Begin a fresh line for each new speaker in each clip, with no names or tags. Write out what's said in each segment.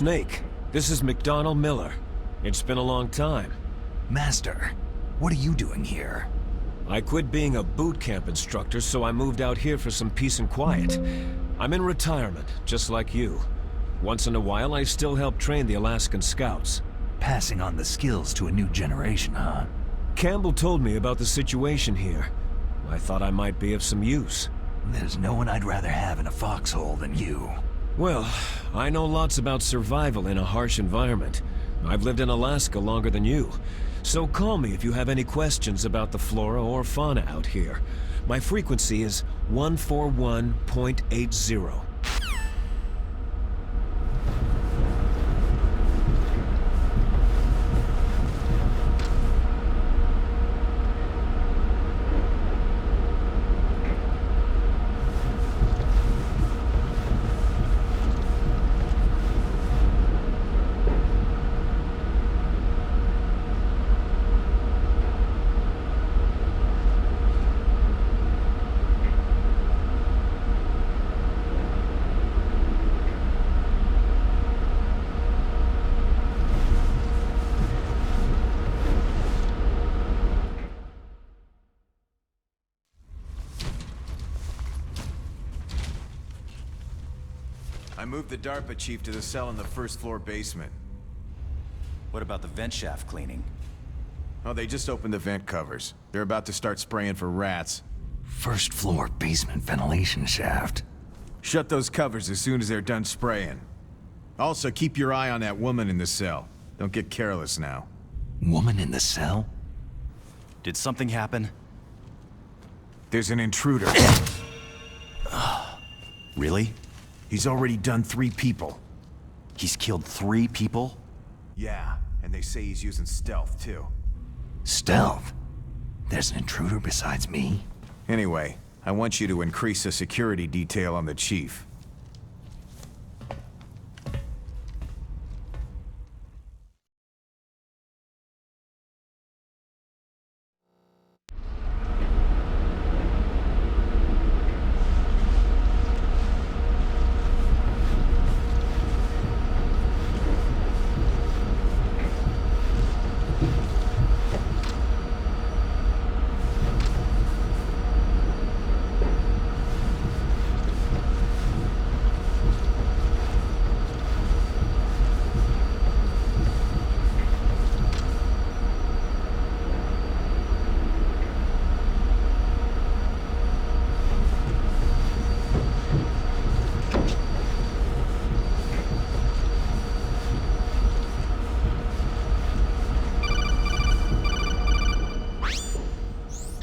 Snake. This is McDonald Miller. It's been a long time.
Master, what are you doing here?
I quit being a boot camp instructor, so I moved out here for some peace and quiet. I'm in retirement, just like you. Once in a while, I still help train the Alaskan Scouts.
Passing on the skills to a new generation, huh?
Campbell told me about the situation here. I thought I might be of some use.
There's no one I'd rather have in a foxhole than you.
Well, I know lots about survival in a harsh environment. I've lived in Alaska longer than you. So call me if you have any questions about the flora or fauna out here. My frequency is 141.80.
I moved the DARPA chief to the cell in the first floor basement.
What about the vent shaft cleaning?
Oh, they just opened the vent covers. They're about to start spraying for rats.
First floor basement ventilation shaft.
Shut those covers as soon as they're done spraying. Also, keep your eye on that woman in the cell. Don't get careless now.
Woman in the cell?
Did something happen?
There's an intruder.
Really?
He's already done 3 people.
He's killed 3 people?
Yeah, and they say he's using stealth, too.
Stealth? There's an intruder besides me?
Anyway, I want you to increase the security detail on the chief.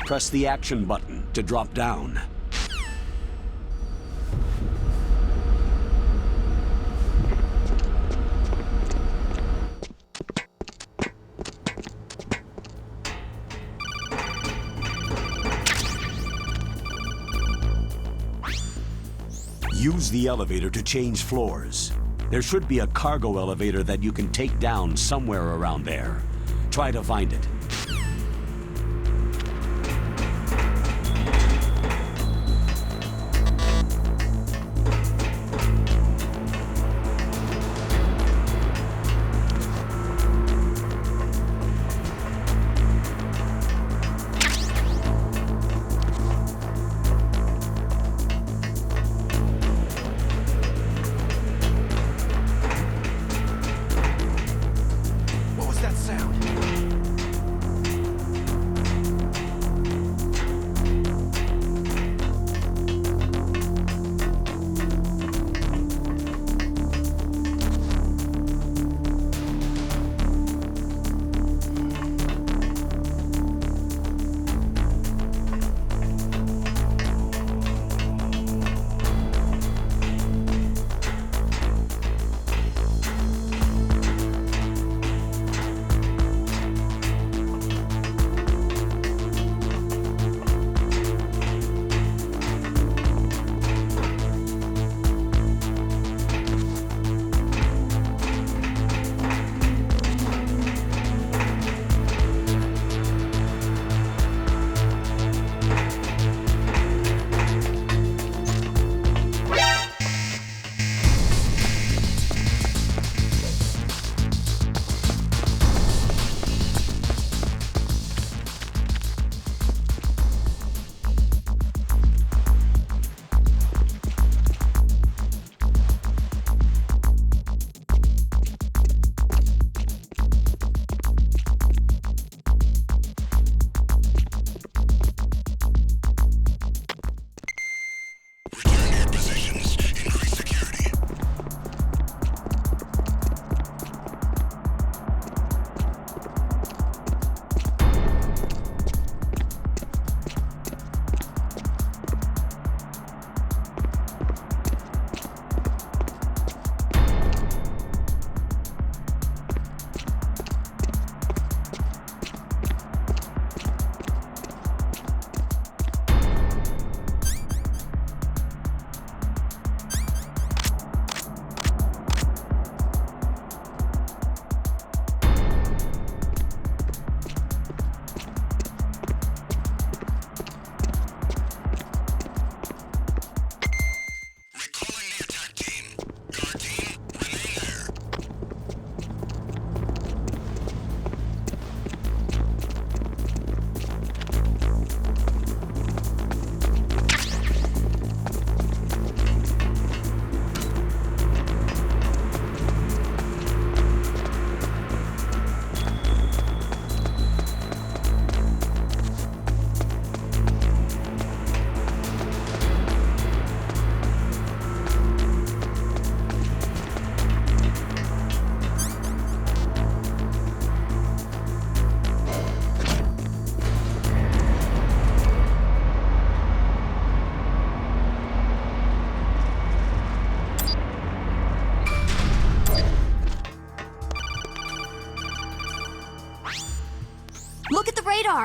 Press the action button to drop down. Use the elevator to change floors. There should be a cargo elevator that you can take down somewhere around there. Try to find it.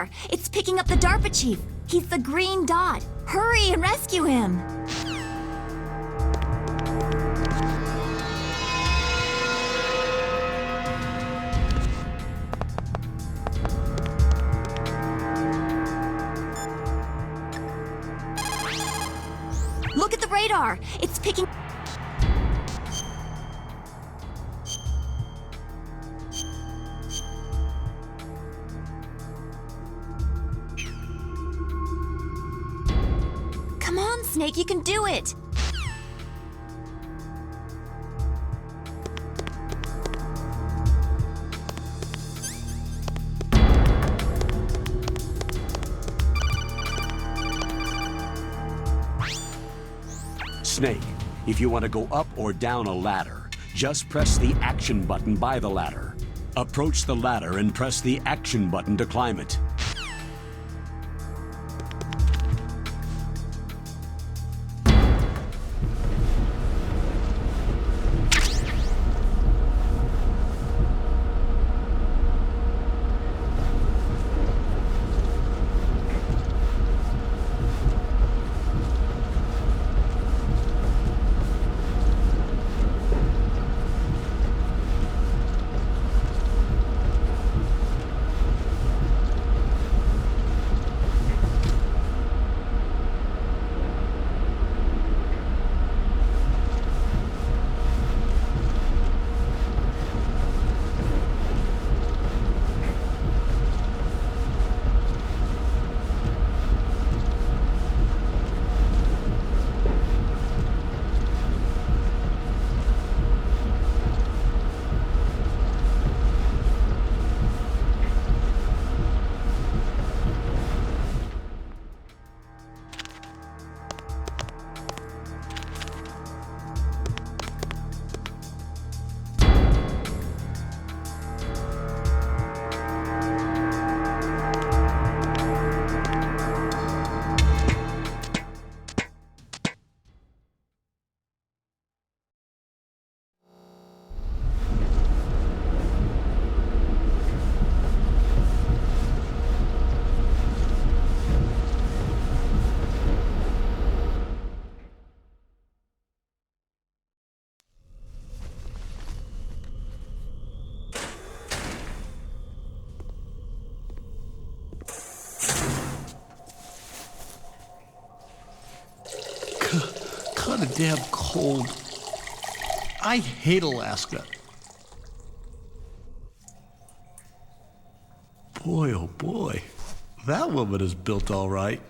radar. It's picking up the DARPA chief. He's the green dot. Hurry and rescue him. Look at the radar. It's picking... Come on, Snake, you can do it!
Snake, if you want to go up or down a ladder, just press the action button by the ladder. Approach the ladder and press the action button to climb it.
Kinda damn cold. I hate Alaska. Boy, oh boy. That woman is built all right.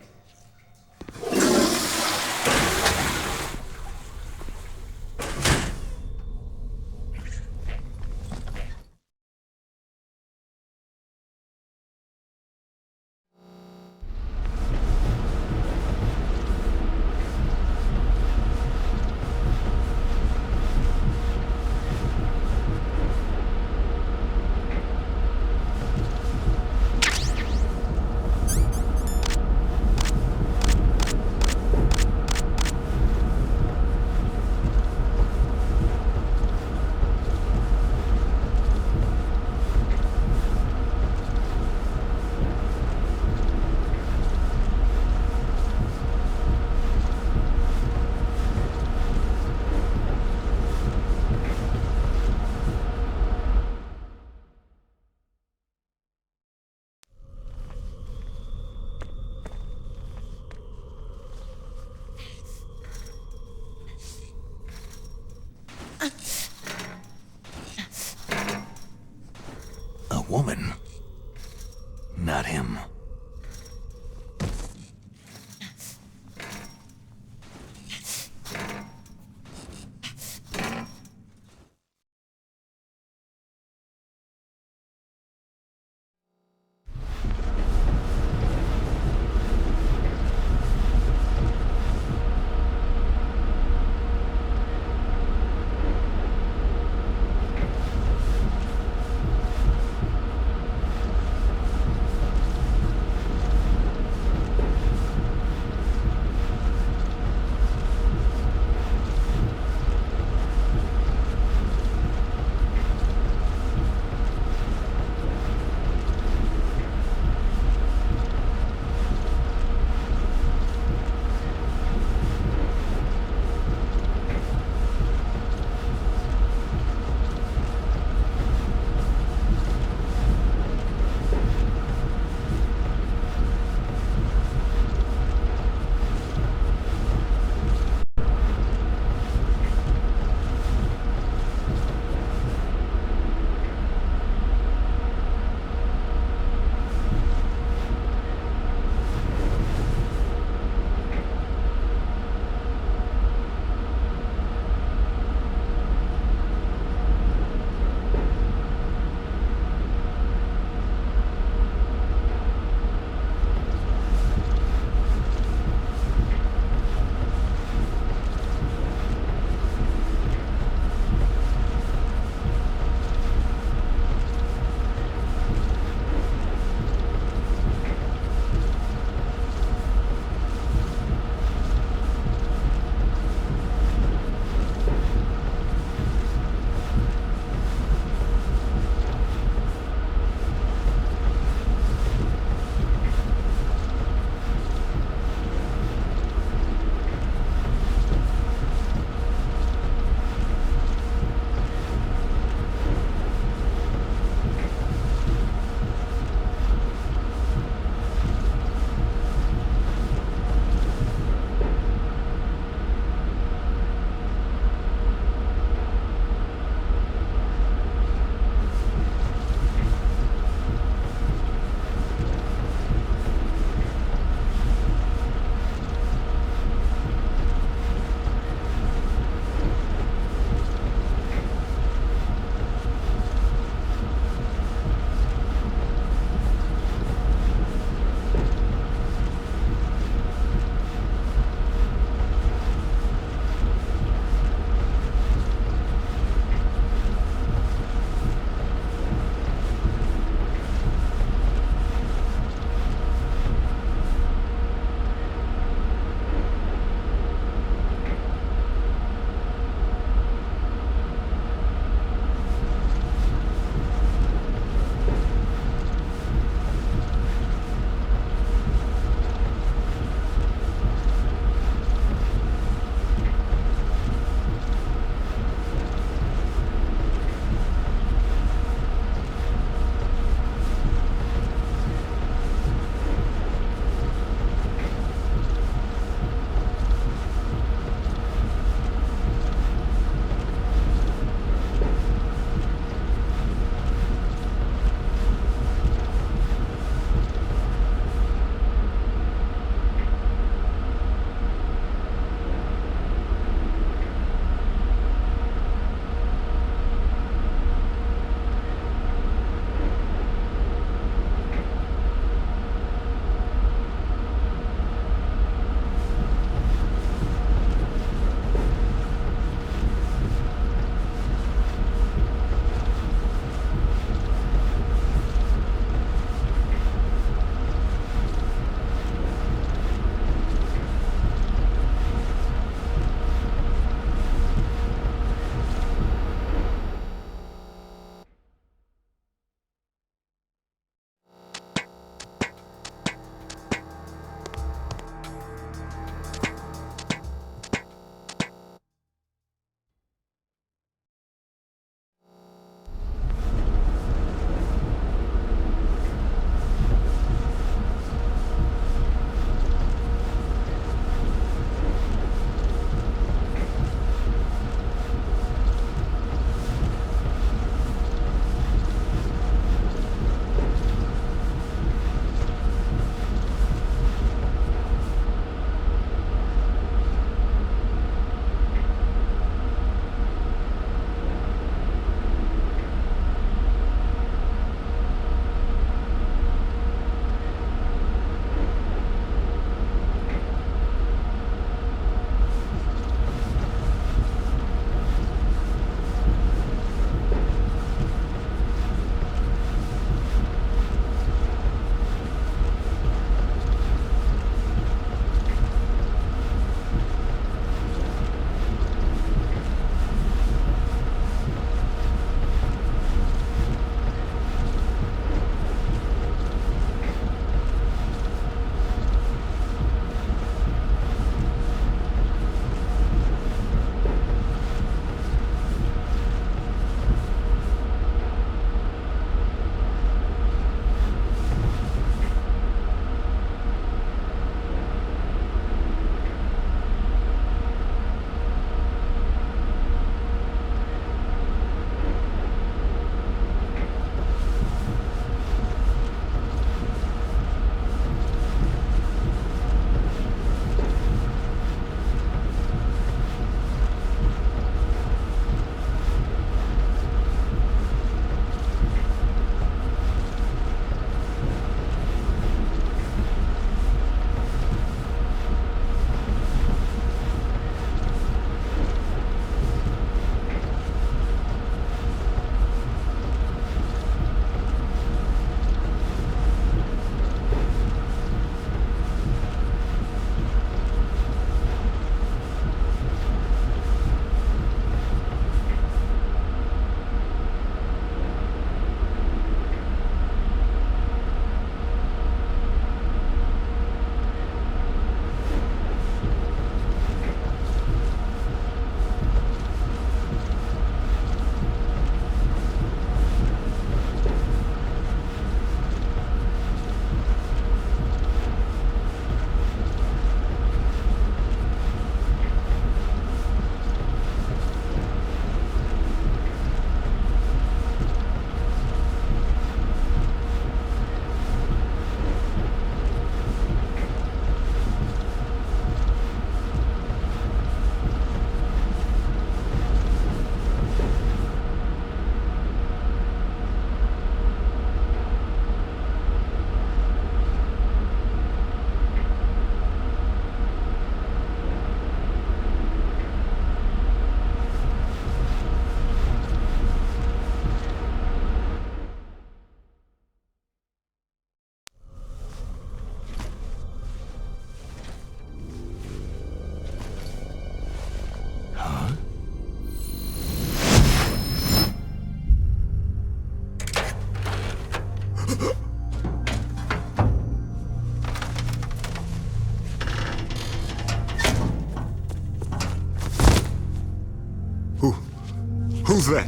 Who's that?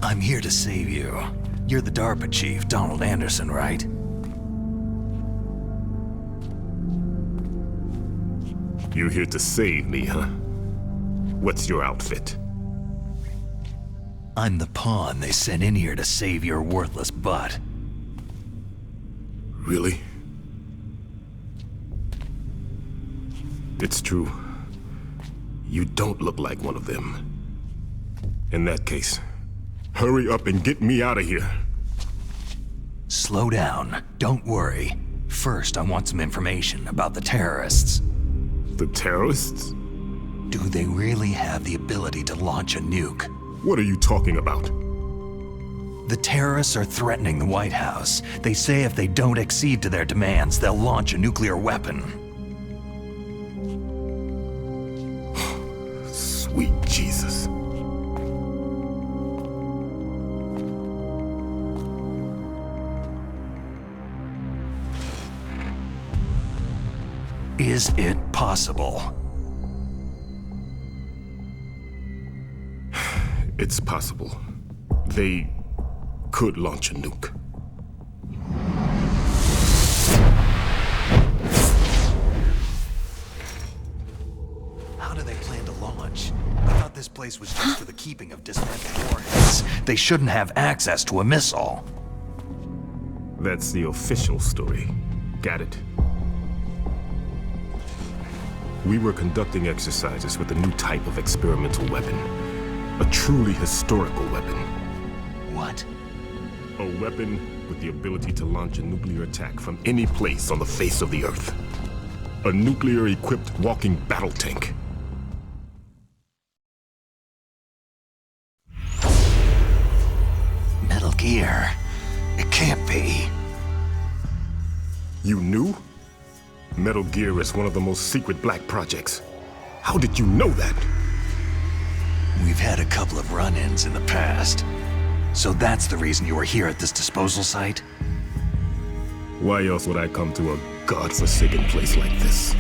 I'm here to save you. You're the DARPA chief, Donald Anderson, right?
You're here to save me, huh? What's your outfit?
I'm the pawn they sent in here to save your worthless butt.
Really? It's true. You don't look like one of them. In that case, hurry up and get me out of here.
Slow down. Don't worry. First, I want some information about the terrorists.
The terrorists?
Do they really have the ability to launch a nuke?
What are you talking about?
The terrorists are threatening the White House. They say if they don't accede to their demands, they'll launch a nuclear weapon.
Sweet Jesus.
Is it possible?
It's possible. They could launch a nuke.
How do they plan to launch? I thought this place was just for the keeping of dismantled warheads. They shouldn't have access to a missile.
That's the official story. Got it? We were conducting exercises with a new type of experimental weapon. A truly historical weapon.
What?
A weapon with the ability to launch a nuclear attack from any place on the face of the Earth. A nuclear-equipped walking battle tank.
Metal Gear. It can't be.
You knew? Metal Gear is one of the most secret black projects. How did you know that?
We've had a couple of run-ins in the past. So that's the reason you were here at this disposal site?
Why else would I come to a godforsaken place like this?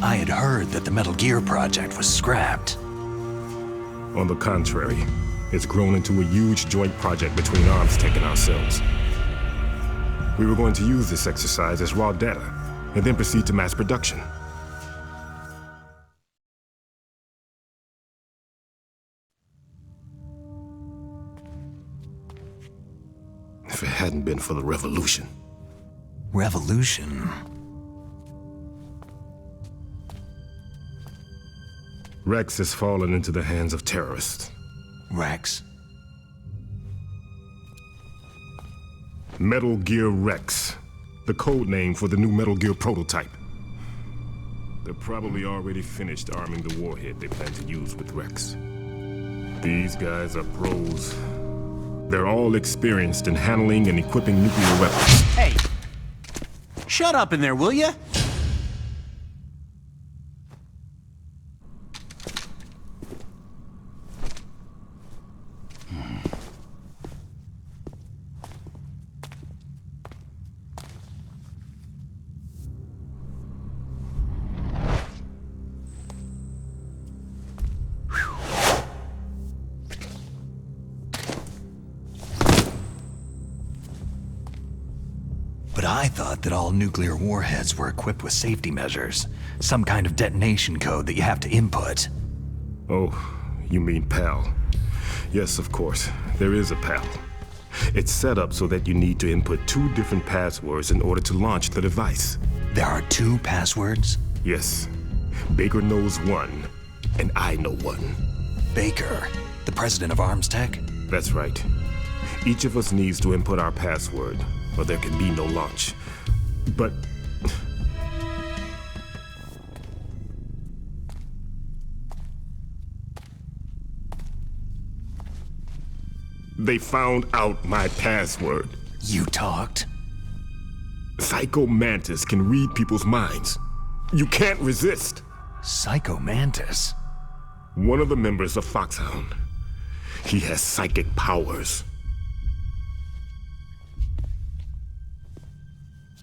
I had heard that the Metal Gear project was scrapped.
On the contrary, it's grown into a huge joint project between ArmsTech and ourselves. We were going to use this exercise as raw data, and then proceed to mass production. If it hadn't been for the revolution.
Revolution?
Rex has fallen into the hands of terrorists.
Rex?
Metal Gear Rex, the code name for the new Metal Gear prototype. They're probably already finished arming the warhead they plan to use with Rex. These guys are pros. They're all experienced in handling and equipping nuclear weapons.
Hey! Shut up in there, will ya?
But I thought that all nuclear warheads were equipped with safety measures. Some kind of detonation code that you have to input.
Oh, you mean PAL. Yes, of course. There is a PAL. It's set up so that you need to input 2 different passwords in order to launch the device.
There are 2 passwords?
Yes. Baker knows one, and I know one.
Baker, the president of ArmsTech?
That's right. Each of us needs to input our password, or there can be no launch. But... they found out my password.
You talked?
Psycho Mantis can read people's minds. You can't resist.
Psycho Mantis?
One of the members of Foxhound. He has psychic powers.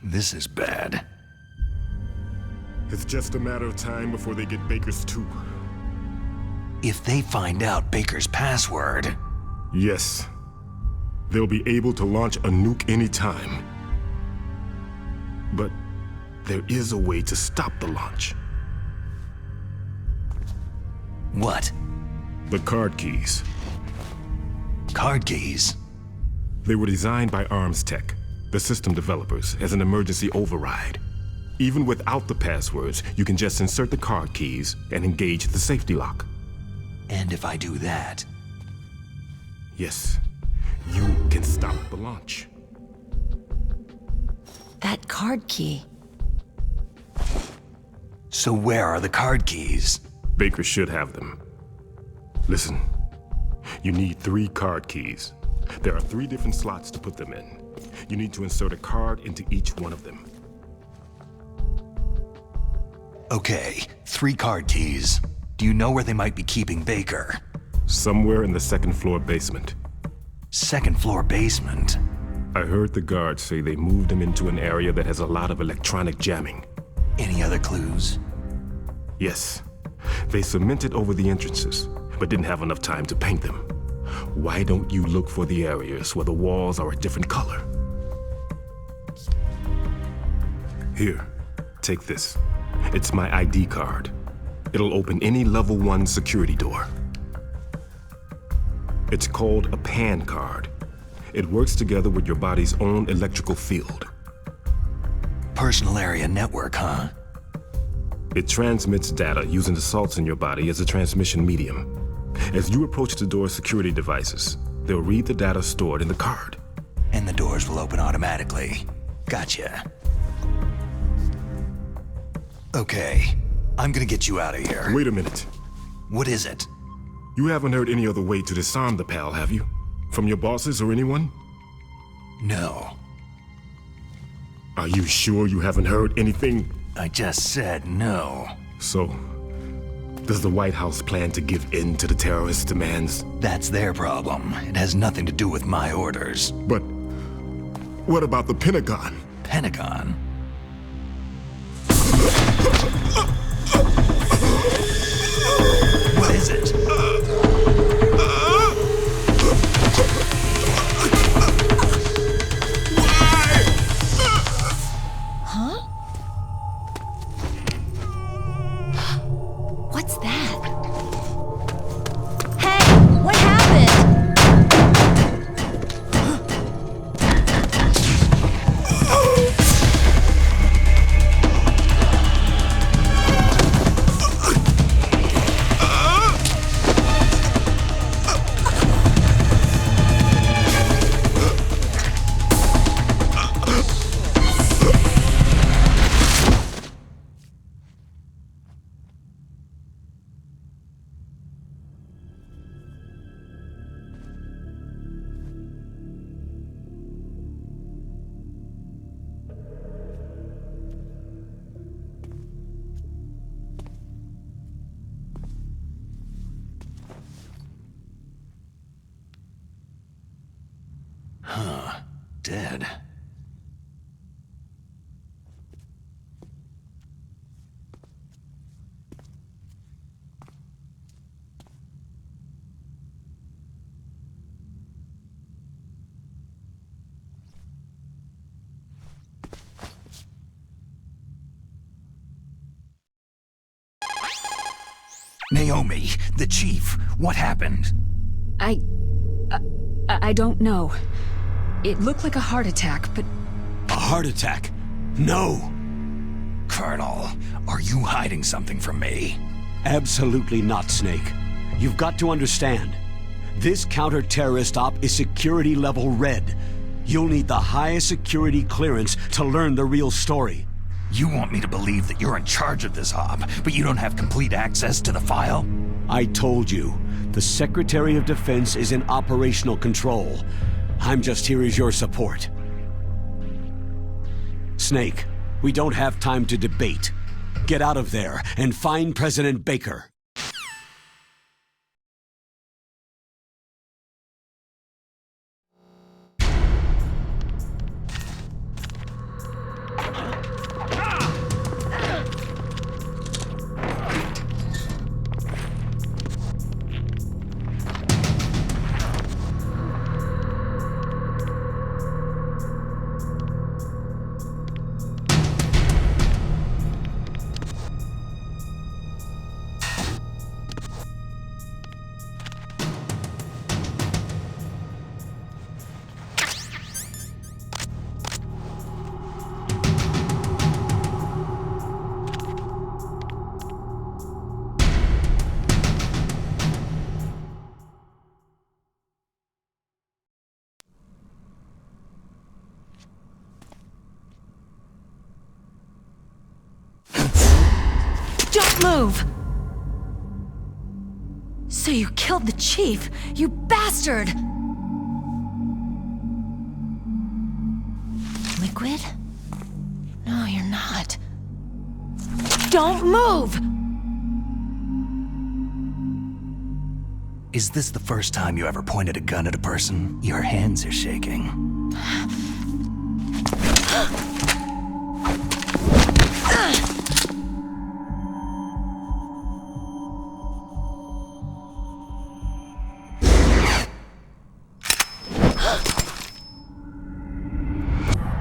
This is bad.
It's just a matter of time before they get Baker's too.
If they find out Baker's password...
Yes. They'll be able to launch a nuke anytime. But there is a way to stop the launch.
What?
The card keys.
Card keys?
They were designed by Arms Tech, the system developers, as an emergency override. Even without the passwords, you can just insert the card keys and engage the safety lock.
And if I do that...
Yes, you can stop the launch.
That card key.
So where are the card keys?
Baker should have them. Listen, you need 3 card keys. There are 3 different slots to put them in. You need to insert a card into each one of them.
Okay, 3 card keys. Do you know where they might be keeping Baker?
Somewhere in the 2nd floor basement.
2nd floor basement?
I heard the guards say they moved him into an area that has a lot of electronic jamming.
Any other clues?
Yes. They cemented over the entrances, but didn't have enough time to paint them. Why don't you look for the areas where the walls are a different color? Here, take this. It's my ID card. It'll open any level 1 security door. It's called a PAN card. It works together with your body's own electrical field.
Personal area network, huh?
It transmits data using the salts in your body as a transmission medium. As you approach the door's security devices, they'll read the data stored in the card.
And the doors will open automatically. Gotcha. Okay, I'm gonna get you out of here.
Wait a minute.
What is it?
You haven't heard any other way to disarm the PAL, have you? From your bosses or anyone?
No.
Are you sure you haven't heard anything?
I just said no.
So, does the White House plan to give in to the terrorists' demands?
That's their problem. It has nothing to do with my orders.
But what about the Pentagon?
Pentagon? What is it?
Huh? What's that? Hey, what happened?
Dead. Naomi, the chief, what happened?
I don't know. It looked like a heart attack, but...
A heart attack? No!
Colonel, are you hiding something from me?
Absolutely not, Snake. You've got to understand. This counter-terrorist op is security level red. You'll need the highest security clearance to learn the real story.
You want me to believe that you're in charge of this op, but you don't have complete access to the file?
I told you, the Secretary of Defense is in operational control. I'm just here as your support. Snake, we don't have time to debate. Get out of there and find President Baker.
Don't move! So you killed the chief, you bastard! Liquid? No, you're not. Don't move!
Is this the first time you ever pointed a gun at a person? Your hands are shaking.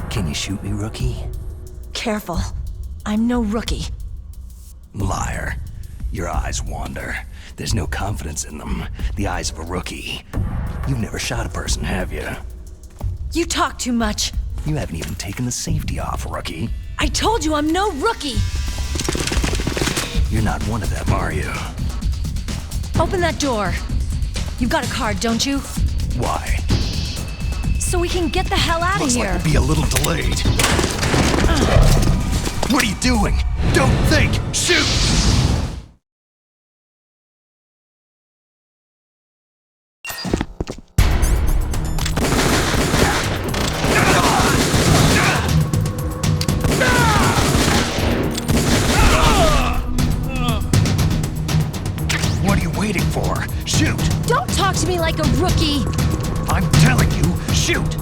Can you shoot me, rookie?
Careful. I'm no rookie.
Liar. Your eyes wander. There's no confidence in them. The eyes of a rookie. You've never shot a person, have you?
You talk too much.
You haven't even taken the safety off, rookie.
I told you I'm no rookie!
You're not one of them, are you?
Open that door. You've got a card, don't you?
Why?
So we can get the hell out of
Looks
here.
like we'll be a little delayed. What are you doing? Don't think! Shoot! What are you waiting for? Shoot!
Don't talk to me like a rookie!
I'm telling you, shoot!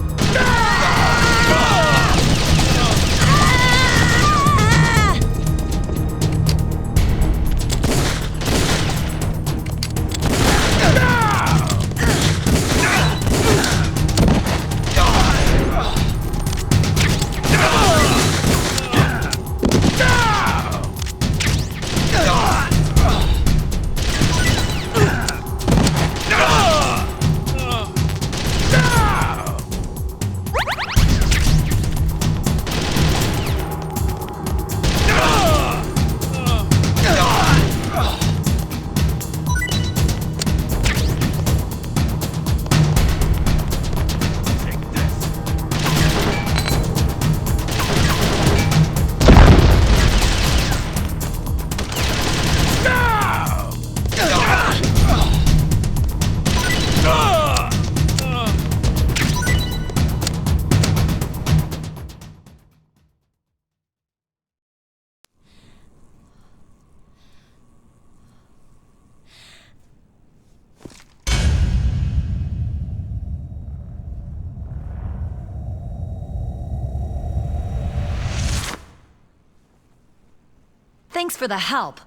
Thanks for the help.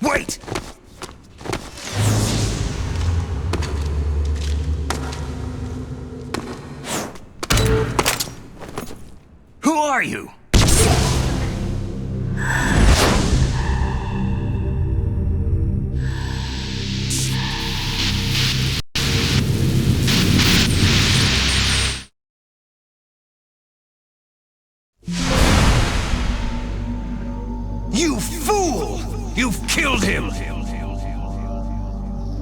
Wait! Who are you? You fool! You've killed him!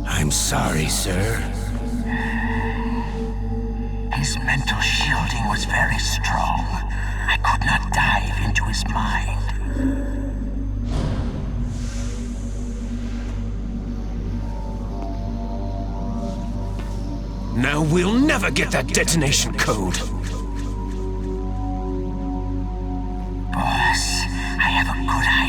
I'm sorry, sir.
His mental shielding was very strong. I could not dive into his mind.
Now we'll never get that detonation code.
Boss, I have a good idea.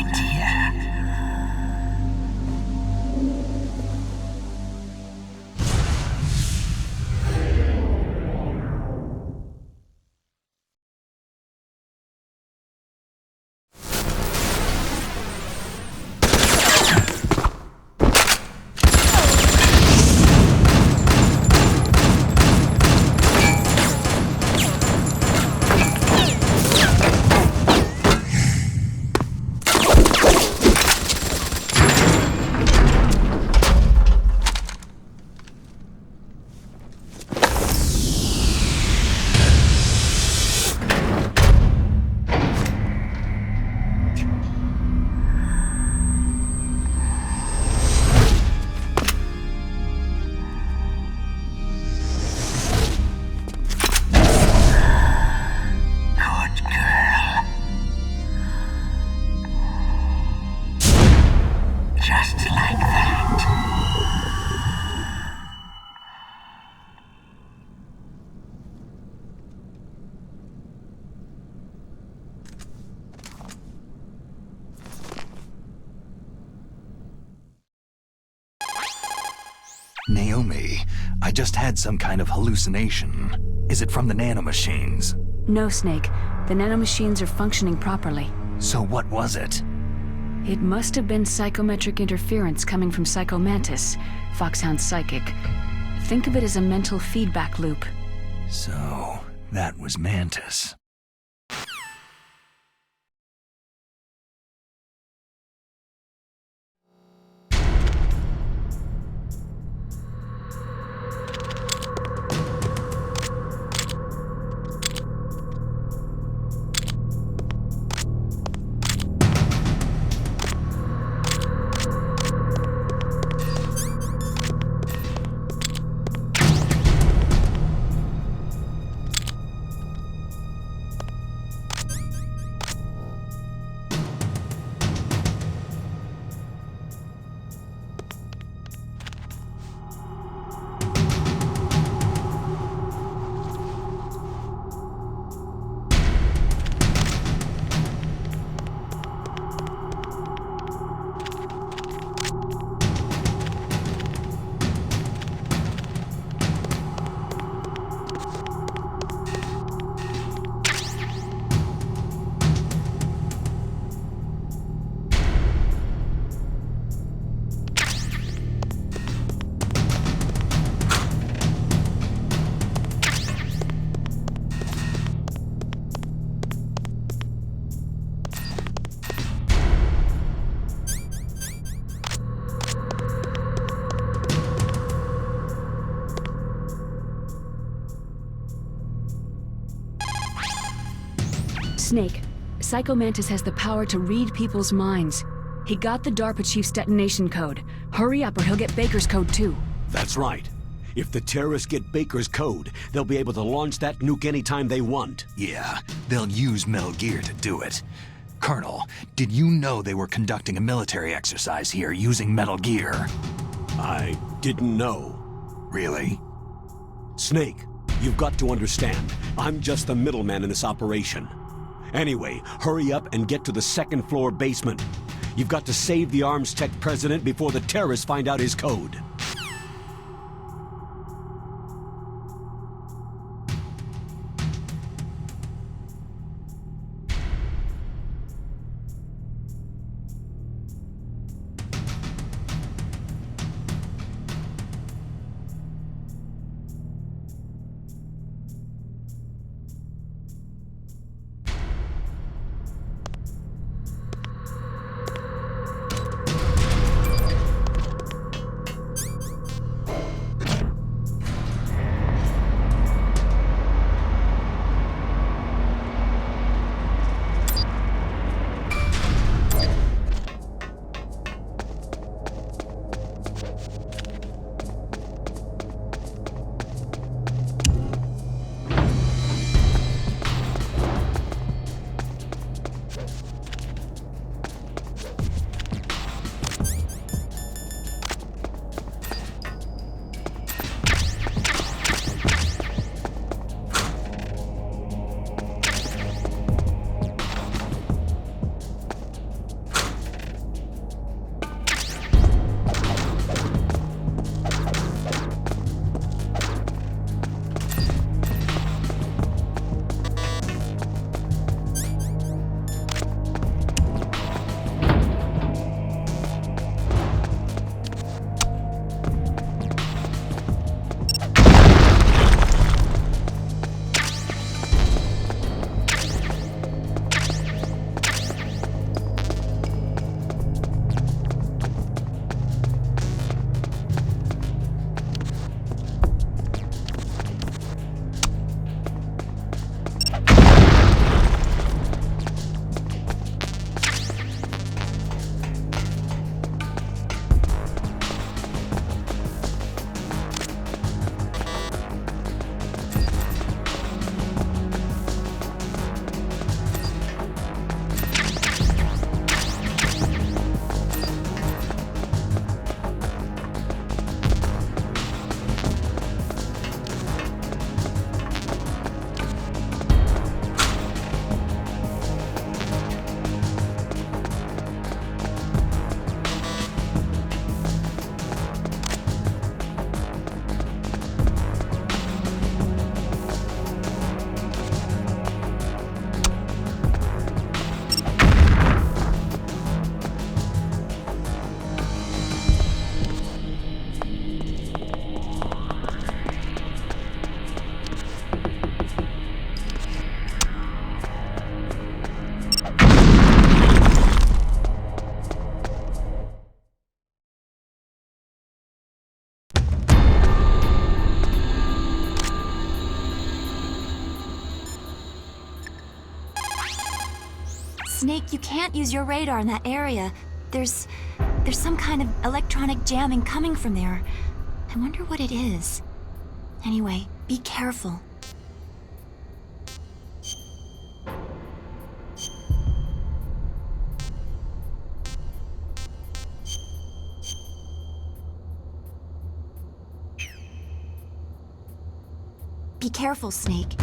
Naomi, I just had some kind of hallucination. Is it from the nanomachines?
No, Snake. The nanomachines are functioning properly.
So what was it?
It must have been psychometric interference coming from Psycho Mantis, Foxhound's psychic. Think of it as a mental feedback loop.
So, that was Mantis.
Snake, Psycho Mantis has the power to read people's minds. He got the DARPA chief's detonation code. Hurry up or he'll get Baker's code too.
That's right. If the terrorists get Baker's code, they'll be able to launch that nuke anytime they want.
Yeah, they'll use Metal Gear to do it. Colonel, did you know they were conducting a military exercise here using Metal Gear?
I didn't know.
Really?
Snake, you've got to understand. I'm just the middleman in this operation. Anyway, hurry up and get to the second floor basement. You've got to save the Arms Tech president before the terrorists find out his code.
Snake, you can't use your radar in that area. There's some kind of electronic jamming coming from there. I wonder what it is. Anyway, be careful. Be careful, Snake.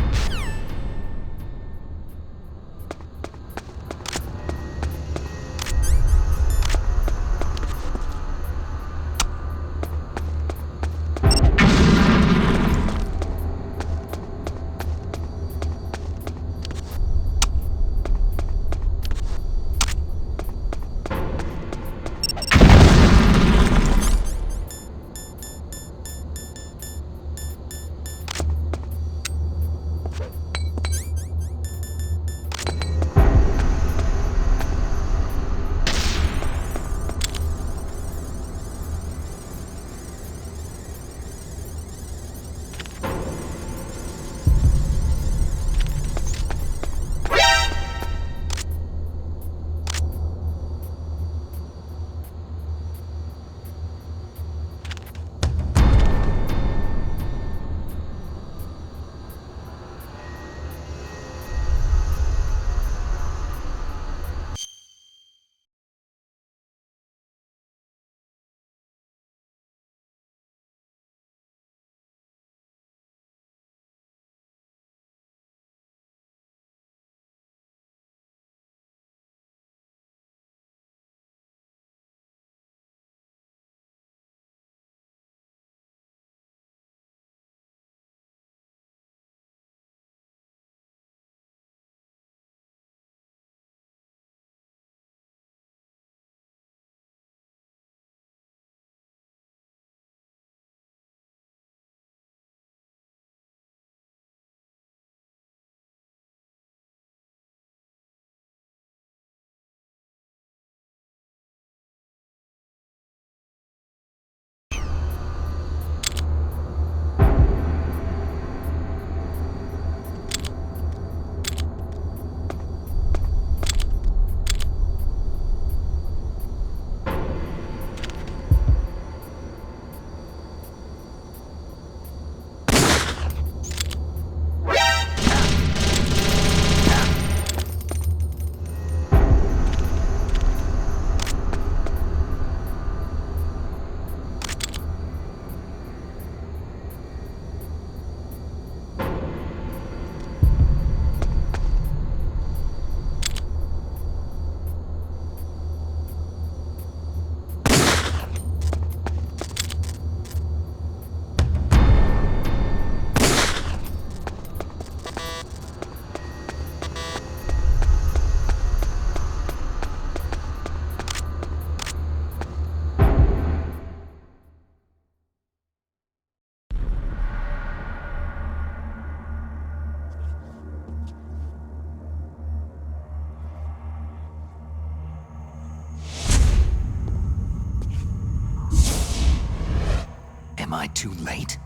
Am I too late?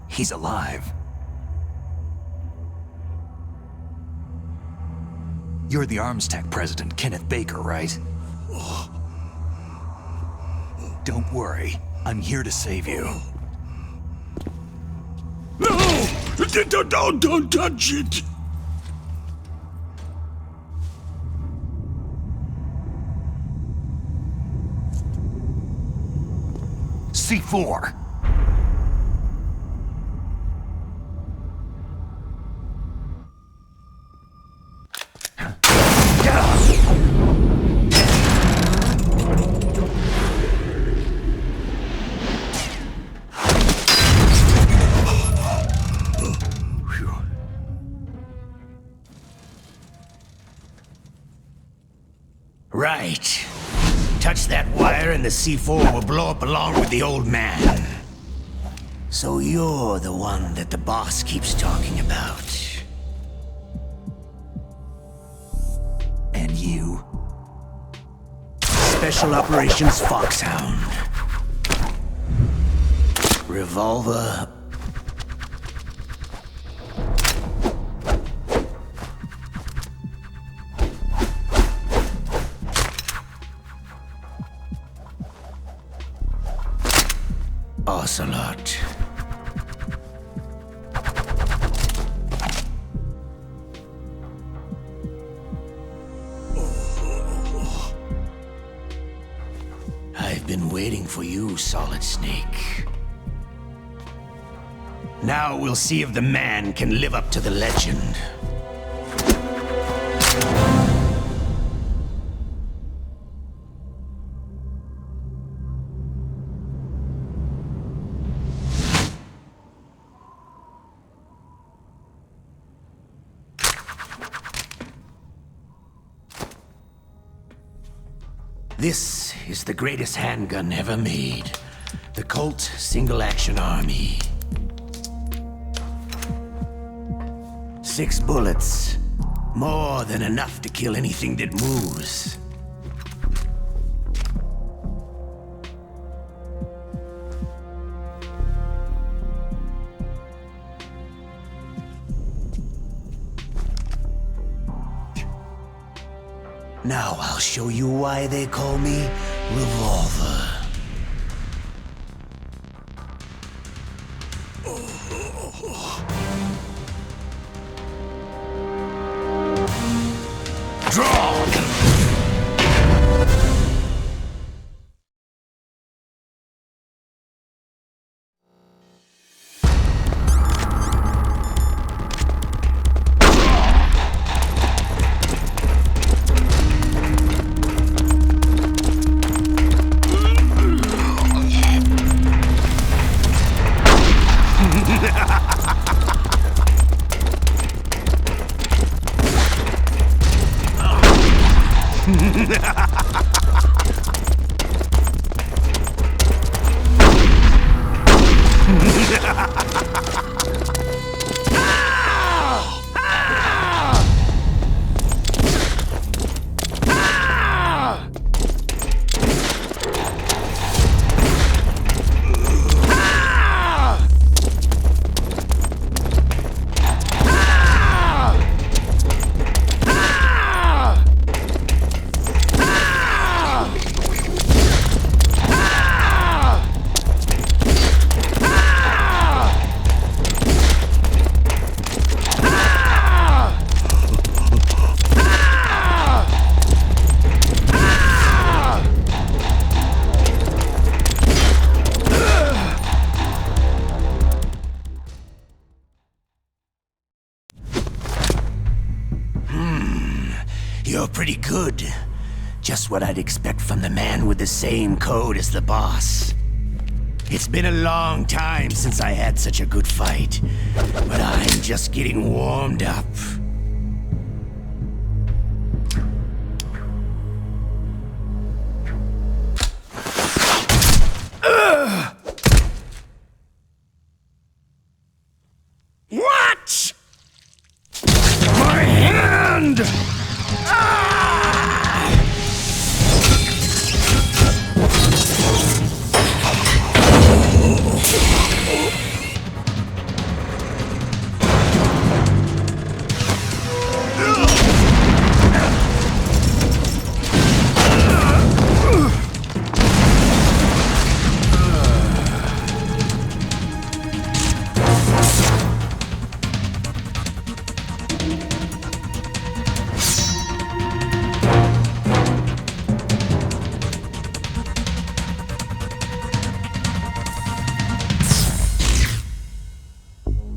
He's alive. You're the Arms Tech president, Kenneth Baker, right? Don't worry. I'm here to save you.
No! Don't touch it!
C4.
Right. Touch that wire and the C4 will blow up along with the old man. So you're the one that the boss keeps talking about.
And you?
Special Operations Foxhound. Revolver. Ocelot. I've been waiting for you, Solid Snake. Now we'll see if the man can live up to the legend. This is the greatest handgun ever made. The Colt Single Action Army. 6 bullets. More than enough to kill anything that moves. Now I'll show you why they call me Revolver. Draw! You're pretty good. Just what I'd expect from the man with the same code as the boss. It's been a long time since I had such a good fight, but I'm just getting warmed up. What? My hand!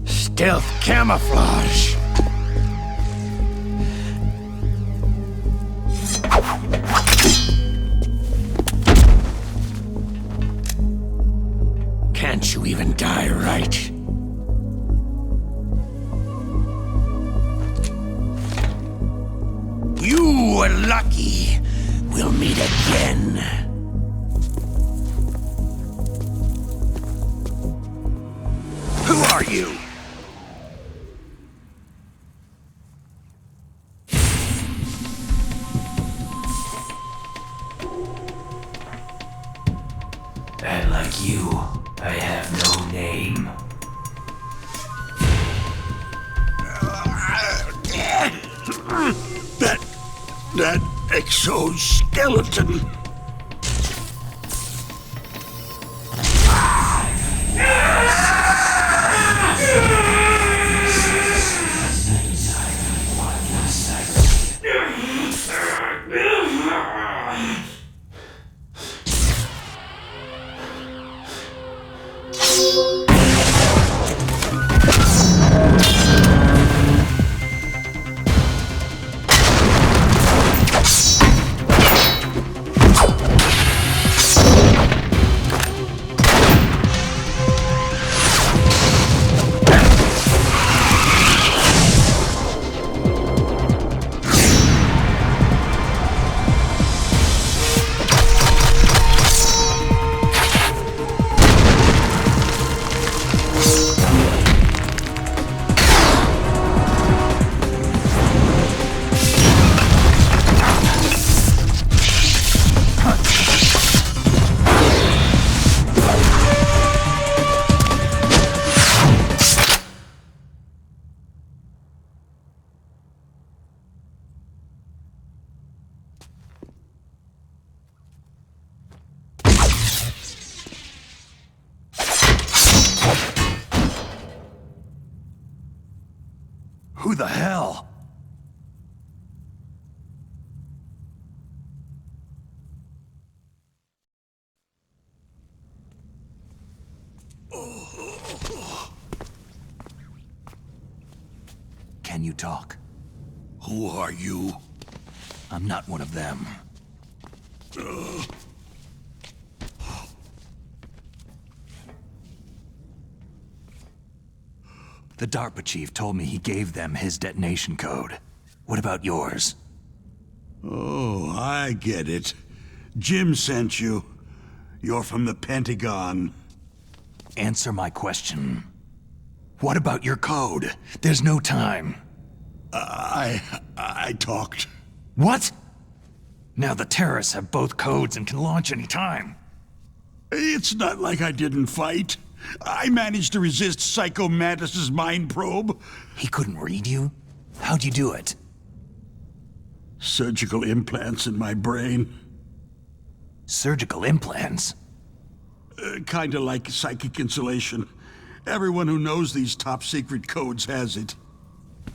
Stealth camouflage. Can't you even die right? You were lucky. We'll meet again. Who are you? And like you, I have no name.
That exoskeleton.
Who the hell? Can you talk?
Who are you?
I'm not one of them. The DARPA chief told me he gave them his detonation code. What about yours?
Oh, I get it. Jim sent you. You're from the Pentagon.
Answer my question. What about your code? There's no time.
I talked.
What? Now the terrorists have both codes and can launch any time.
It's not like I didn't fight. I managed to resist Psycho Mantis's mind probe.
He couldn't read you? How'd you do it?
Surgical implants in my brain.
Surgical implants?
Kinda like psychic insulation. Everyone who knows these top-secret codes has it.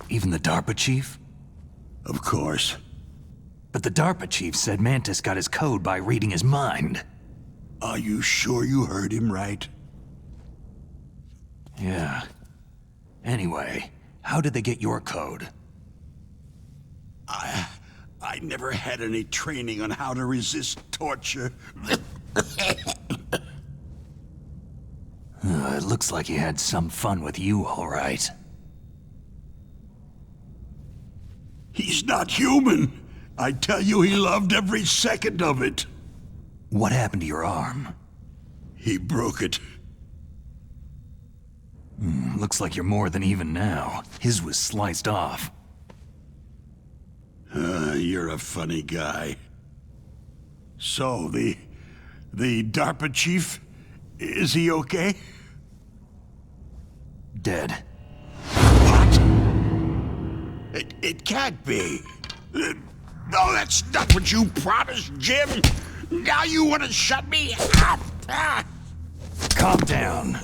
Even the DARPA chief?
Of course.
But the DARPA chief said Mantis got his code by reading his mind.
Are you sure you heard him right?
Yeah. Anyway, how did they get your code?
I never had any training on how to resist torture.
It looks like he had some fun with you, all right.
He's not human. I tell you, he loved every second of it.
What happened to your arm?
He broke it.
Looks like you're more than even now. His was sliced off.
You're a funny guy. So, the DARPA chief, is he okay?
Dead.
What? It can't be. No, that's not what you promised, Jim. Now you want to shut me up?
Calm down.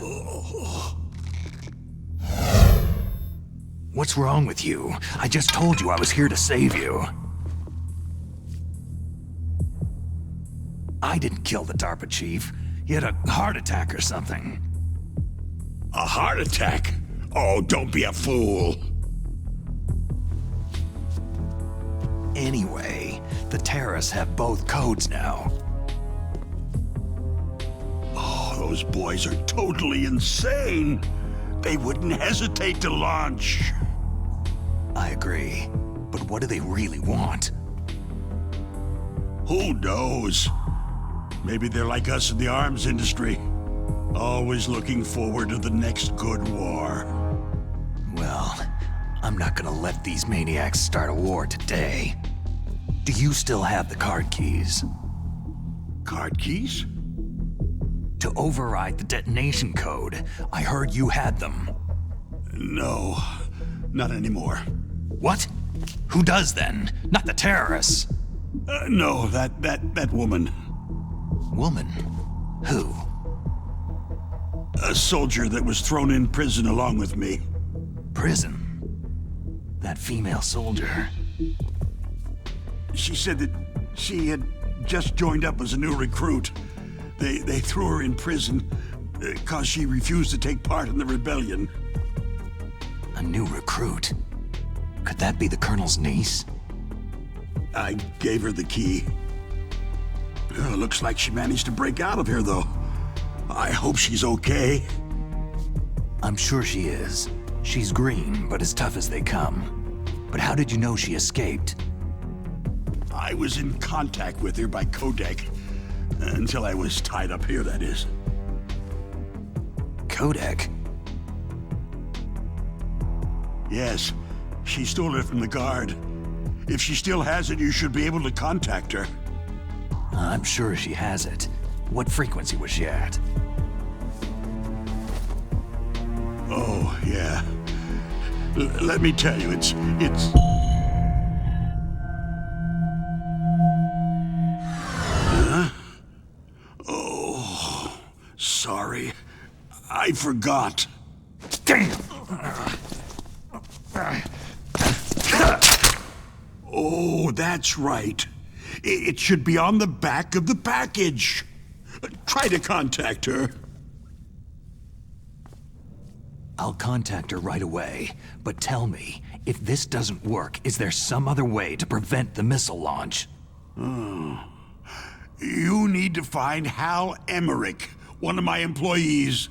What's wrong with you? I just told you I was here to save you. I didn't kill the DARPA chief. He had a heart attack or something.
A heart attack? Oh, don't be a fool.
Anyway, the terrorists have both codes now.
Oh, those boys are totally insane. They wouldn't hesitate to launch.
I agree. But what do they really want?
Who knows? Maybe they're like us in the arms industry. Always looking forward to the next good war.
Well, I'm not gonna let these maniacs start a war today. Do you still have the card keys?
Card keys?
To override the detonation code. I heard you had them.
No, not anymore.
What? Who does then? Not the terrorists.
No, that woman.
Woman? Who?
A soldier that was thrown in prison along with me.
Prison? That female soldier.
She said that she had just joined up as a new recruit. They threw her in prison because she refused to take part in the rebellion.
A new recruit? Could that be the Colonel's niece?
I gave her the key. Looks like she managed to break out of here, though. I hope she's okay.
I'm sure she is. She's green, but as tough as they come. But how did you know she escaped?
I was in contact with her by codec. Until I was tied up here, that is.
Codec?
Yes, she stole it from the guard. If she still has it, you should be able to contact her.
I'm sure she has it. What frequency was she at?
Oh, yeah. Let me tell you, it's... Huh? Oh, sorry. I forgot.
Damn!
Oh, that's right. It should be on the back of the package. Try to contact her.
I'll contact her right away, but tell me, if this doesn't work, is there some other way to prevent the missile launch?
You need to find Hal Emmerich, one of my employees.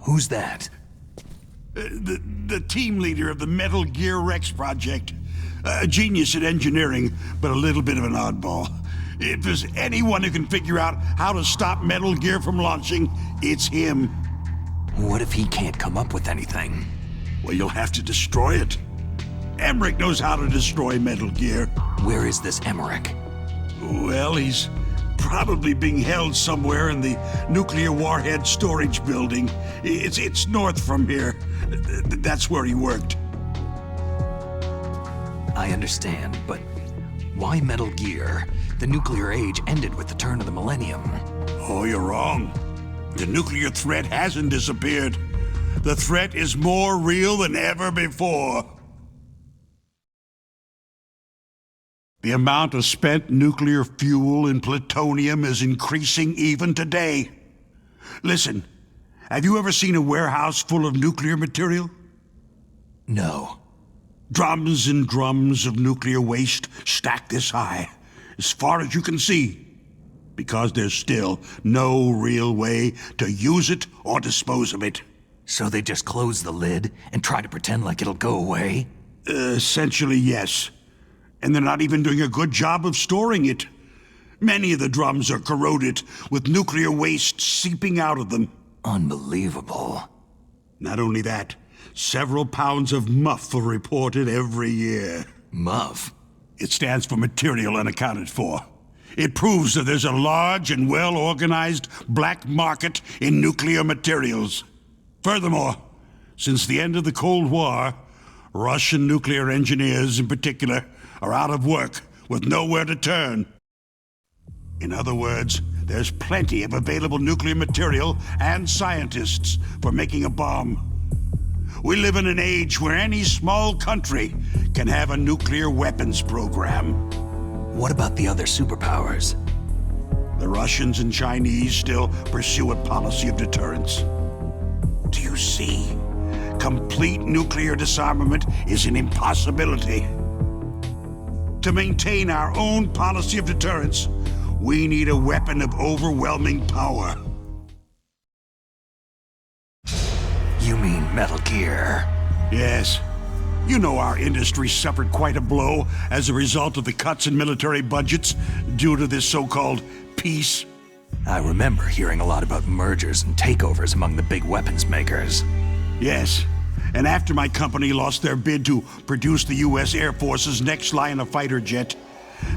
Who's that?
The team leader of the Metal Gear Rex project. A genius at engineering, but a little bit of an oddball. If there's anyone who can figure out how to stop Metal Gear from launching, it's him.
What if he can't come up with anything?
Well, you'll have to destroy it. Emmerich knows how to destroy Metal Gear.
Where is this Emmerich?
Well, he's probably being held somewhere in the nuclear warhead storage building. It's north from here. That's where he worked.
I understand, but why Metal Gear? The nuclear age ended with the turn of the millennium.
Oh, you're wrong. The nuclear threat hasn't disappeared. The threat is more real than ever before. The amount of spent nuclear fuel and plutonium is increasing even today. Listen, have you ever seen a warehouse full of nuclear material?
No.
Drums and drums of nuclear waste stacked this high, as far as you can see, because there's still no real way to use it or dispose of it.
So they just close the lid and try to pretend like it'll go away?
Essentially, yes. And they're not even doing a good job of storing it. Many of the drums are corroded, with nuclear waste seeping out of them.
Unbelievable.
Not only that, several pounds of MUF are reported every year.
MUF?
It stands for Material Unaccounted For. It proves that there's a large and well-organized black market in nuclear materials. Furthermore, since the end of the Cold War, Russian nuclear engineers in particular are out of work with nowhere to turn. In other words, there's plenty of available nuclear material and scientists for making a bomb. We live in an age where any small country can have a nuclear weapons program.
What about the other superpowers?
The Russians and Chinese still pursue a policy of deterrence. Do you see? Complete nuclear disarmament is an impossibility. To maintain our own policy of deterrence, we need a weapon of overwhelming power.
You mean Metal Gear?
Yes. You know our industry suffered quite a blow as a result of the cuts in military budgets due to this so-called peace.
I remember hearing a lot about mergers and takeovers among the big weapons makers.
Yes. And after my company lost their bid to produce the U.S. Air Force's next line of fighter jet,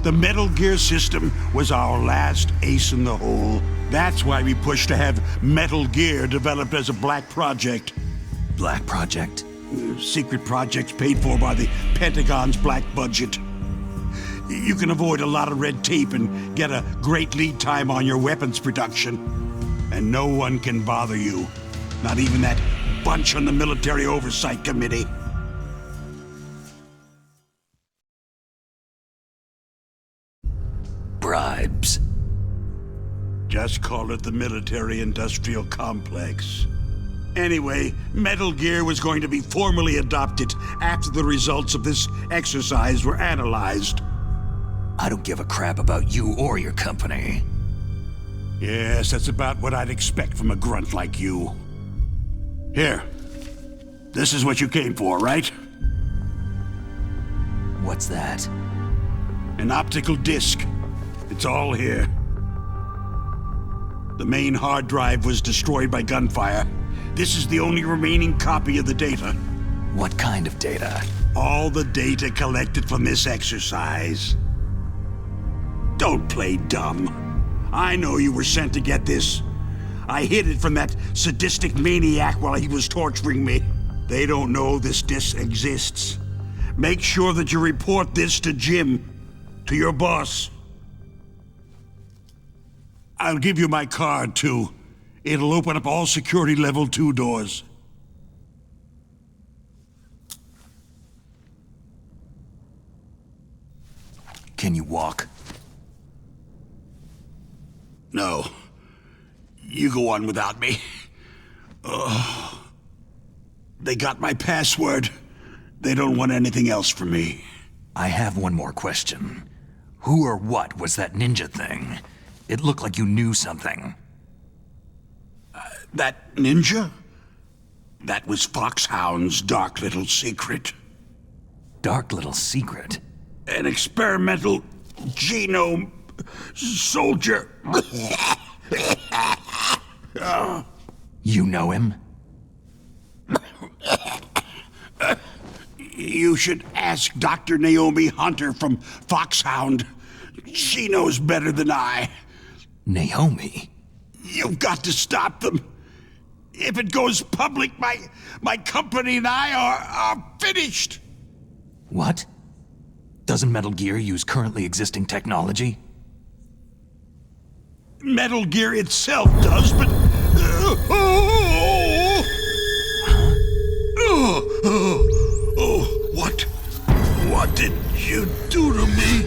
the Metal Gear system was our last ace in the hole. That's why we push to have Metal Gear developed as a black project.
Black project?
Secret projects paid for by the Pentagon's black budget. You can avoid a lot of red tape and get a great lead time on your weapons production. And no one can bother you. Not even that bunch on the Military Oversight Committee.
Bribes.
Just call it the military-industrial complex. Anyway, Metal Gear was going to be formally adopted after the results of this exercise were analyzed.
I don't give a crap about you or your company.
Yes, that's about what I'd expect from a grunt like you. Here. This is what you came for, right?
What's that?
An optical disc. It's all here. The main hard drive was destroyed by gunfire. This is the only remaining copy of the data.
What kind of data?
All the data collected from this exercise. Don't play dumb. I know you were sent to get this. I hid it from that sadistic maniac while he was torturing me. They don't know this disc exists. Make sure that you report this to Jim, to your boss. I'll give you my card, too. It'll open up all security level 2 doors.
Can you walk?
No. You go on without me. They got my password. They don't want anything else from me.
I have one more question. Who or what was that ninja thing? It looked like you knew something.
That ninja? That was Foxhound's dark little secret.
Dark little secret?
An experimental genome soldier.
You know him?
You should ask Dr. Naomi Hunter from Foxhound. She knows better than I.
Naomi?
You've got to stop them. If it goes public, my company and I are finished.
What? Doesn't Metal Gear use currently existing technology?
Metal Gear itself does, but... What did you do to me?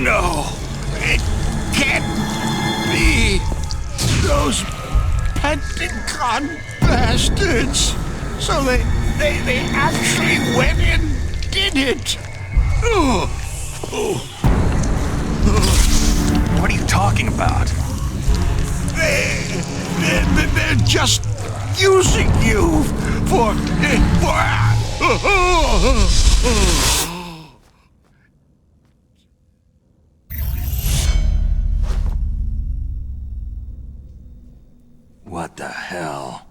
No! It can't be! Those Pentagon bastards! So they actually went and did it!
What are you talking about?
They're just using you for...
What the hell?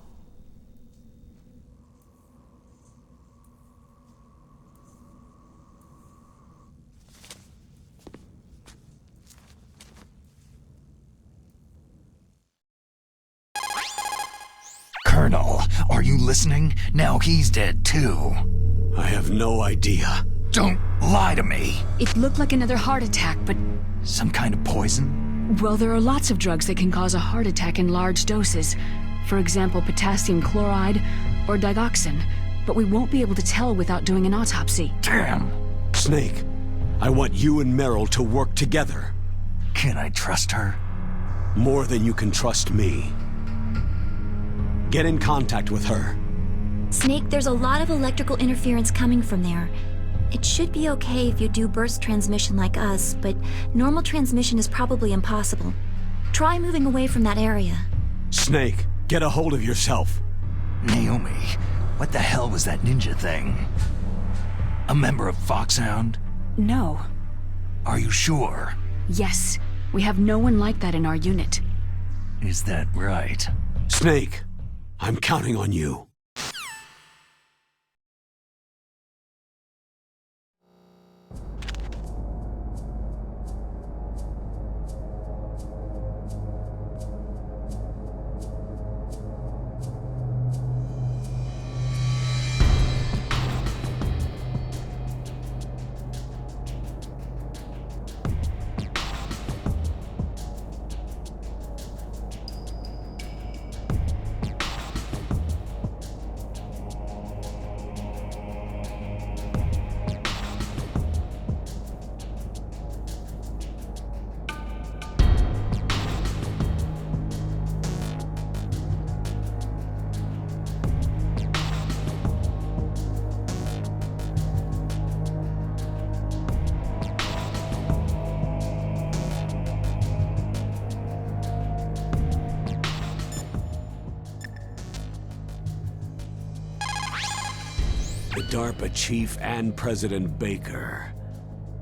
Colonel, are you listening? Now he's dead too.
I have no idea.
Don't lie to me.
It looked like another heart attack, but...
Some kind of poison?
Well, there are lots of drugs that can cause a heart attack in large doses. For example, potassium chloride or digoxin. But we won't be able to tell without doing an autopsy.
Damn.
Snake, I want you and Meryl to work together.
Can I trust her?
More than you can trust me. Get in contact with her.
Snake, there's a lot of electrical interference coming from there. It should be okay if you do burst transmission like us, but normal transmission is probably impossible. Try moving away from that area.
Snake, get a hold of yourself.
Naomi, what the hell was that ninja thing? A member of Foxhound?
No.
Are you sure?
Yes. We have no one like that in our unit.
Is that right?
Snake, I'm counting on you. DARPA chief and President Baker.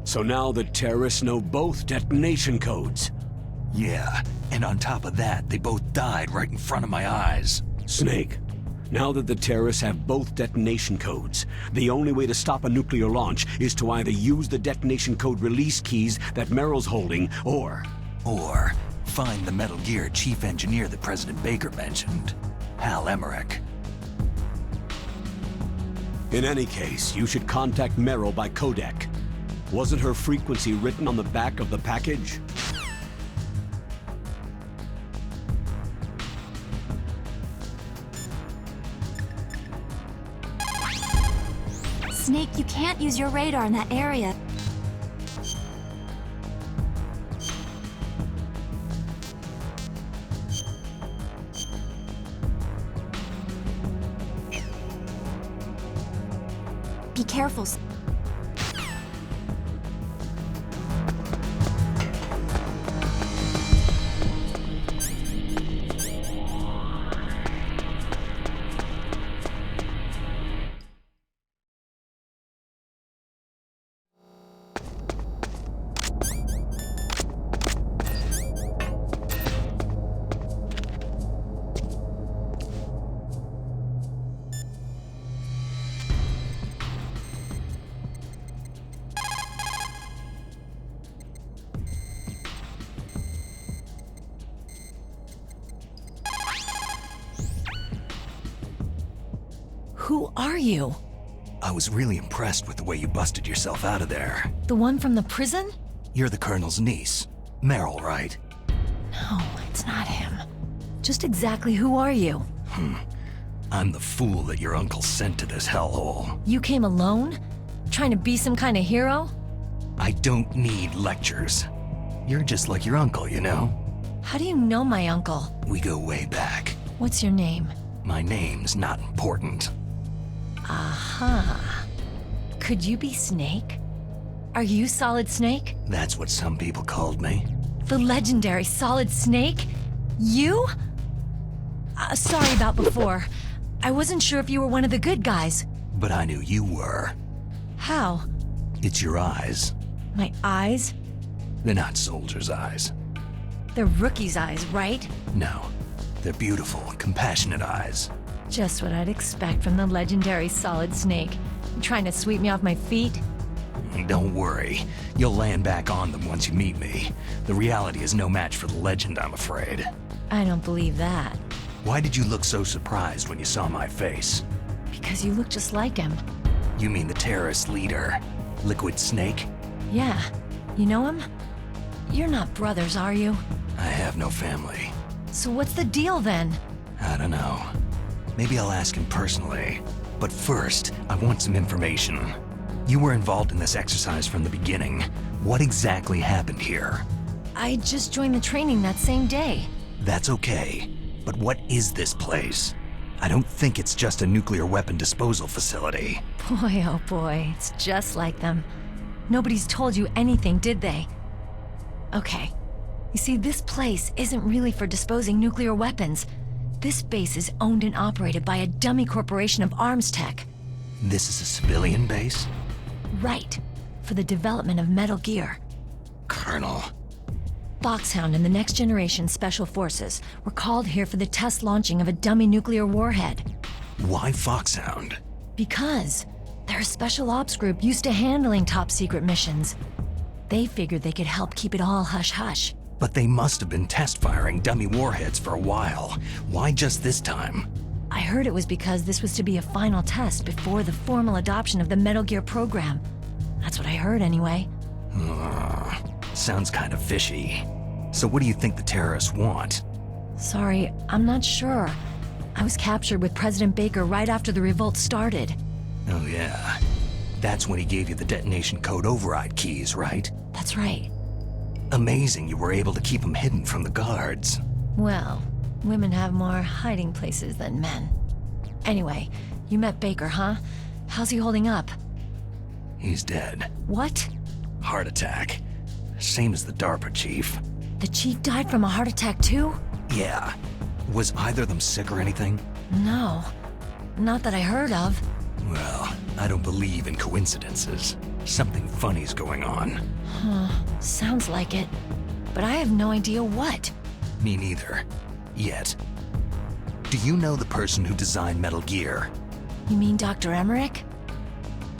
So now the terrorists know both detonation codes.
Yeah, and on top of that, they both died right in front of my eyes.
Snake, now that the terrorists have both detonation codes, the only way to stop a nuclear launch is to either use the detonation code release keys that Meryl's holding, or
find the Metal Gear chief engineer that President Baker mentioned, Hal Emmerich.
In any case, you should contact Meryl by codec. Wasn't her frequency written on the back of the package?
Snake, you can't use your radar in that area. Be careful.
Who are you?
I was really impressed with the way you busted yourself out of there.
The one from the prison?
You're the Colonel's niece. Meryl, right?
No, it's not him. Just exactly who are you?
I'm the fool that your uncle sent to this hellhole.
You came alone? Trying to be some kind of hero?
I don't need lectures. You're just like your uncle, you know?
How do you know my uncle?
We go way back.
What's your name?
My name's not important.
Aha. Could you be Snake? Are you Solid Snake?
That's what some people called me.
The legendary Solid Snake? You? Sorry about before. I wasn't sure if you were one of the good guys.
But I knew you were.
How?
It's your eyes.
My eyes?
They're not soldiers' eyes.
They're rookie's eyes, right?
No. They're beautiful, compassionate eyes.
Just what I'd expect from the legendary Solid Snake. You trying to sweep me off my feet?
Don't worry. You'll land back on them once you meet me. The reality is no match for the legend, I'm afraid.
I don't believe that.
Why did you look so surprised when you saw my face?
Because you look just like him.
You mean the terrorist leader, Liquid Snake?
Yeah. You know him? You're not brothers, are you?
I have no family.
So what's the deal then?
I don't know. Maybe I'll ask him personally. But first, I want some information. You were involved in this exercise from the beginning. What exactly happened here?
I just joined the training that same day.
That's okay. But what is this place? I don't think it's just a nuclear weapon disposal facility.
Boy, oh boy, it's just like them. Nobody's told you anything, did they? Okay. You see, this place isn't really for disposing nuclear weapons. This base is owned and operated by a dummy corporation of arms tech.
This is a civilian base?
Right. For the development of Metal Gear.
Colonel.
Foxhound and the Next Generation Special Forces were called here for the test launching of a dummy nuclear warhead.
Why Foxhound?
Because they're a special ops group used to handling top-secret missions. They figured they could help keep it all hush-hush.
But they must have been test-firing dummy warheads for a while. Why just this time?
I heard it was because this was to be a final test before the formal adoption of the Metal Gear program. That's what I heard anyway.
Sounds kind of fishy. So what do you think the terrorists want?
Sorry, I'm not sure. I was captured with President Baker right after the revolt started.
Oh yeah. That's when he gave you the detonation code override keys, right?
That's right.
Amazing you were able to keep them hidden from the guards.
Well, women have more hiding places than men. Anyway, you met Baker, huh? How's he holding up?
He's dead.
What?
Heart attack. Same as the DARPA chief.
The chief died from a heart attack too?
Yeah. Was either of them sick or anything?
No. Not that I heard of.
Well, I don't believe in coincidences. Something funny's going on.
Huh. Sounds like it. But I have no idea what.
Me neither. Yet. Do you know the person who designed Metal Gear?
You mean Dr. Emmerich?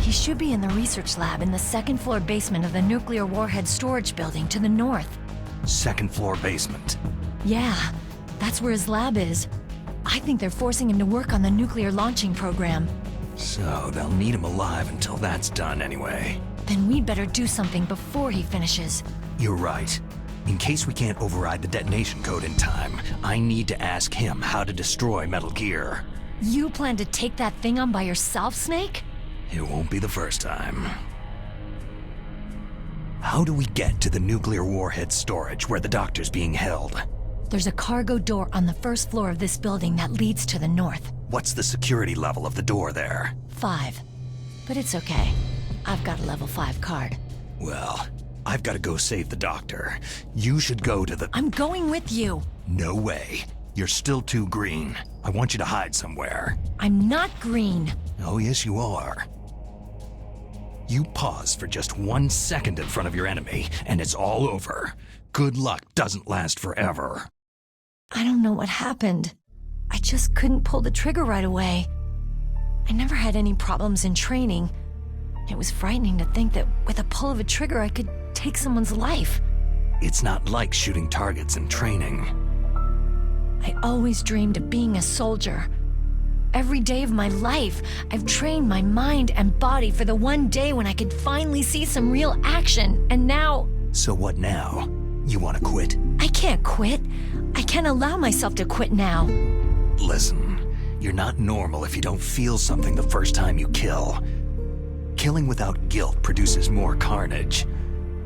He should be in the research lab in the second-floor basement of the nuclear warhead storage building to the north.
Second-floor basement?
Yeah, that's where his lab is. I think they're forcing him to work on the nuclear launching program.
So they'll need him alive until that's done anyway.
Then we'd better do something before he finishes.
You're right. In case we can't override the detonation code in time, I need to ask him how to destroy Metal Gear.
You plan to take that thing on by yourself, Snake?
It won't be the first time. How do we get to the nuclear warhead storage where the doctor's being held?
There's a cargo door on the first floor of this building that leads to the north.
What's the security level of the door there?
5. But it's okay. I've got a level 5 card.
Well, I've got to go save the doctor. You should go to the...
I'm going with you.
No way. You're still too green. I want you to hide somewhere.
I'm not green.
Oh, yes, you are. You pause for just 1 second in front of your enemy, and it's all over. Good luck doesn't last forever.
I don't know what happened. I just couldn't pull the trigger right away. I never had any problems in training. It was frightening to think that with a pull of a trigger I could take someone's life.
It's not like shooting targets in training.
I always dreamed of being a soldier. Every day of my life, I've trained my mind and body for the one day when I could finally see some real action, and now...
So what now? You want to quit?
I can't quit. I can't allow myself to quit now.
Listen, you're not normal if you don't feel something the first time you kill. Killing without guilt produces more carnage.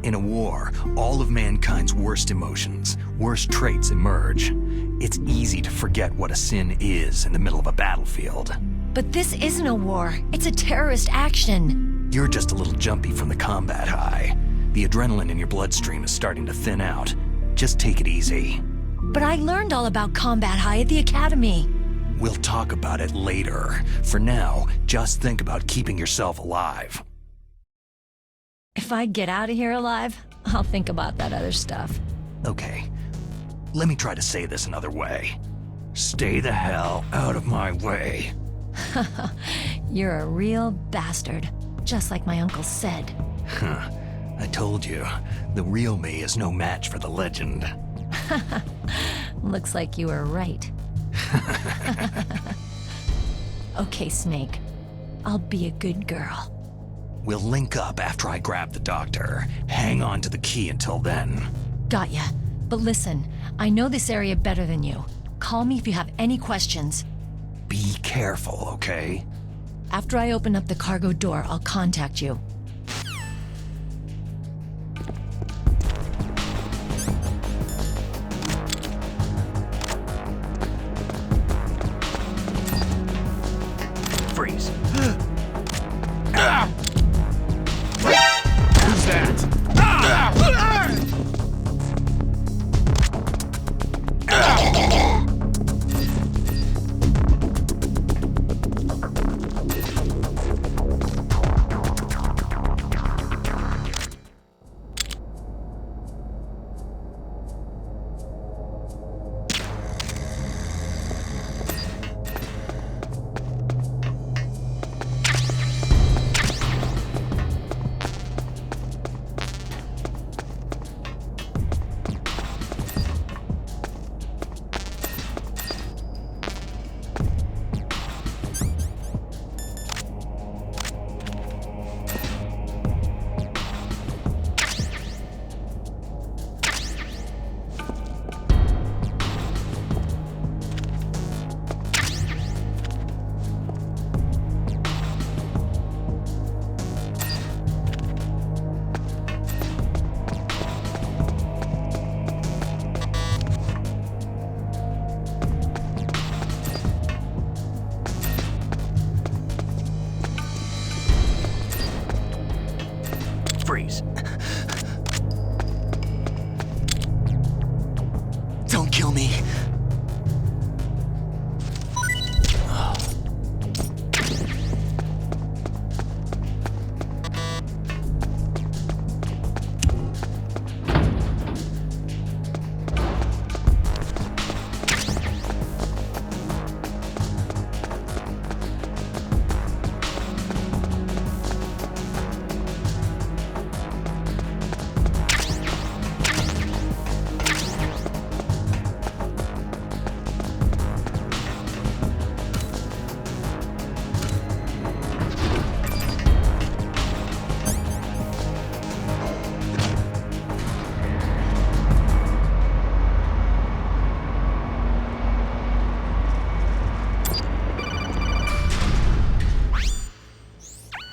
In a war, all of mankind's worst emotions, worst traits emerge. It's easy to forget what a sin is in the middle of a battlefield.
But this isn't a war. It's a terrorist action.
You're just a little jumpy from the combat high. The adrenaline in your bloodstream is starting to thin out. Just take it easy.
But I learned all about combat high at the academy.
We'll talk about it later. For now, just think about keeping yourself alive.
If I get out of here alive, I'll think about that other stuff.
Okay. Let me try to say this another way. Stay the hell out of my way.
You're a real bastard, just like my uncle said.
Huh. I told you, the real me is no match for the legend.
Looks like you were right. Okay, Snake. I'll be a good girl.
We'll link up after I grab the doctor. Hang on to the key until then.
Got ya. But listen, I know this area better than you. Call me if you have any questions.
Be careful, okay?
After I open up the cargo door, I'll contact you.
Freeze.
Who's that?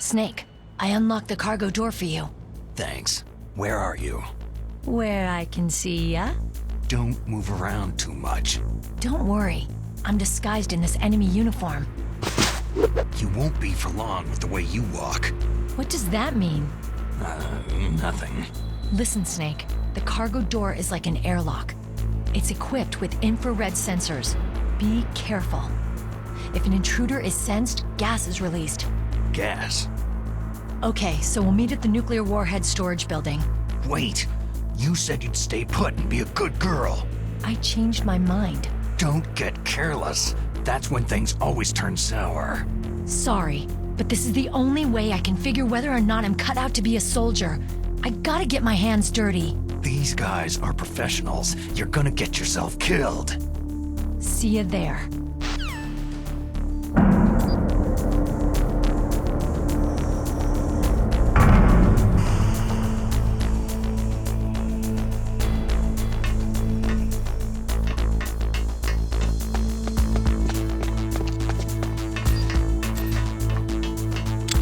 Snake, I unlocked the cargo door for you.
Thanks. Where are you?
Where I can see ya.
Don't move around too much.
Don't worry. I'm disguised in this enemy uniform.
You won't be for long with the way you walk.
What does that mean?
Nothing.
Listen, Snake. The cargo door is like an airlock. It's equipped with infrared sensors. Be careful. If an intruder is sensed, gas is released.
Gas?
Okay, so we'll meet at the nuclear warhead storage building.
Wait! You said you'd stay put and be a good girl.
I changed my mind.
Don't get careless. That's when things always turn sour.
Sorry, but this is the only way I can figure whether or not I'm cut out to be a soldier. I gotta get my hands dirty.
These guys are professionals. You're gonna get yourself killed.
See you there.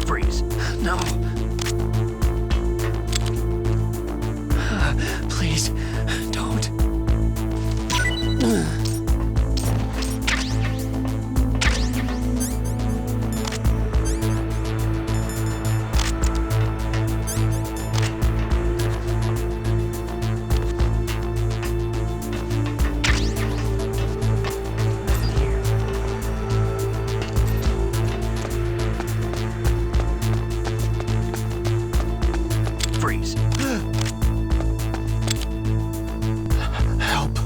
Freeze. No. Please, don't. Freeze. Help.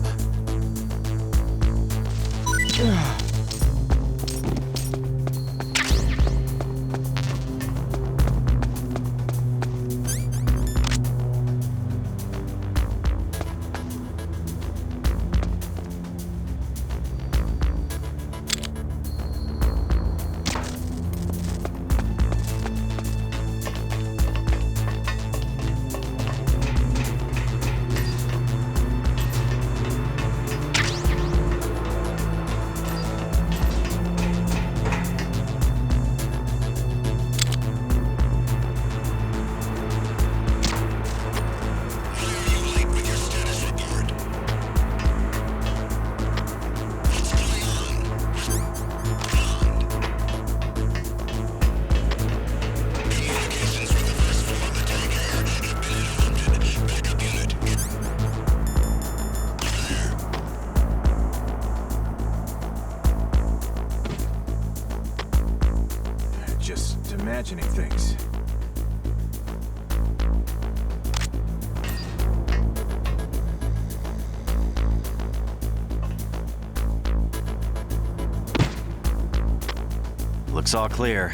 Just imagining things.
Looks all clear.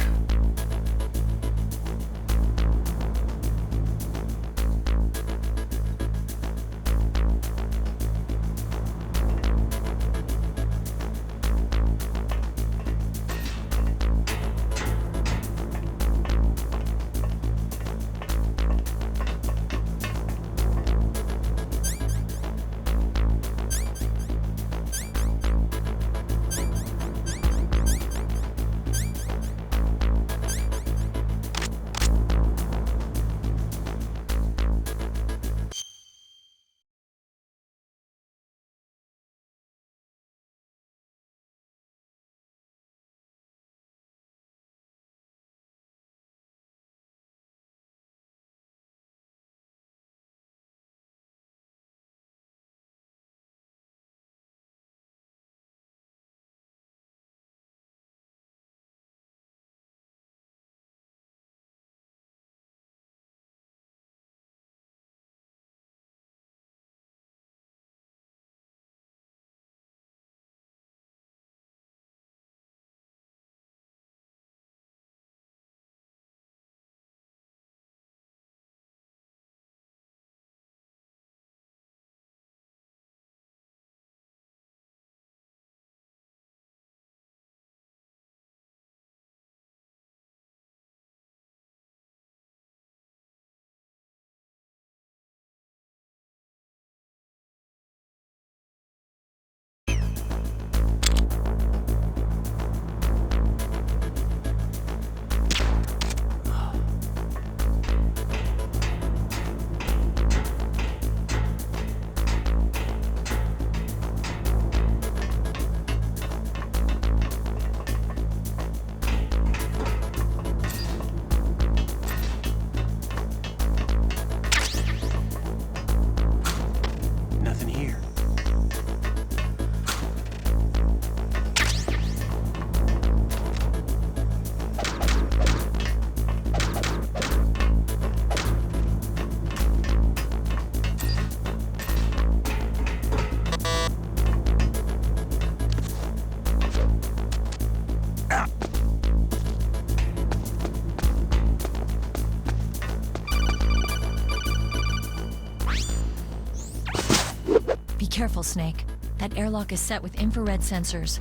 Be careful, Snake. That airlock is set with infrared sensors.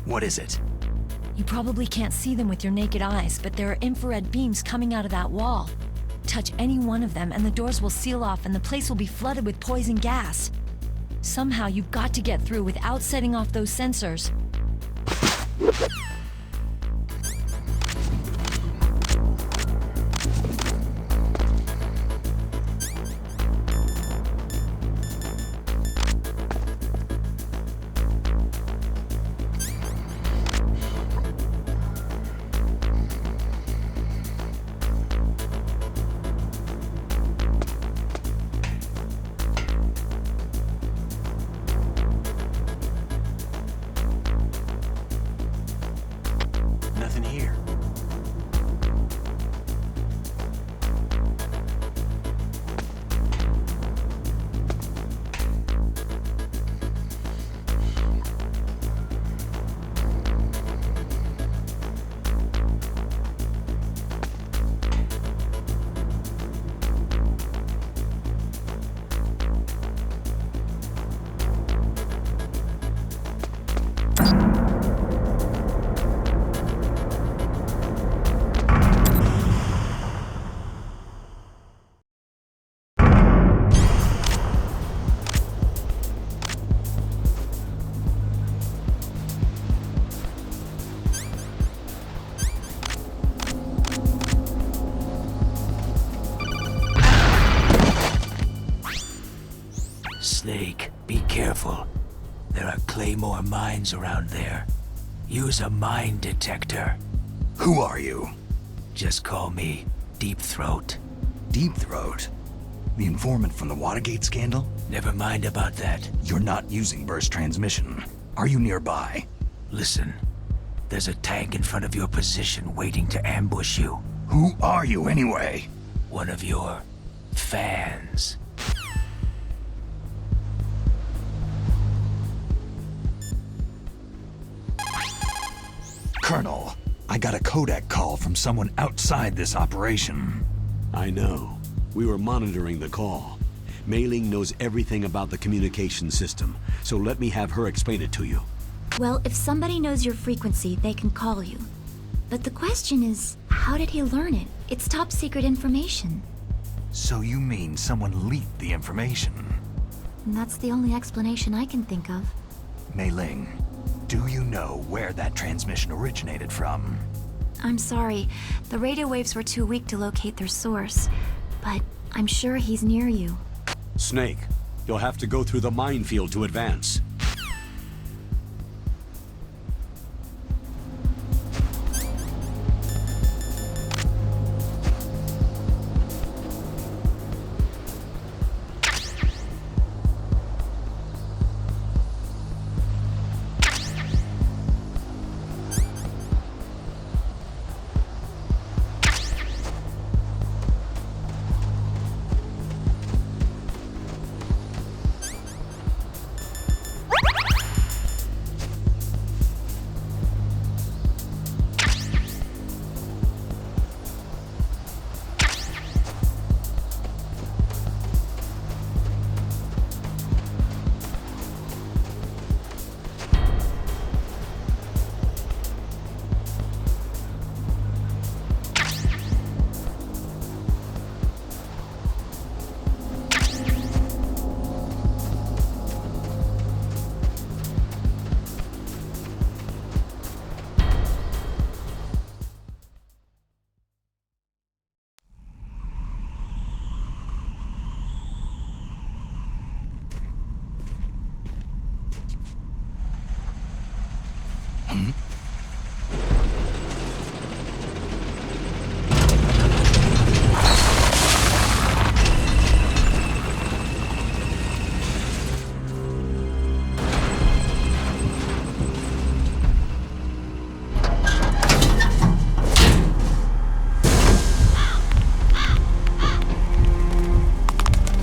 What is it?
You probably can't see them with your naked eyes, but there are infrared beams coming out of that wall. Touch any one of them and the doors will seal off and the place will be flooded with poison gas. Somehow you've got to get through without setting off those sensors.
Nothing here.
Snake, be careful. There are Claymore mines around there. Use a mine detector.
Who are you?
Just call me Deep Throat.
Deep Throat? The informant from the Watergate scandal?
Never mind about that.
You're not using burst transmission. Are you nearby?
Listen, there's a tank in front of your position waiting to ambush you.
Who are you anyway?
One of your fans.
Colonel, I got a Kodak call from someone outside this operation.
I know. We were monitoring the call. Mei Ling knows everything about the communication system, so let me have her explain it to you.
Well, if somebody knows your frequency, they can call you. But the question is, how did he learn it? It's top secret information.
So you mean someone leaked the information?
And that's the only explanation I can think of.
Mei Ling, do you know where that transmission originated from?
I'm sorry. The radio waves were too weak to locate their source. But I'm sure he's near you.
Snake, you'll have to go through the minefield to advance.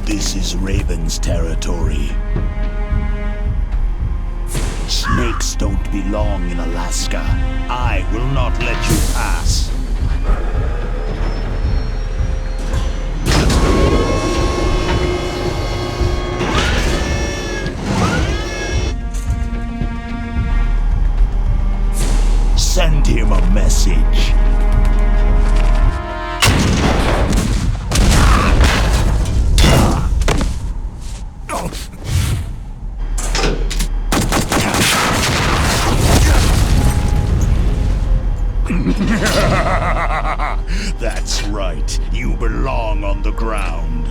This is Raven's territory. Snakes don't belong in Alaska. I will not let you pass. belong on the ground.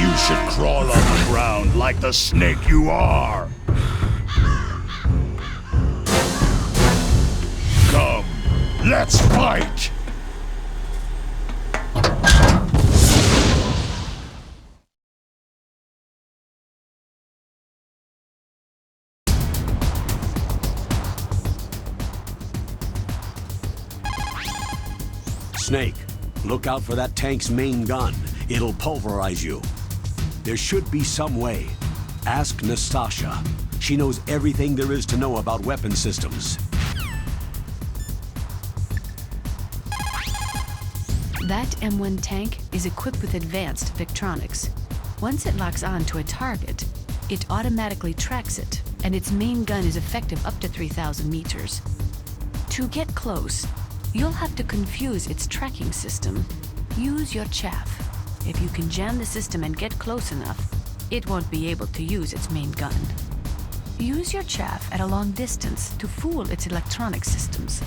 You should crawl on the ground like the snake you are. Come, let's fight!
Snake, look out for that tank's main gun. It'll pulverize you. There should be some way. Ask Nastasha. She knows everything there is to know about weapon systems.
That M1 tank is equipped with advanced Victronics. Once it locks on to a target, it automatically tracks it, and its main gun is effective up to 3,000 meters. To get close, you'll have to confuse its tracking system. Use your chaff. If you can jam the system and get close enough, it won't be able to use its main gun. Use your chaff at a long distance to fool its electronic systems.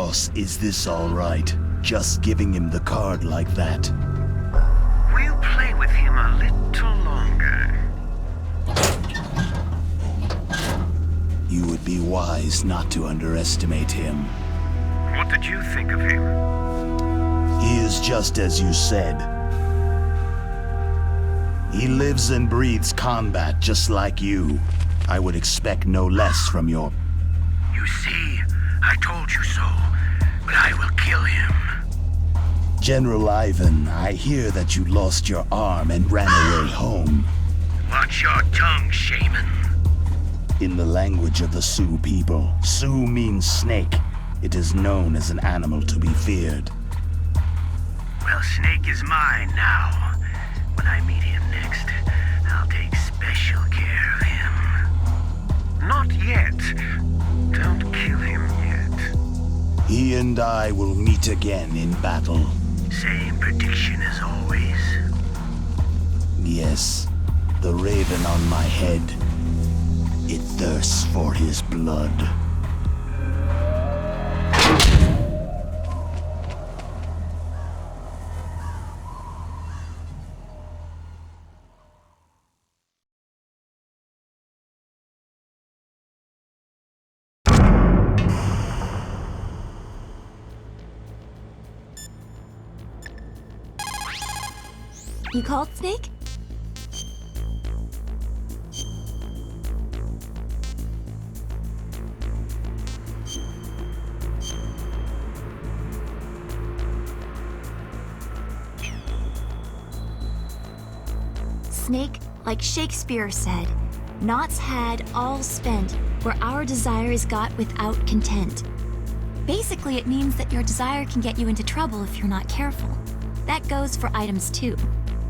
Boss, is this all right? Just giving him the card like that?
We'll play with him a little longer.
You would be wise not to underestimate him.
What did you think of him?
He is just as you said. He lives and breathes combat just like you. I would expect no less from your...
You see, I told you so, but I will kill him.
General Ivan, I hear that you lost your arm and ran away home.
Watch your tongue, shaman.
In the language of the Sioux people, Sioux means snake. It is known as an animal to be feared.
Well, Snake is mine now. When I meet him next, I'll take special care of him. Not yet. Don't kill him yet.
He and I will meet again in battle.
Same prediction as always.
Yes, the raven on my head. It thirsts for his blood.
You called, Snake? Snake, like Shakespeare said, naught's had, all spent, where our desire is got without content. Basically, it means that your desire can get you into trouble if you're not careful. That goes for items too.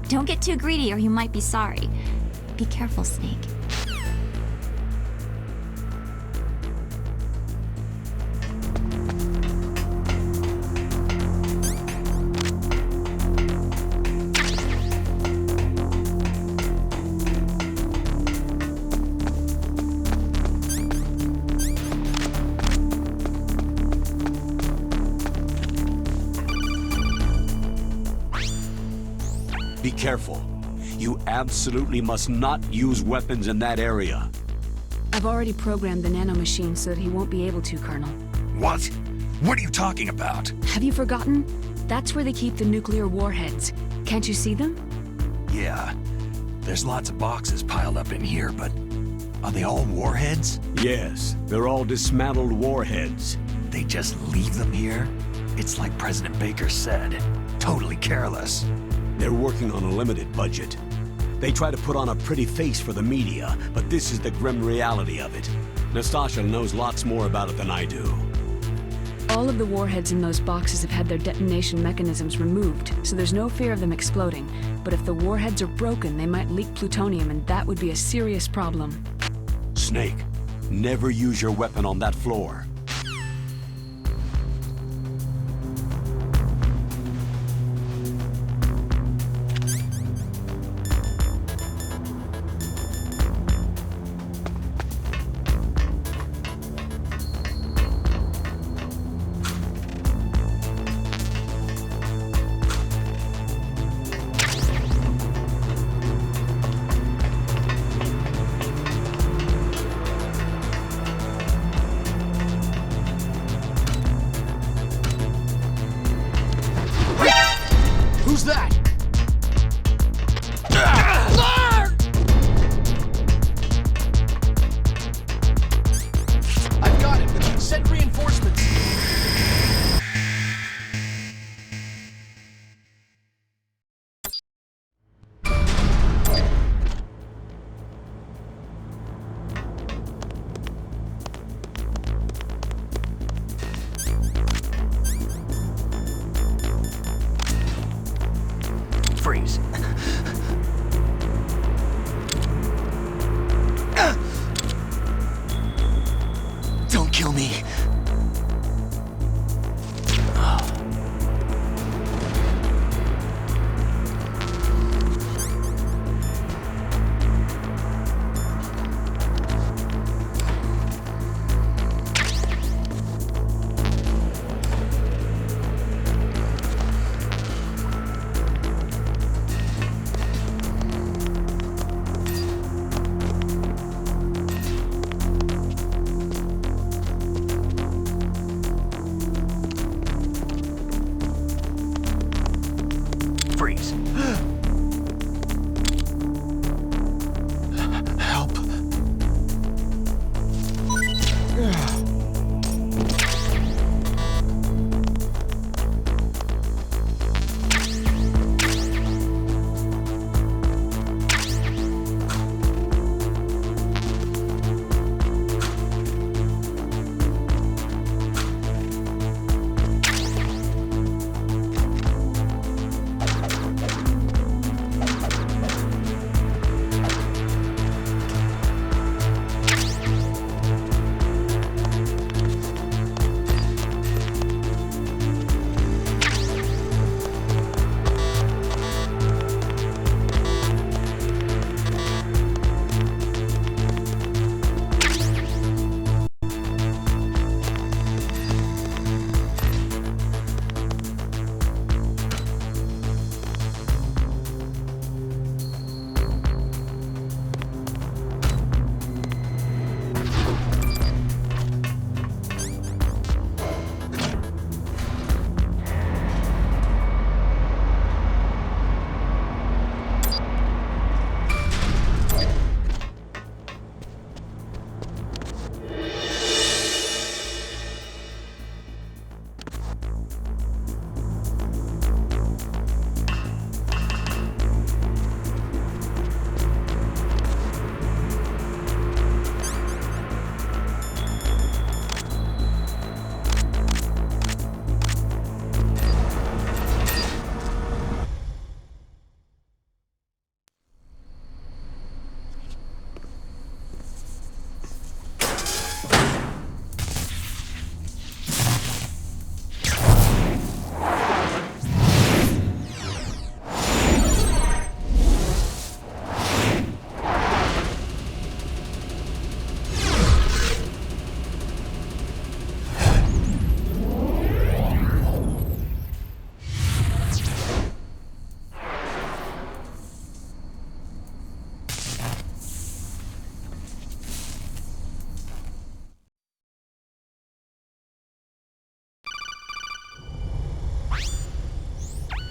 Don't get too greedy or you might be sorry. Be careful, Snake.
Be careful. You absolutely must not use weapons in that area.
I've already programmed the nanomachine so that he won't be able to, Colonel.
What? What are you talking about?
Have you forgotten? That's where they keep the nuclear warheads. Can't you see them?
Yeah. There's lots of boxes piled up in here, but are they all warheads?
Yes, they're all dismantled warheads.
They just leave them here? It's like President Baker said. Totally careless.
They're working on a limited budget. They try to put on a pretty face for the media, but this is the grim reality of it. Nastasha knows lots more about it than I do.
All of the warheads in those boxes have had their detonation mechanisms removed, so there's no fear of them exploding. But if the warheads are broken, they might leak plutonium, and that would be a serious problem.
Snake, never use your weapon on that floor.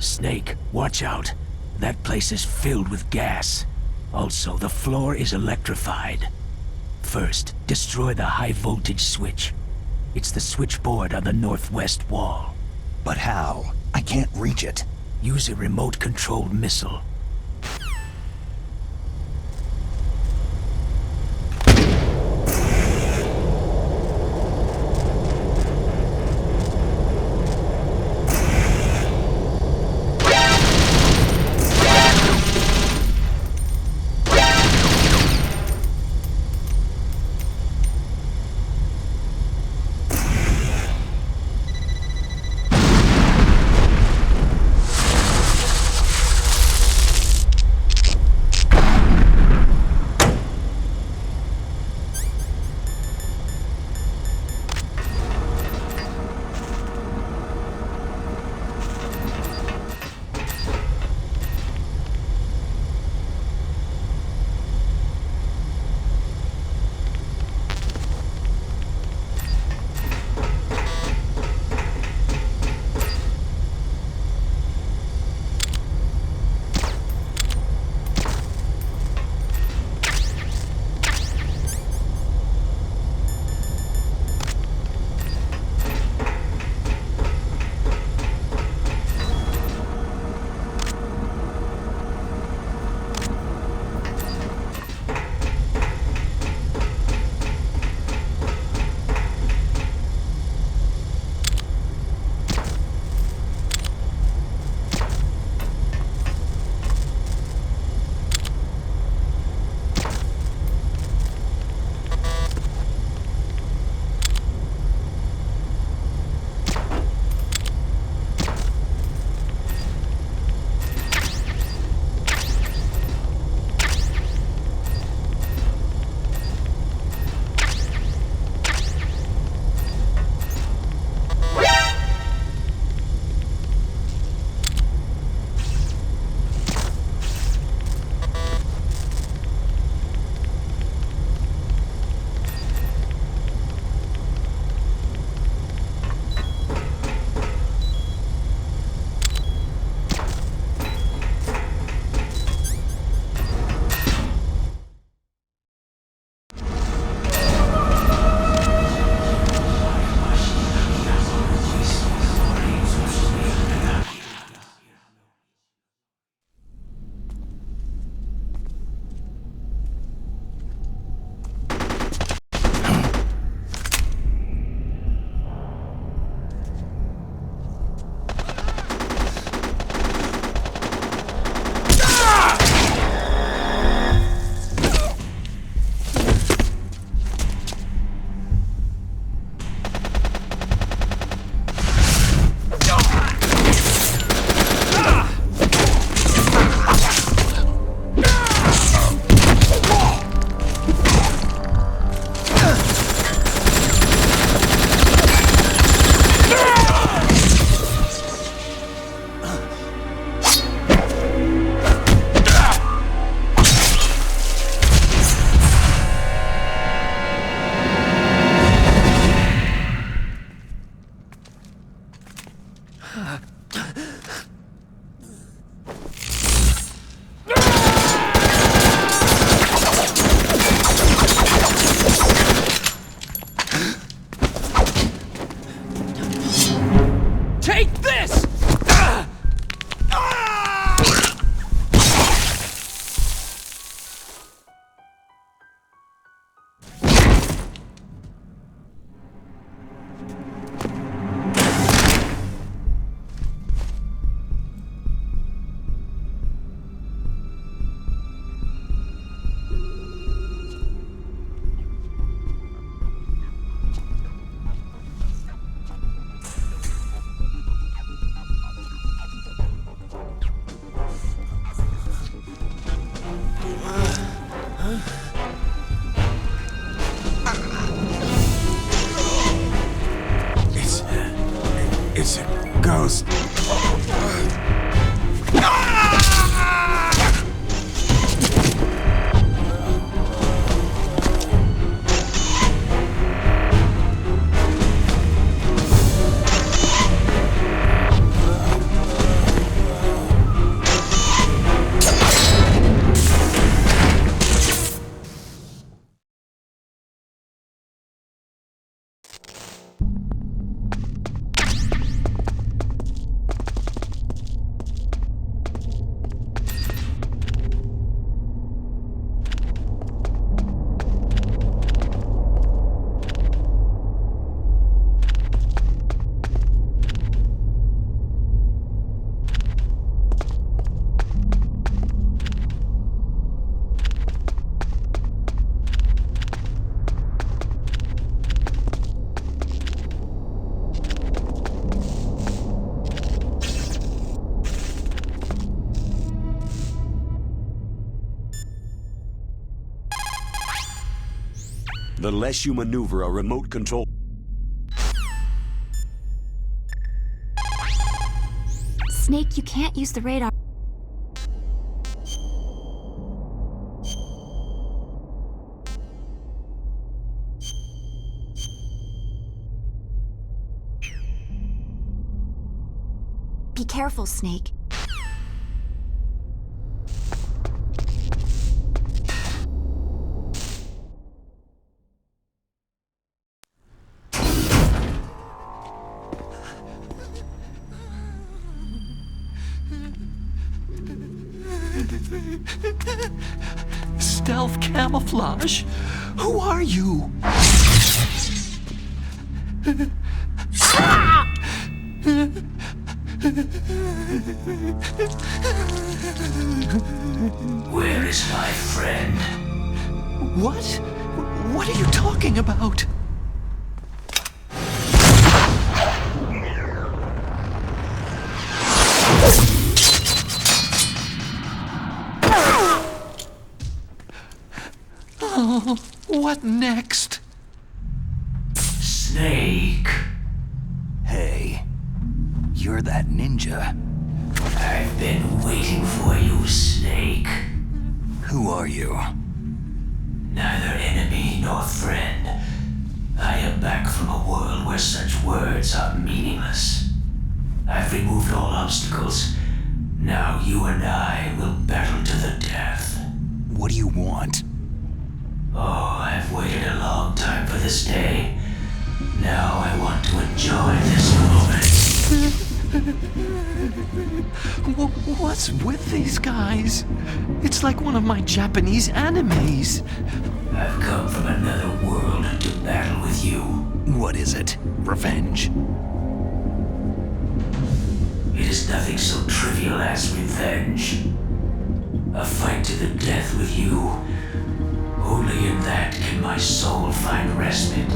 Snake, watch out. That place is filled with gas. Also, the floor is electrified. First, destroy the high-voltage switch. It's the switchboard on the northwest wall.
But how? I can't reach it.
Use a remote-controlled missile.
It's a ghost.
The less you maneuver a remote control...
Snake, you can't use the radar. Be careful, Snake.
Stealth camouflage? Who are you?
Where is my friend?
What? What are you talking about? Oh, what next?
Snake.
Hey, you're that ninja.
I've been waiting for you, Snake.
Who are you?
Neither enemy nor friend. I am back from a world where such words are meaningless. I've removed all obstacles. Now you and I will battle to the death.
What do you want?
Oh, I've waited a long time for this day. Now I want to enjoy this moment.
What's with these guys? It's like one of my Japanese animes.
I've come from another world to battle with you.
What is it? Revenge?
It is nothing so trivial as revenge. A fight to the death with you. Only in that can my soul find respite.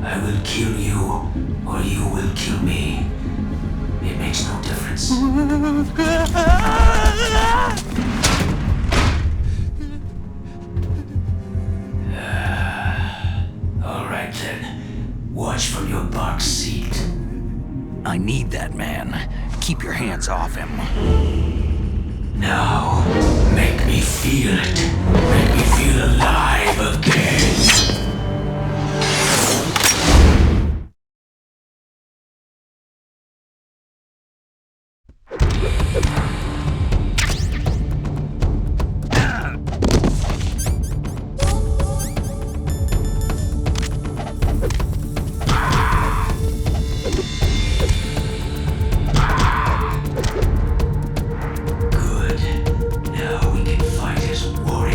I will kill you, or you will kill me. It makes no difference. All right then. Watch from your box seat.
I need that man. Keep your hands off him.
Now, make me feel it. Make me feel alive again. Good. Now we can fight as warriors.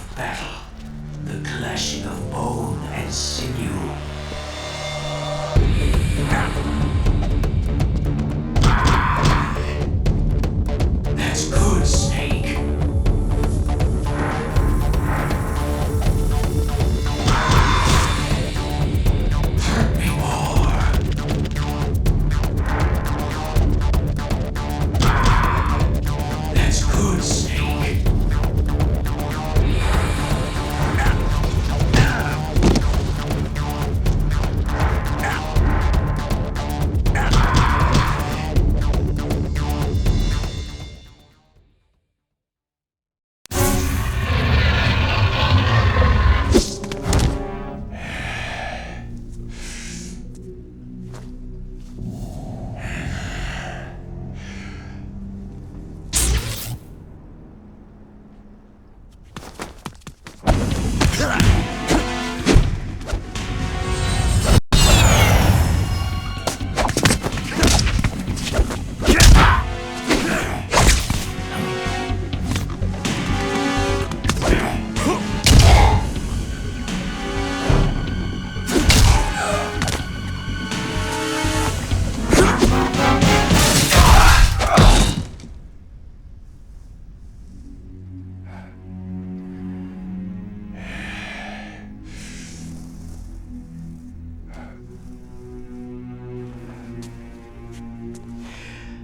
of battle, the clashing of bone and sinew. That's good, Snake. Hurt me more. That's good, Snake.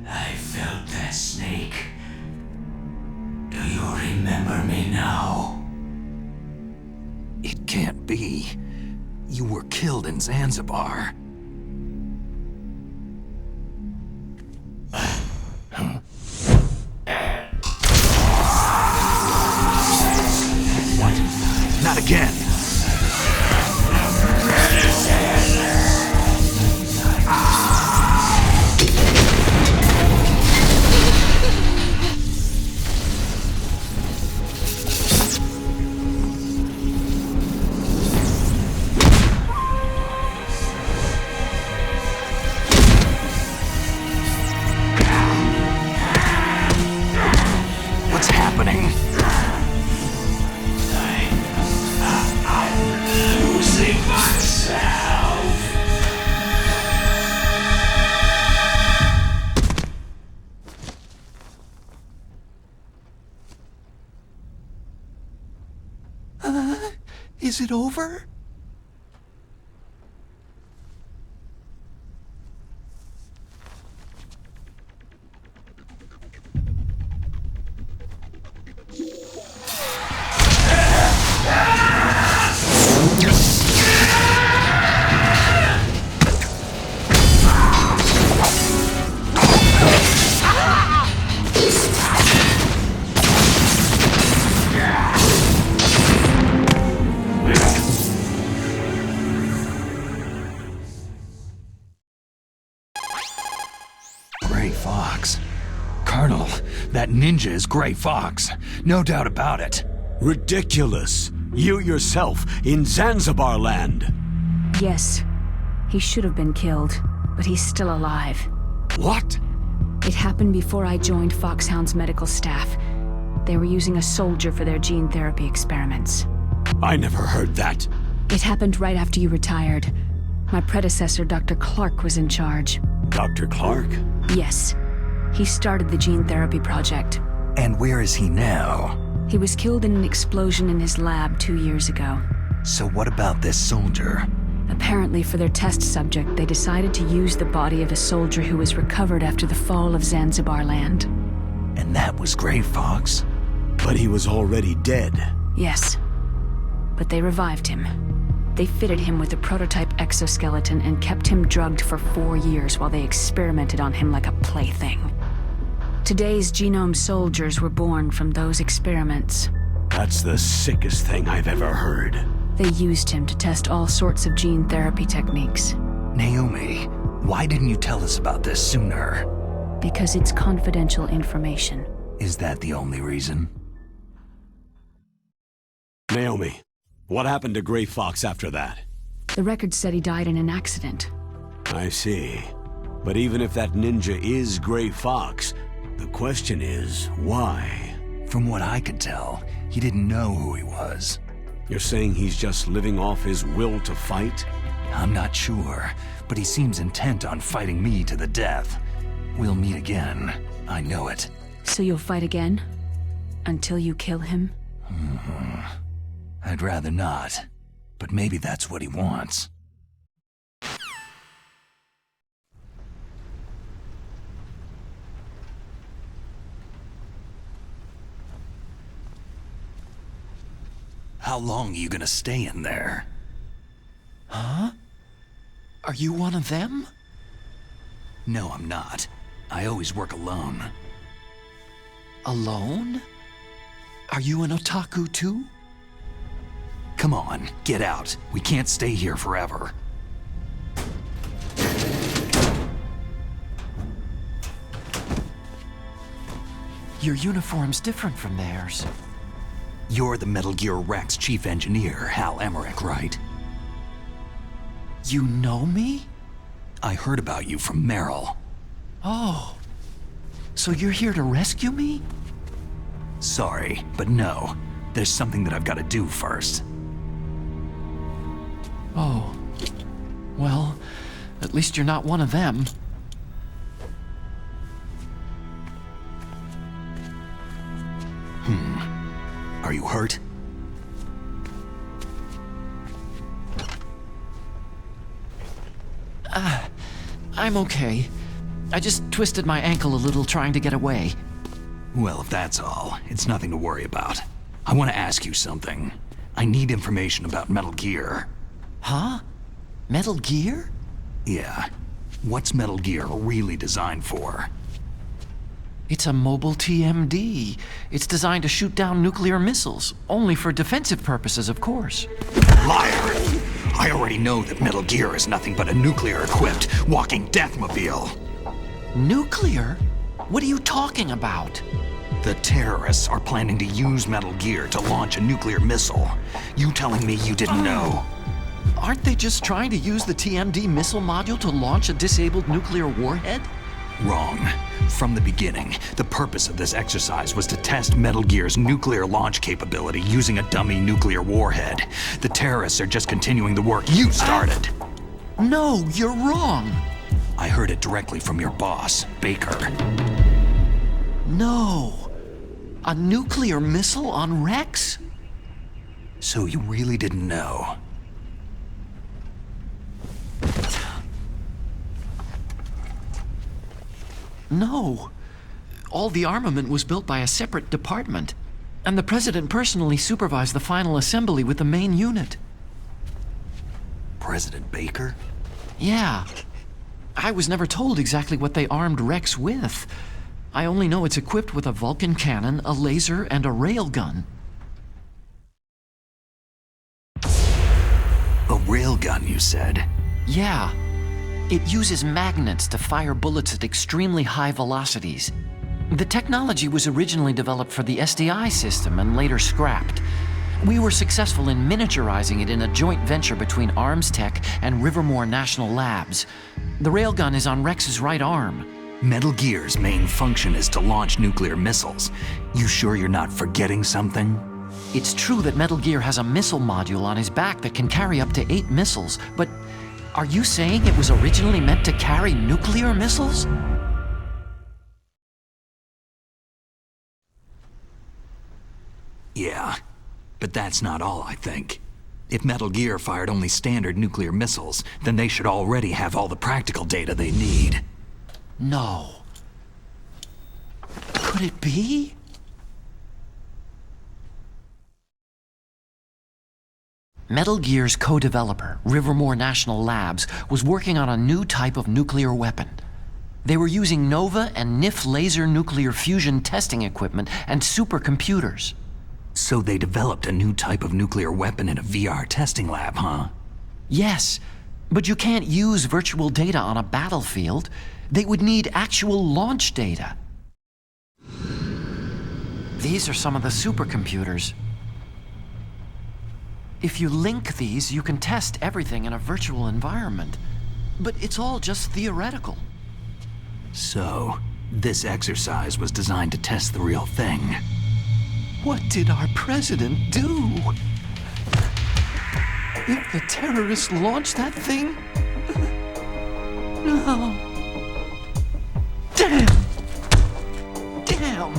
I felt that, Snake. Do you remember me now?
It can't be. You were killed in Zanzibar. What? Not again! What's happening?
I'm losing myself.
Is it over?
Gray Fox. Colonel, that ninja is Gray Fox. No doubt about it.
Ridiculous. You yourself in Zanzibar land.
Yes. He should have been killed, but he's still alive.
What?
It happened before I joined Foxhound's medical staff. They were using a soldier for their gene therapy experiments.
I never heard that.
It happened right after you retired. My predecessor, Dr. Clark, was in charge.
Dr. Clark?
Yes. He started the gene therapy project.
And where is he now?
He was killed in an explosion in his lab 2 years ago.
So what about this soldier?
Apparently, for their test subject, they decided to use the body of a soldier who was recovered after the fall of Zanzibar land.
And that was Gray Fox?
But he was already dead.
Yes. But they revived him. They fitted him with a prototype exoskeleton and kept him drugged for 4 years while they experimented on him like a plaything. Today's genome soldiers were born from those experiments.
That's the sickest thing I've ever heard.
They used him to test all sorts of gene therapy techniques.
Naomi, why didn't you tell us about this sooner?
Because it's confidential information.
Is that the only reason?
Naomi, what happened to Gray Fox after that?
The record said he died in an accident.
I see. But even if that ninja is Gray Fox, the question is, why?
From what I could tell, He didn't know who he was.
You're saying he's just living off his will to fight?
I'm not sure, but he seems intent on fighting me to the death. We'll meet again. I know it.
So you'll fight again? Until you kill him?
I'd rather not, but maybe that's what he wants. How long are you gonna stay in there?
Huh? Are you one of them?
No, I'm not. I always work alone.
Alone? Are you an otaku too?
Come on, get out. We can't stay here forever.
Your uniform's different from theirs.
You're the Metal Gear Rex chief engineer, Hal Emmerich, right?
You know me?
I heard about you from Meryl.
Oh. So you're here to rescue me?
Sorry, but no. There's something that I've got to do first.
Oh. Well, at least you're not one of them.
Are you hurt?
I'm okay. I just twisted my ankle a little trying to get away.
Well, if that's all, it's nothing to worry about. I want to ask you something. I need information about Metal Gear.
Huh? Metal Gear?
Yeah. What's Metal Gear really designed for?
It's a mobile TMD. It's designed to shoot down nuclear missiles, only for defensive purposes, of course.
Liar! I already know that Metal Gear is nothing but a nuclear-equipped walking deathmobile.
Nuclear? What are you talking about?
The terrorists are planning to use Metal Gear to launch a nuclear missile. You telling me you didn't know?
Aren't they just trying to use the TMD missile module to launch a disabled nuclear warhead?
Wrong. From the beginning, the purpose of this exercise was to test Metal Gear's nuclear launch capability using a dummy nuclear warhead. The terrorists are just continuing the work you started.
No, you're wrong.
I heard it directly from your boss, Baker.
No. A nuclear missile on Rex?
So you really didn't know?
No. All the armament was built by a separate department, and the President personally supervised the final assembly with the main unit.
President Baker?
Yeah. I was never told exactly what they armed Rex with. I only know it's equipped with a Vulcan cannon, a laser, and a railgun.
A railgun, you said?
Yeah. It uses magnets to fire bullets at extremely high velocities. The technology was originally developed for the SDI system and later scrapped. We were successful in miniaturizing it in a joint venture between Arms Tech and Rivermore National Labs. The railgun is on Rex's right arm.
Metal Gear's main function is to launch nuclear missiles. You sure you're not forgetting something?
It's true that Metal Gear has a missile module on his back that can carry up to 8 missiles, but are you saying it was originally meant to carry nuclear missiles?
Yeah, but that's not all, I think. If Metal Gear fired only standard nuclear missiles, then they should already have all the practical data they need.
No. Could it be? Metal Gear's co-developer, Rivermore National Labs, was working on a new type of nuclear weapon. They were using NOVA and NIF laser nuclear fusion testing equipment and supercomputers.
So they developed a new type of nuclear weapon in a VR testing lab, huh?
Yes, but you can't use virtual data on a battlefield. They would need actual launch data. These are some of the supercomputers. If you link these, you can test everything in a virtual environment. But it's all just theoretical.
So, this exercise was designed to test the real thing.
What did our president do? If the terrorists launched that thing? No. Damn! Damn!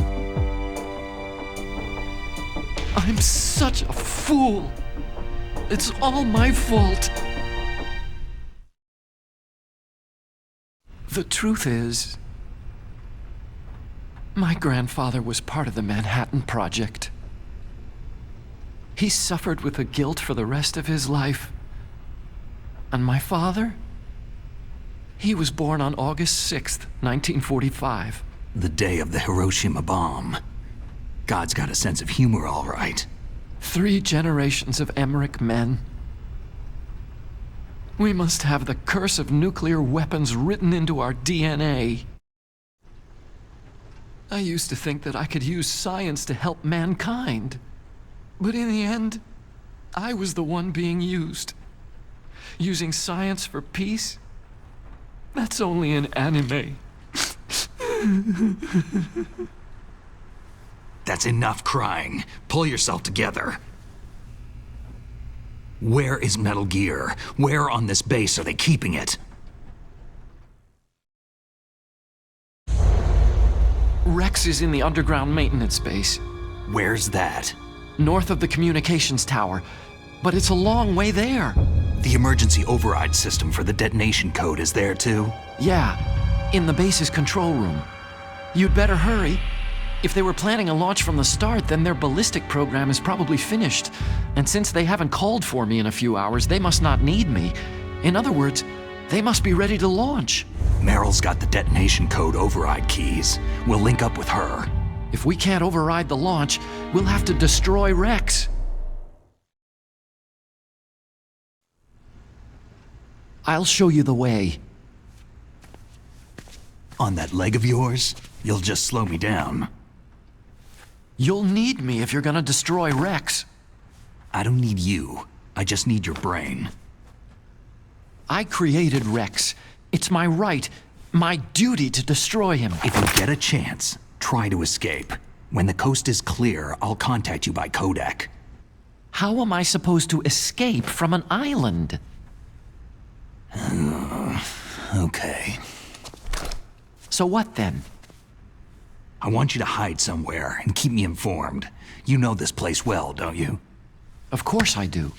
I'm such a fool. It's all my fault. The truth is, my grandfather was part of the Manhattan Project. He suffered with the guilt for the rest of his life. And my father? He was born on August 6th, 1945.
The day of the Hiroshima bomb. God's got a sense of humor, all right.
3 generations of Emmerich men. We must have the curse of nuclear weapons written into our DNA. I used to think that I could use science to help mankind. But in the end, I was the one being used. Using science for peace? That's only in anime.
That's enough crying. Pull yourself together. Where is Metal Gear? Where on this base are they keeping it?
Rex is in the underground maintenance base.
Where's that?
North of the communications tower. But it's a long way there.
The emergency override system for the detonation code is there too?
Yeah, in the base's control room. You'd better hurry. If they were planning a launch from the start, then their ballistic program is probably finished. And since they haven't called for me in a few hours, they must not need me. In other words, they must be ready to launch.
Meryl's got the detonation code override keys. We'll link up with her.
If we can't override the launch, we'll have to destroy Rex. I'll show you the way.
On that leg of yours, you'll just slow me down.
You'll need me if you're gonna destroy Rex.
I don't need you. I just need your brain.
I created Rex. It's my right, my duty to destroy him.
If you get a chance, try to escape. When the coast is clear, I'll contact you by codec.
How am I supposed to escape from an island?
Okay.
So what then?
I want you to hide somewhere and keep me informed. You know this place well, don't you?
Of course I do.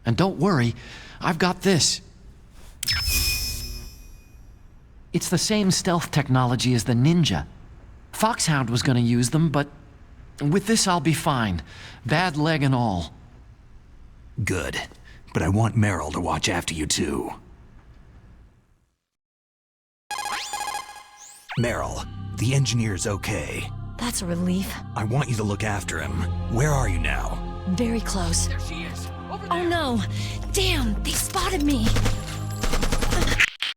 And don't worry, I've got this. It's the same stealth technology as the Ninja. Foxhound was gonna use them, but with this I'll be fine. Bad leg and all.
Good. But I want Meryl to watch after you too. Meryl, the engineer's okay.
That's a relief.
I want you to look after him. Where are you now?
Very close.
There she is. Over there.
Oh no! Damn, they spotted me!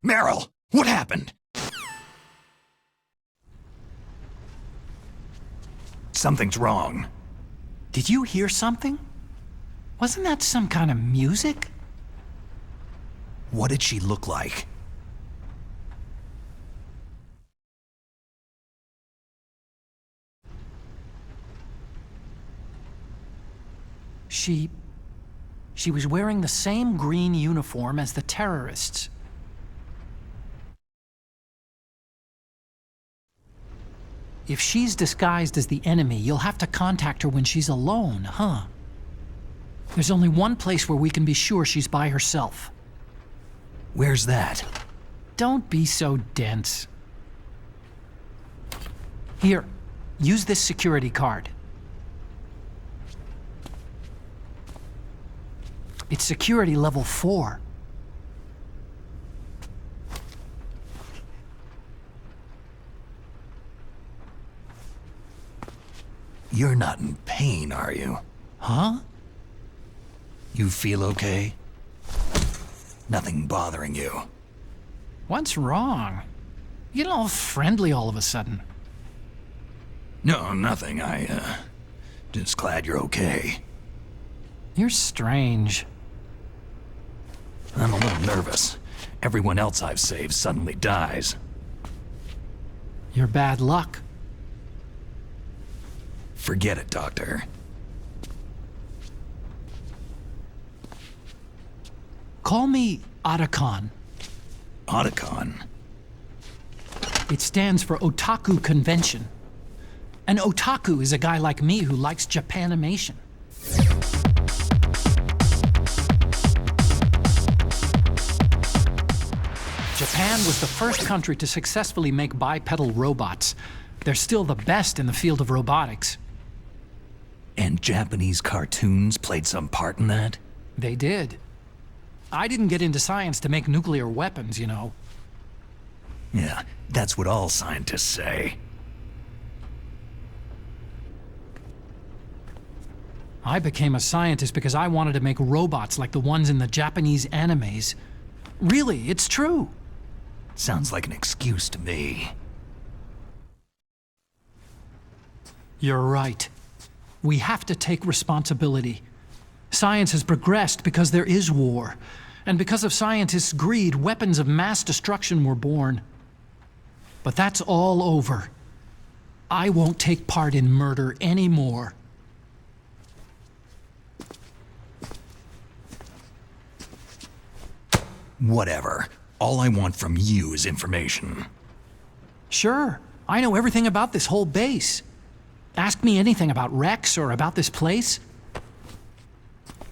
Meryl, what happened? Something's wrong.
Did you hear something? Wasn't that some kind of music?
What did she look like?
She was wearing the same green uniform as the terrorists. If she's disguised as the enemy, you'll have to contact her when she's alone, huh? There's only one place where we can be sure she's by herself.
Where's that?
Don't be so dense. Here, use this security card. It's security level 4.
You're not in pain, are you?
Huh?
You feel okay? Nothing bothering you?
What's wrong? You get all friendly all of a sudden.
No, nothing. Just glad you're okay.
You're strange.
I'm a little nervous. Everyone else I've saved suddenly dies.
You're bad luck.
Forget it, Doctor.
Call me Otacon.
Otacon?
It stands for Otaku Convention. An otaku is a guy like me who likes Japanimation. Japan was the first country to successfully make bipedal robots. They're still the best in the field of robotics.
And Japanese cartoons played some part in that?
They did. I didn't get into science to make nuclear weapons, you know.
Yeah, that's what all scientists say.
I became a scientist because I wanted to make robots like the ones in the Japanese animes. Really, it's true.
Sounds like an excuse to me.
You're right. We have to take responsibility. Science has progressed because there is war. And because of scientists' greed, weapons of mass destruction were born. But that's all over. I won't take part in murder anymore.
Whatever. All I want from you is information.
Sure. I know everything about this whole base. Ask me anything about Rex or about this place.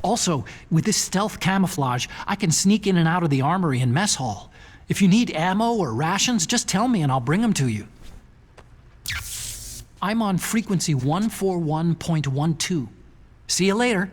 Also, with this stealth camouflage, I can sneak in and out of the armory and mess hall. If you need ammo or rations, just tell me and I'll bring them to you. I'm on frequency 141.12. See you later.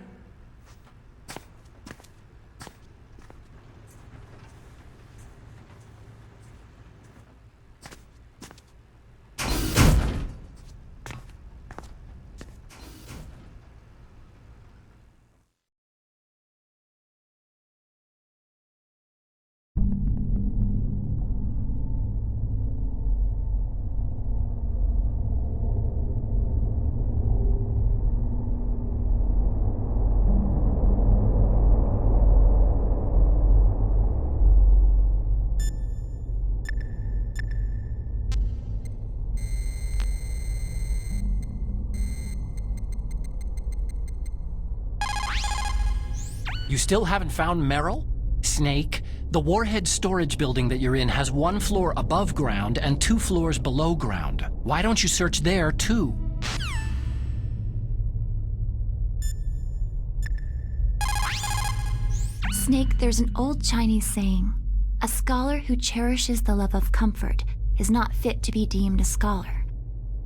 You still haven't found Merrill? Snake, the warhead storage building that you're in has 1 floor above ground and 2 floors below ground. Why don't you search there, too?
Snake, there's an old Chinese saying, a scholar who cherishes the love of comfort is not fit to be deemed a scholar.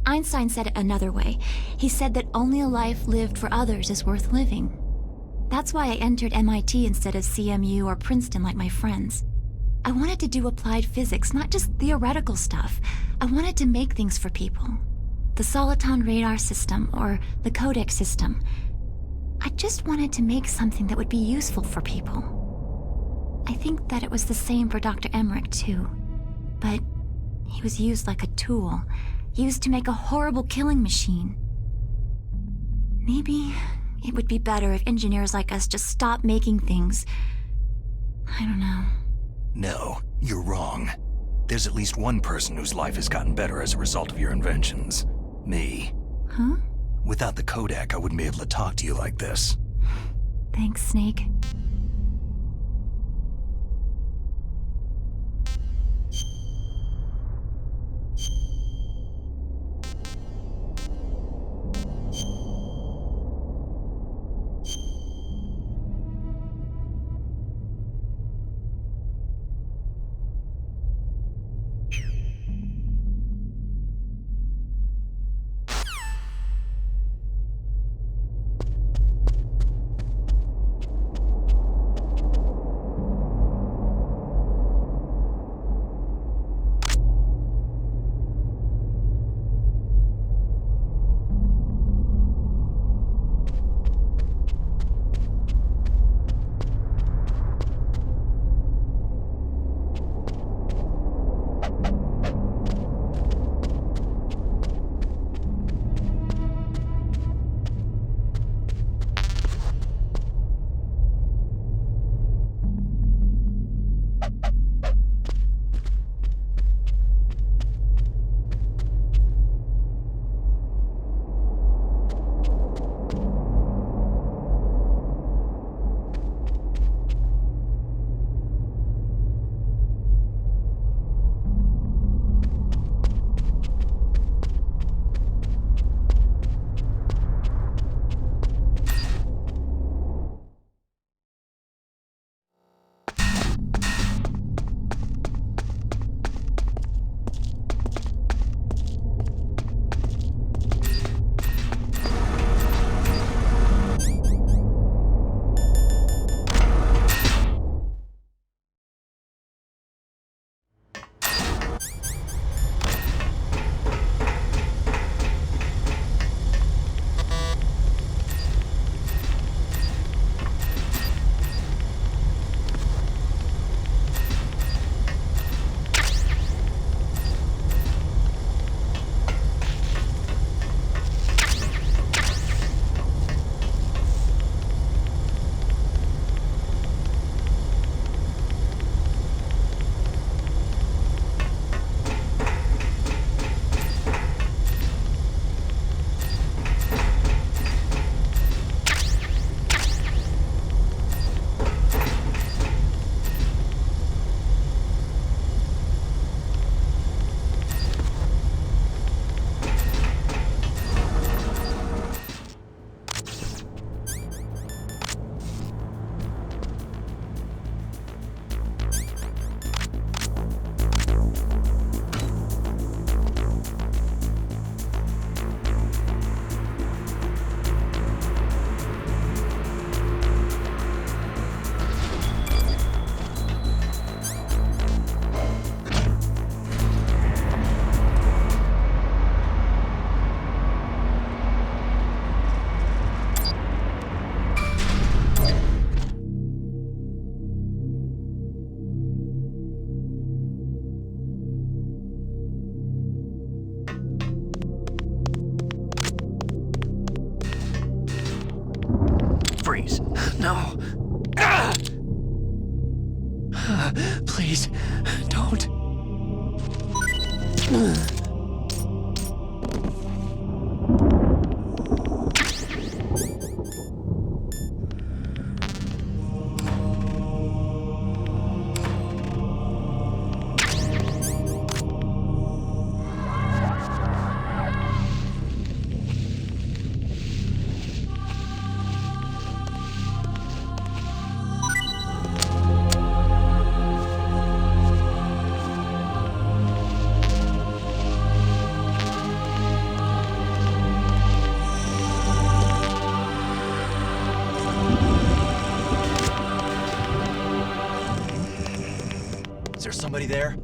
Einstein said it another way. He said that only a life lived for others is worth living. That's why I entered MIT instead of CMU or Princeton like my friends. I wanted to do applied physics, not just theoretical stuff. I wanted to make things for people. The Soliton radar system or the codec system. I just wanted to make something that would be useful for people. I think that it was the same for Dr. Emmerich too. But he was used like a tool, used to make a horrible killing machine. Maybe it would be better if engineers like us just stopped making things. I don't know.
No, you're wrong. There's at least one person whose life has gotten better as a result of your inventions. Me.
Huh?
Without the codec, I wouldn't be able to talk to you like this.
Thanks, Snake.
Please, don't.
Is there somebody there?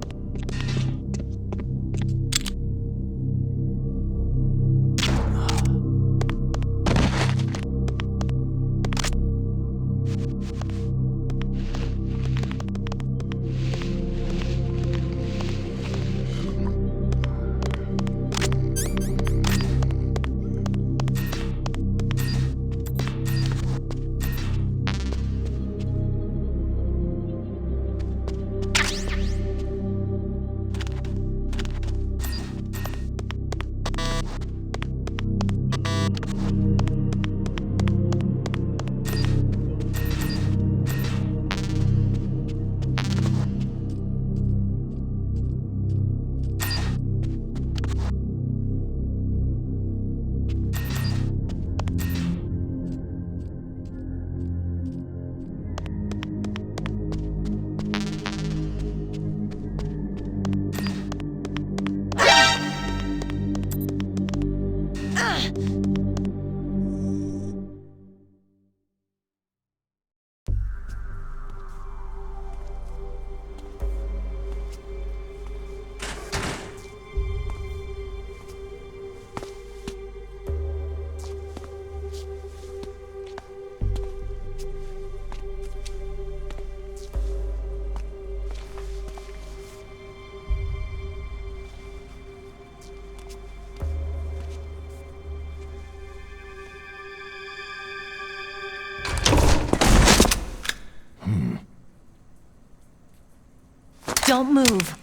Don't move.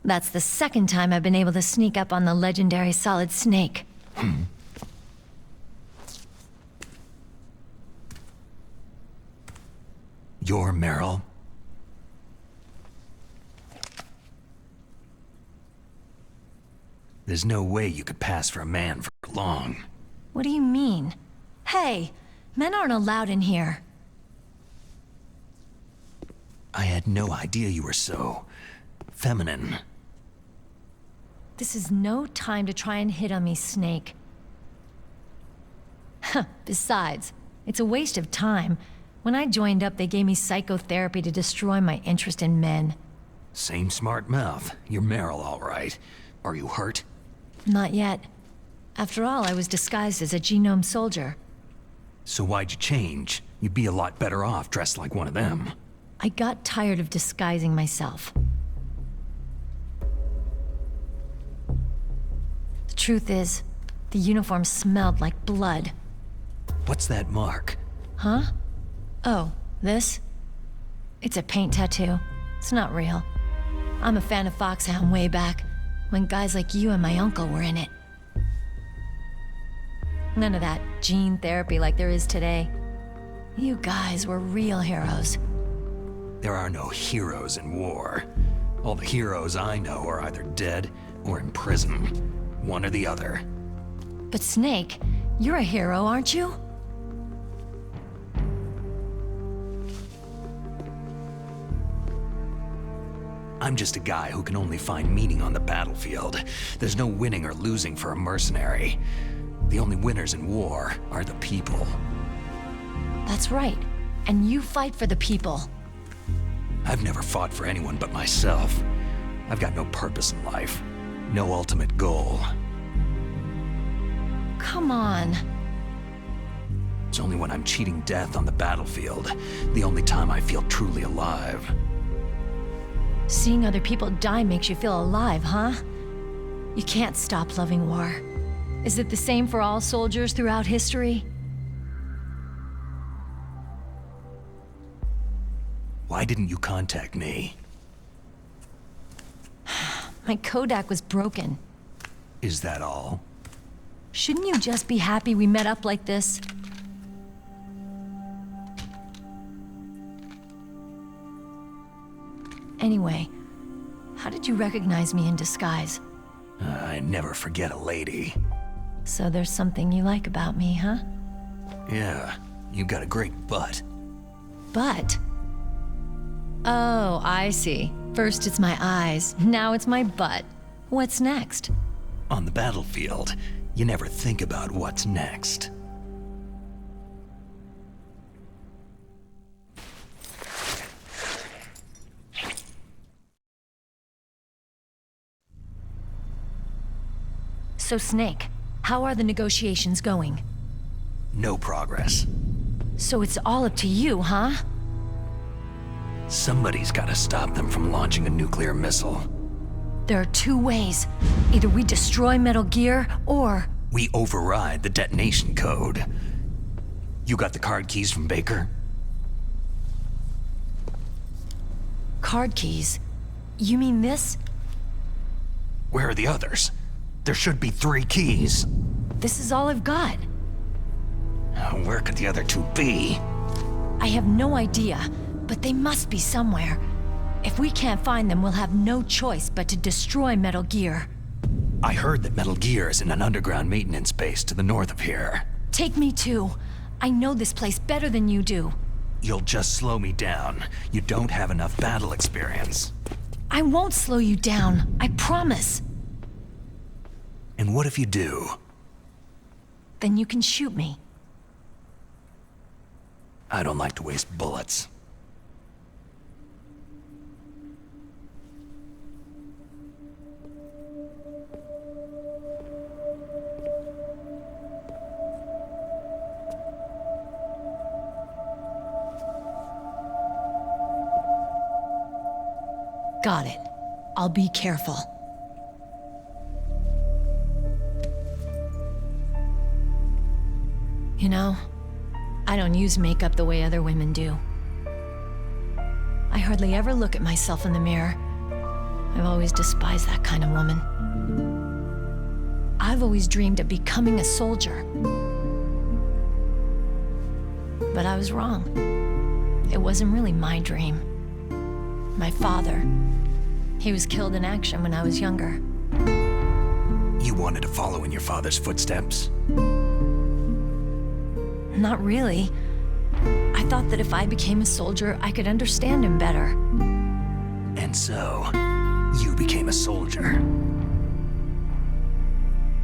That's the second time I've been able to sneak up on the legendary Solid Snake.
You're Meryl? There's no way you could pass for a man for long.
What do you mean? Hey, men aren't allowed in here.
I had no idea you were so feminine.
This is no time to try and hit on me, Snake. Besides, it's a waste of time. When I joined up, they gave me psychotherapy to destroy my interest in men.
Same smart mouth. You're Meryl, all right. Are you hurt?
Not yet. After all, I was disguised as a genome soldier.
So why'd you change? You'd be a lot better off dressed like one of them.
I got tired of disguising myself. The truth is, the uniform smelled like blood.
What's that mark?
Huh? Oh, this? It's a paint tattoo. It's not real. I'm a fan of Foxhound way back, when guys like you and my uncle were in it. None of that gene therapy like there is today. You guys were real heroes.
There are no heroes in war. All the heroes I know are either dead or in prison. One or the other.
But Snake, you're a hero, aren't you?
I'm just a guy who can only find meaning on the battlefield. There's no winning or losing for a mercenary. The only winners in war are the people.
That's right. And you fight for the people.
I've never fought for anyone but myself. I've got no purpose in life. No ultimate goal.
Come on.
It's only when I'm cheating death on the battlefield, the only time I feel truly alive.
Seeing other people die makes you feel alive, huh? You can't stop loving war. Is it the same for all soldiers throughout history?
Why didn't you contact me?
My Kodak was broken.
Is that all?
Shouldn't you just be happy we met up like this? Anyway, how did you recognize me in disguise?
I never forget a lady.
So there's something you like about me, huh?
Yeah, you got a great butt.
Butt? Oh, I see. First it's my eyes, now it's my butt. What's next?
On the battlefield, you never think about what's next.
So Snake, how are the negotiations going?
No progress.
So it's all up to you, huh?
Somebody's gotta stop them from launching a nuclear missile.
There are two ways. Either we destroy Metal Gear, or...
We override the detonation code. You got the card keys from Baker?
Card keys? You mean this?
Where are the others? There should be 3 keys.
This is all I've got.
Where could the other 2 be?
I have no idea, but they must be somewhere. If we can't find them, we'll have no choice but to destroy Metal Gear.
I heard that Metal Gear is in an underground maintenance base to the north of here.
Take me too. I know this place better than you do.
You'll just slow me down. You don't have enough battle experience.
I won't slow you down, I promise.
And what if you do?
Then you can shoot me.
I don't like to waste bullets.
Got it. I'll be careful. You know, I don't use makeup the way other women do. I hardly ever look at myself in the mirror. I've always despised that kind of woman. I've always dreamed of becoming a soldier. But I was wrong. It wasn't really my dream. My father, he was killed in action when I was younger.
You wanted to follow in your father's footsteps?
Not really. I thought that if I became a soldier, I could understand him better.
And so, you became a soldier.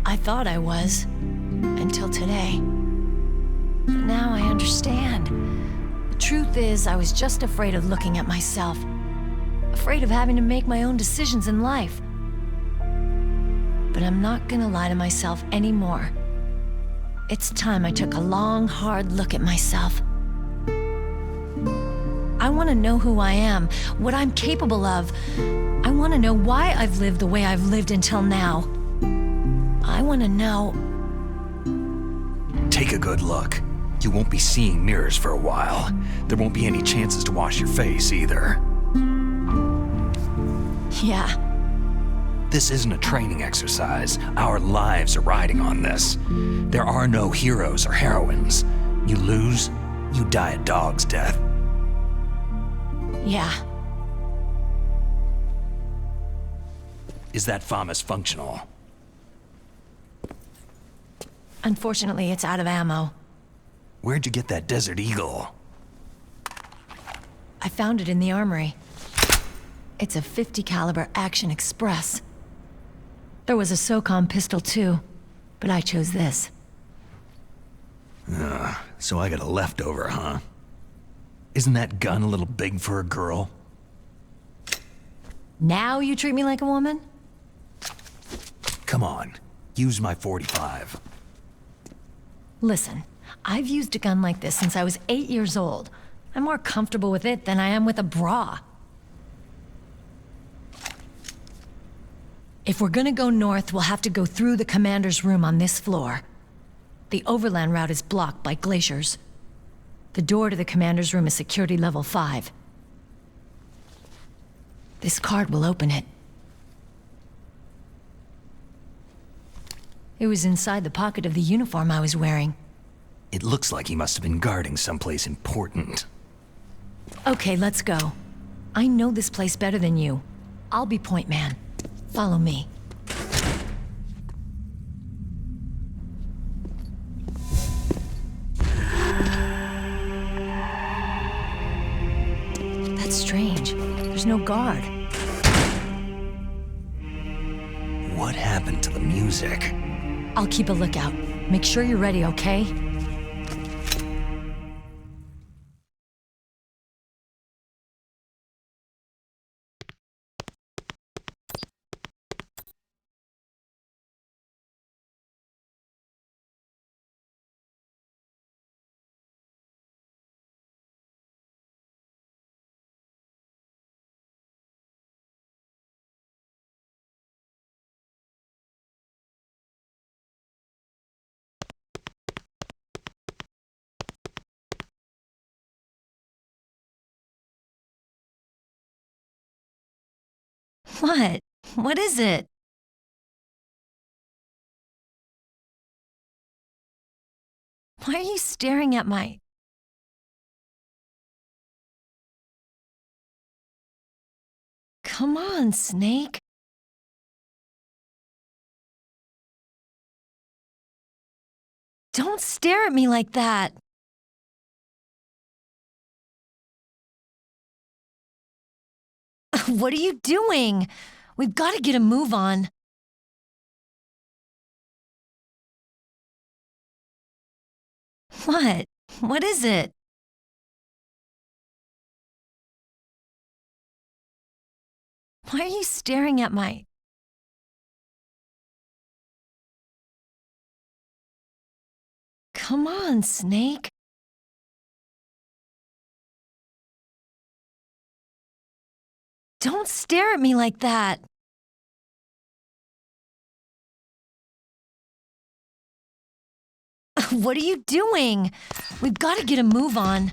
I thought I was, until today. But now I understand. The truth is, I was just afraid of looking at myself. Afraid of having to make my own decisions in life. But I'm not gonna lie to myself anymore. It's time I took a long, hard look at myself. I want to know who I am, what I'm capable of. I want to know why I've lived the way I've lived until now. I want to know...
Take a good look. You won't be seeing mirrors for a while. There won't be any chances to wash your face either.
Yeah.
This isn't a training exercise. Our lives are riding on this. There are no heroes or heroines. You lose, you die a dog's death.
Yeah.
Is that FAMAS functional?
Unfortunately, it's out of ammo.
Where'd you get that Desert Eagle?
I found it in the armory. It's a .50 caliber Action Express. There was a SOCOM pistol too, but I chose this.
So I got a leftover, huh? Isn't that gun a little big for a girl?
Now you treat me like a woman?
Come on, use my .45.
Listen, I've used a gun like this since I was 8 years old. I'm more comfortable with it than I am with a bra. If we're gonna go north, we'll have to go through the commander's room on this floor. The overland route is blocked by glaciers. The door to the commander's room is security level 5. This card will open it. It was inside the pocket of the uniform I was wearing.
It looks like he must have been guarding someplace important.
Okay, let's go. I know this place better than you. I'll be point man. Follow me. That's strange. There's no guard.
What happened to the music?
I'll keep a lookout. Make sure you're ready, okay? What? What is it? Why are you staring at my... Come on, Snake. Don't stare at me like that. What are you doing? We've got to get a move on. What? What is it? Why are you staring at my... Come on, Snake. Don't stare at me like that. What are you doing? We've got to get a move on.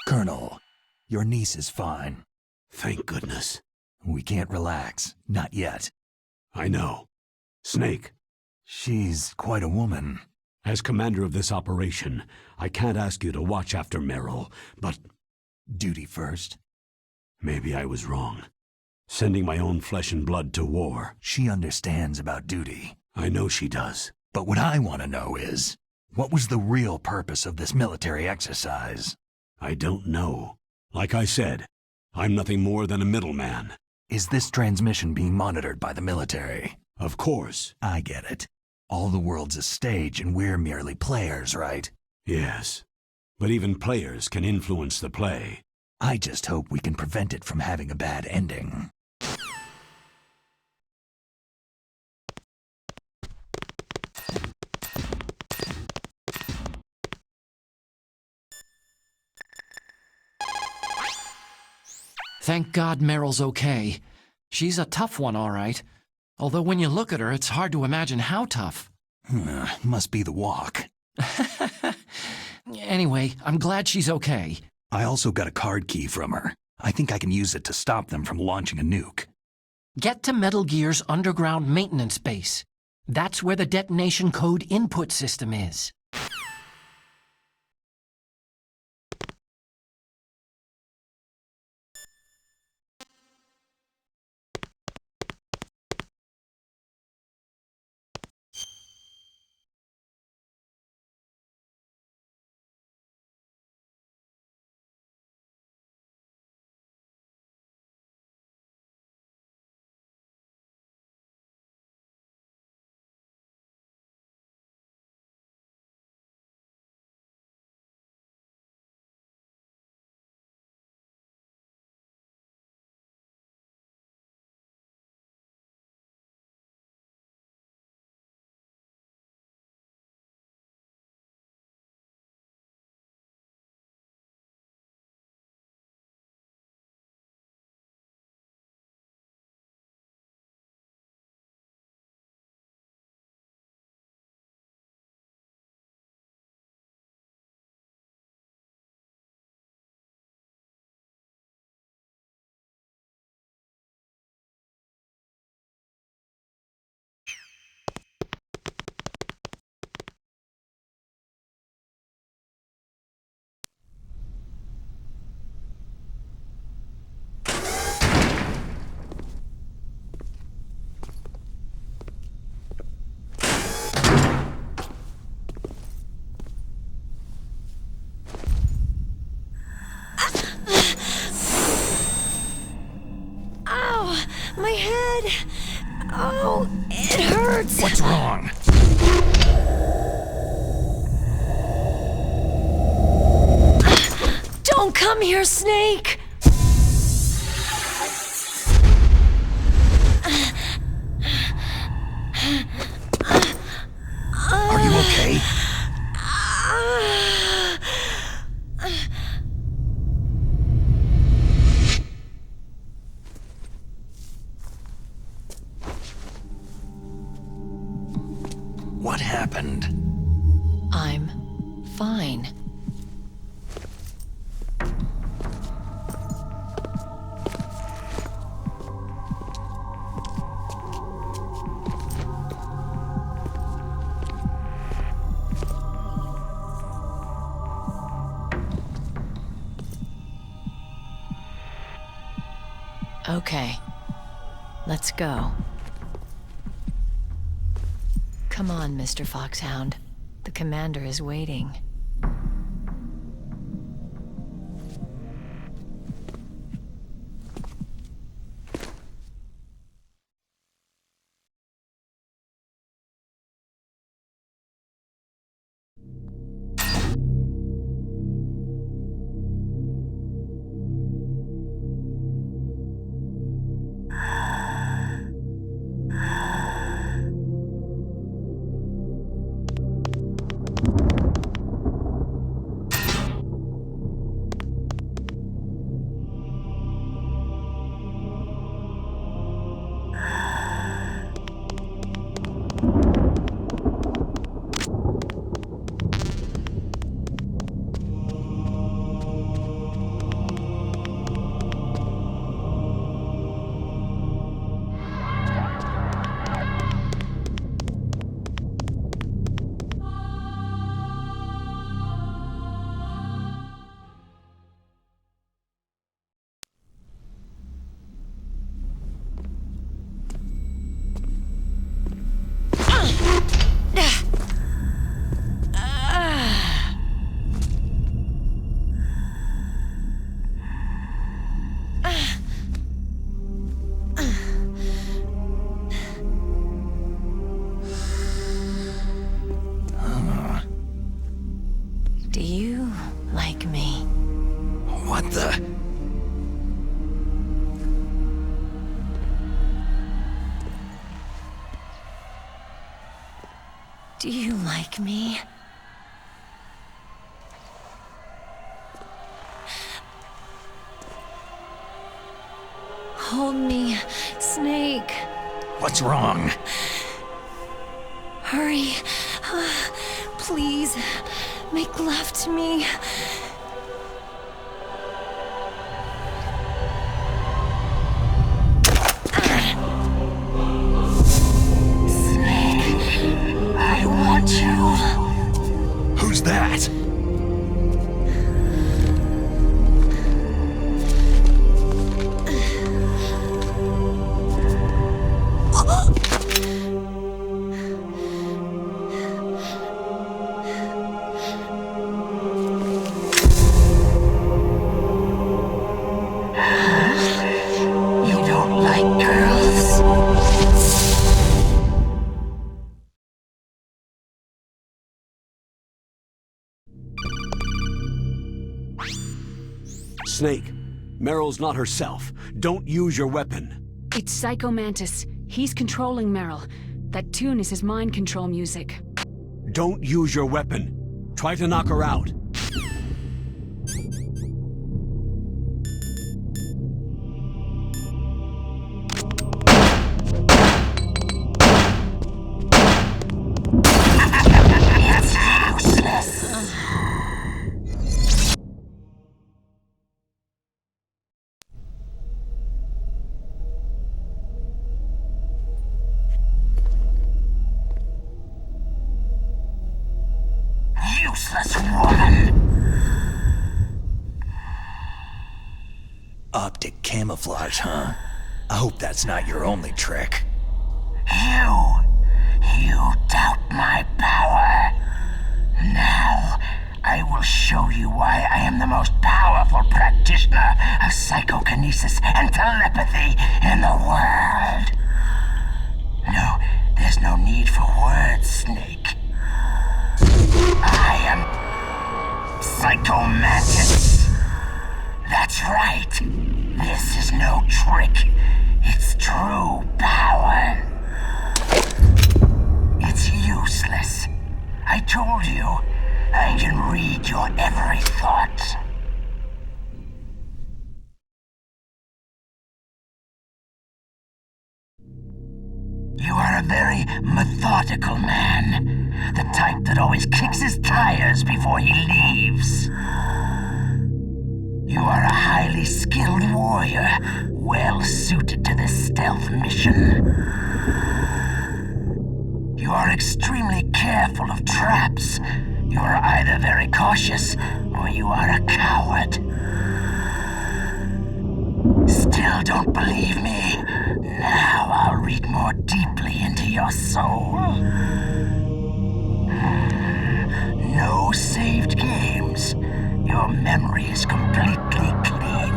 Colonel, your niece is fine.
Thank goodness.
We can't relax. Not yet.
I know. Snake.
She's quite a woman.
As commander of this operation, I can't ask you to watch after Meryl, but...
Duty first.
Maybe I was wrong. Sending my own flesh and blood to war.
She understands about duty.
I know she does.
But what I want to know is, what was the real purpose of this military exercise?
I don't know. Like I said, I'm nothing more than a middleman.
Is this transmission being monitored by the military?
Of course.
I get it. All the world's a stage and we're merely players, right?
Yes. But even players can influence the play.
I just hope we can prevent it from having a bad ending.
Thank God Meryl's okay. She's a tough one, all right. Although when you look at her, it's hard to imagine how tough.
Must be the walk.
Anyway, I'm glad she's okay.
I also got a card key from her. I think I can use it to stop them from launching a nuke.
Get to Metal Gear's underground maintenance base. That's where the detonation code input system is.
My head! Oh, it hurts!
What's wrong?
Don't come here, Snake!
Are you okay? What happened?
I'm fine. Okay, let's go. Come on, Mr. Foxhound. The commander is waiting. Do you like me?
What the?
Do you like me? Hold me, Snake.
What's wrong?
Hurry. Please, make love to me.
that?
You don't like girls?
Snake, Meryl's not herself. Don't use your weapon.
It's Psycho Mantis. He's controlling Meryl. That tune is his mind control music.
Don't use your weapon. Try to knock her out.
Useless woman!
Optic camouflage, huh? I hope that's not your only trick.
You doubt my power. Now, I will show you why I am the most powerful practitioner of psychokinesis and telepathy in the world. No, there's no need for words, Snake. I am Psycho Mantis. That's right. This is no trick. It's true power. It's useless. I told you, I can read your every thought. You are a very methodical man. The type that always kicks his tires before he leaves. You are a highly skilled warrior, well suited to this stealth mission. You are extremely careful of traps. You are either very cautious, or you are a coward. Still don't believe me? Now I'll read more deeply into your soul. No saved games. Your memory is completely clean.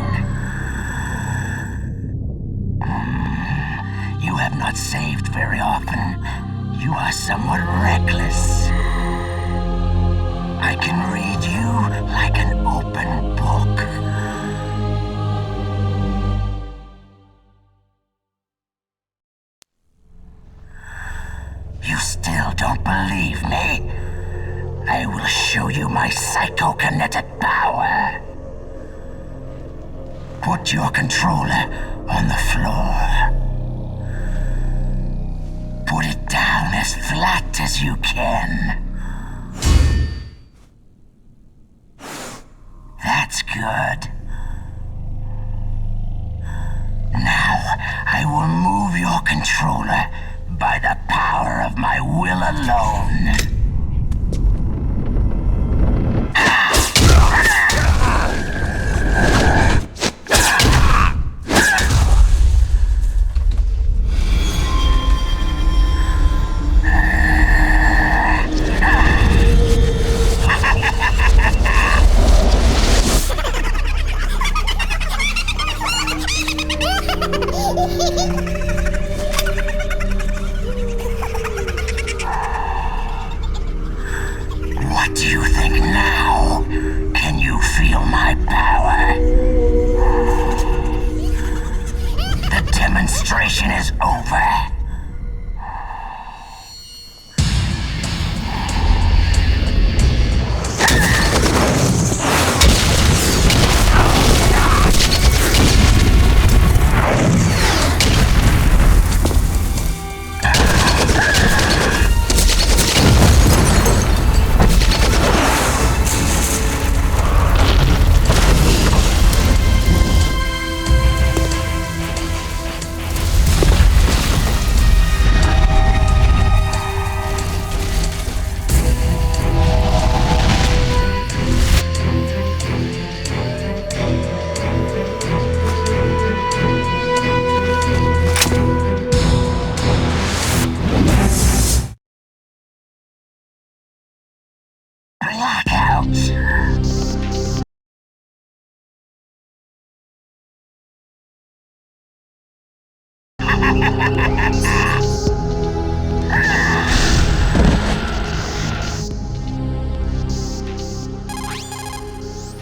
You have not saved very often. You are somewhat reckless. I can read you like an open book. You still don't believe me? I will show you my psychokinetic power. Put your controller on the floor. Put it down as flat as you can. That's good. Now, I will move your controller by the power of my will alone.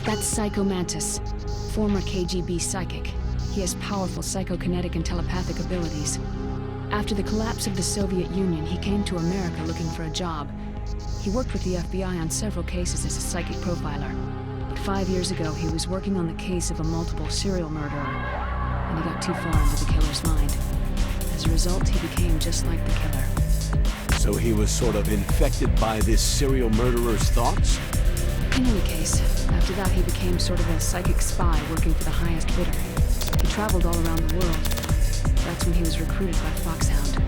That's Psycho Mantis, former KGB psychic. He has powerful psychokinetic and telepathic abilities. After the collapse of the Soviet Union, he came to America looking for a job. He worked with the FBI on several cases as a psychic profiler. But 5 years ago, he was working on the case of a multiple serial murderer, and he got too far into the killer's mind. As a result, he became just like the killer.
So he was sort of infected by this serial murderer's thoughts?
In any case, after that he became sort of a psychic spy working for the highest bidder. He traveled all around the world. That's when he was recruited by Foxhound.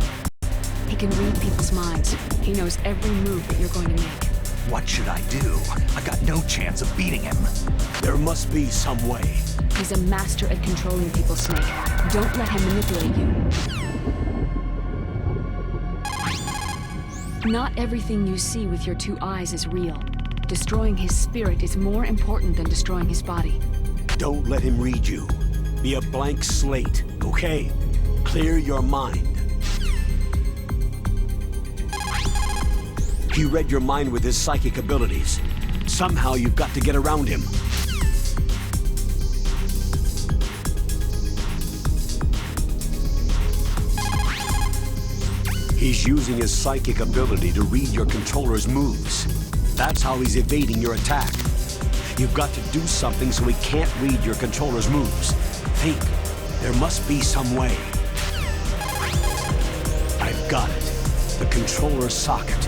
He can read people's minds. He knows every move that you're going to make.
What should I do? I got no chance of beating him.
There must be some way.
He's a master at controlling people, Snake. Don't let him manipulate you. Not everything you see with your 2 eyes is real. Destroying his spirit is more important than destroying his body.
Don't let him read you. Be a blank slate, okay? Clear your mind. He read your mind with his psychic abilities. Somehow you've got to get around him. He's using his psychic ability to read your controller's moves. That's how he's evading your attack. You've got to do something so he can't read your controller's moves. Think. There must be some way. I've got it. The controller socket.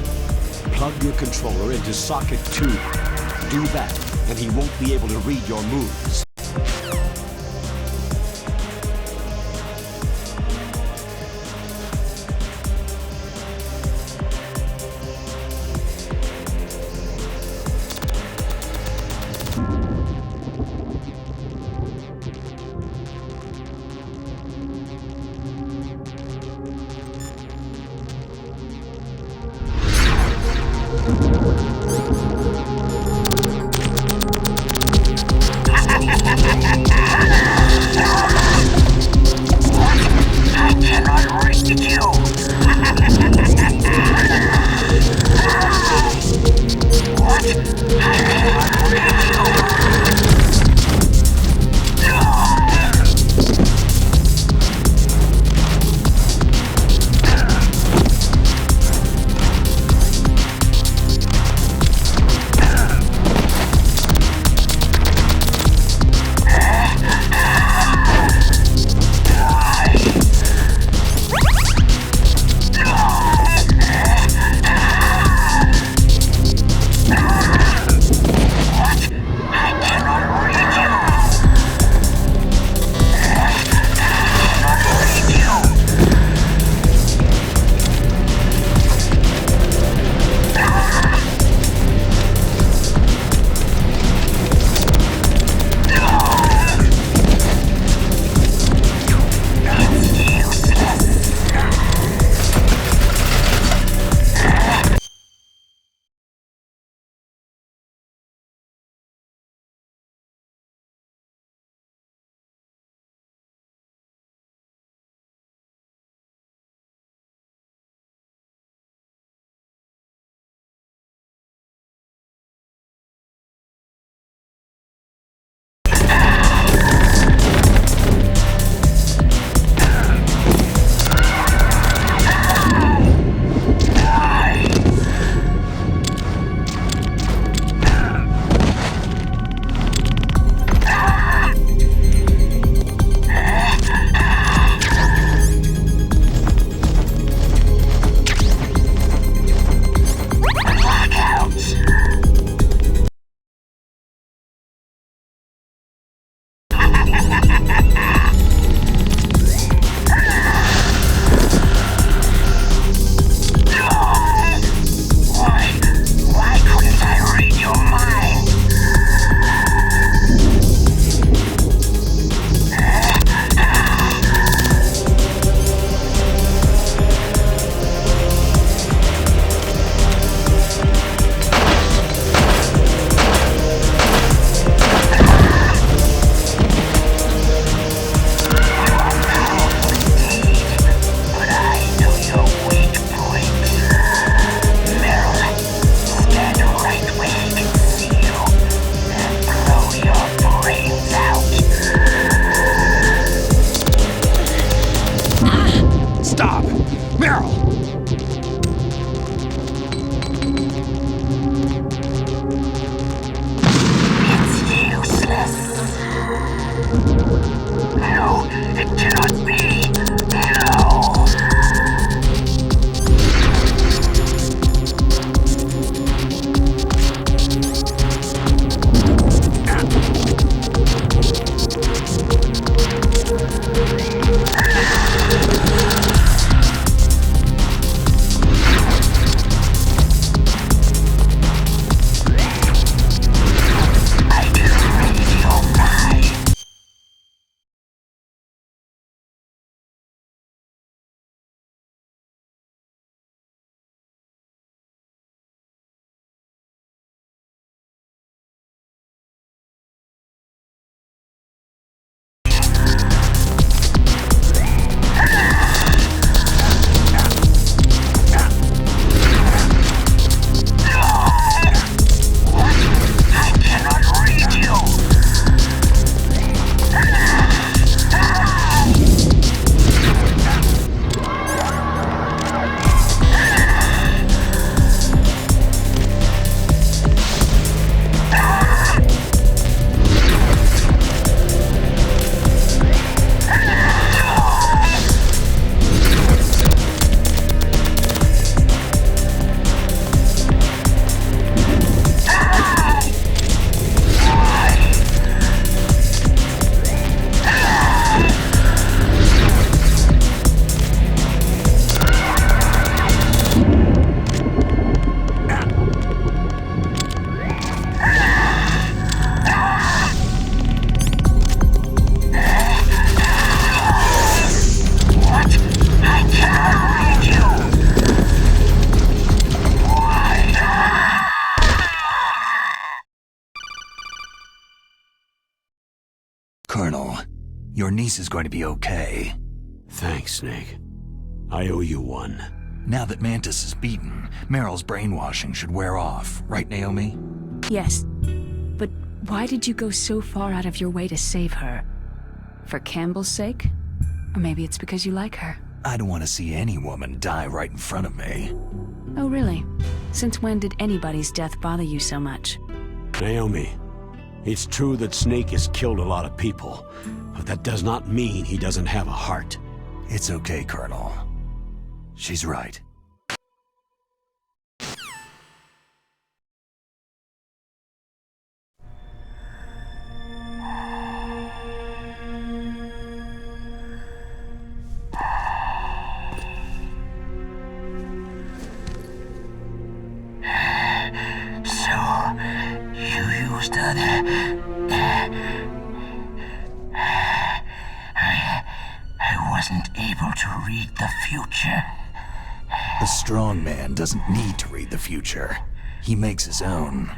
Plug your controller into socket 2. Do that, and he won't be able to read your moves.
Ha ha ha!
Colonel, your niece is going to be okay.
Thanks, Snake. I owe you one.
Now that Mantis is beaten, Meryl's brainwashing should wear off, right, Naomi?
Yes. But why did you go so far out of your way to save her? For Campbell's sake? Or maybe it's because you like her?
I don't want to see any woman die right in front of me.
Oh, really? Since when did anybody's death bother you so much?
Naomi, it's true that Snake has killed a lot of people, but that does not mean he doesn't have a heart.
It's okay, Colonel. She's right.
I wasn't able to read the future.
A strong man doesn't need to read the future. He makes his own.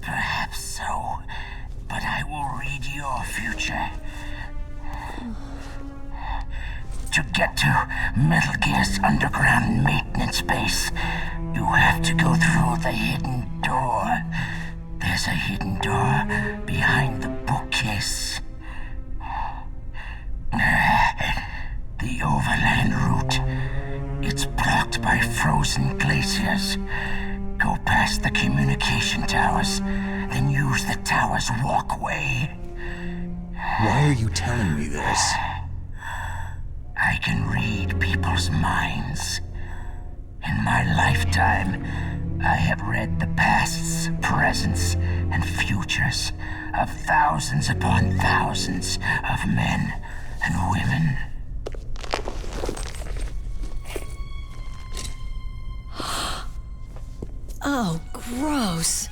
Perhaps so, but I will read your future. To get to Metal Gear's underground maintenance base, you have to go through the hidden door. There's a hidden door behind the bookcase. The overland route. It's blocked by frozen glaciers. Go past the communication towers, then use the tower's walkway.
Why are you telling me this?
I can read people's minds. In my lifetime, I have read the pasts, presents, and futures of thousands upon thousands of men and women.
Oh, gross.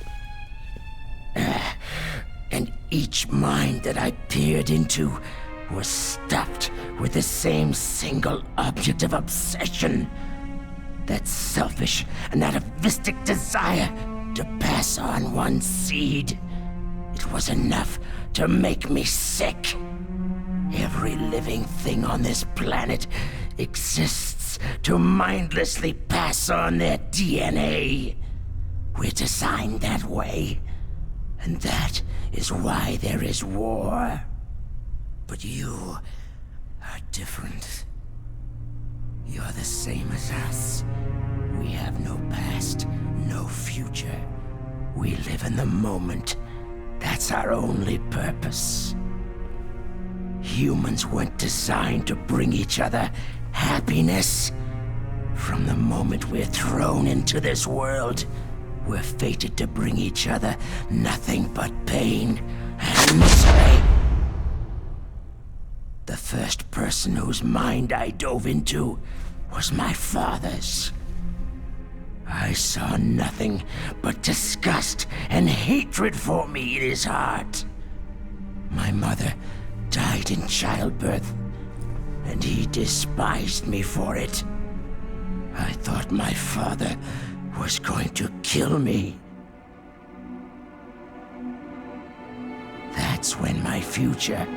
And each mind that I peered into was stuffed with the same single object of obsession. That selfish and atavistic desire to pass on one seed. It was enough to make me sick. Every living thing on this planet exists to mindlessly pass on their DNA. We're designed that way, and that is why there is war. But you are different. You're the same as us. We have no past, no future. We live in the moment. That's our only purpose. Humans weren't designed to bring each other happiness. From the moment we're thrown into this world, we're fated to bring each other nothing but pain and misery. The first person whose mind I dove into was my father's. I saw nothing but disgust and hatred for me in his heart. My mother died in childbirth, and he despised me for it. I thought my father was going to kill me. That's when my future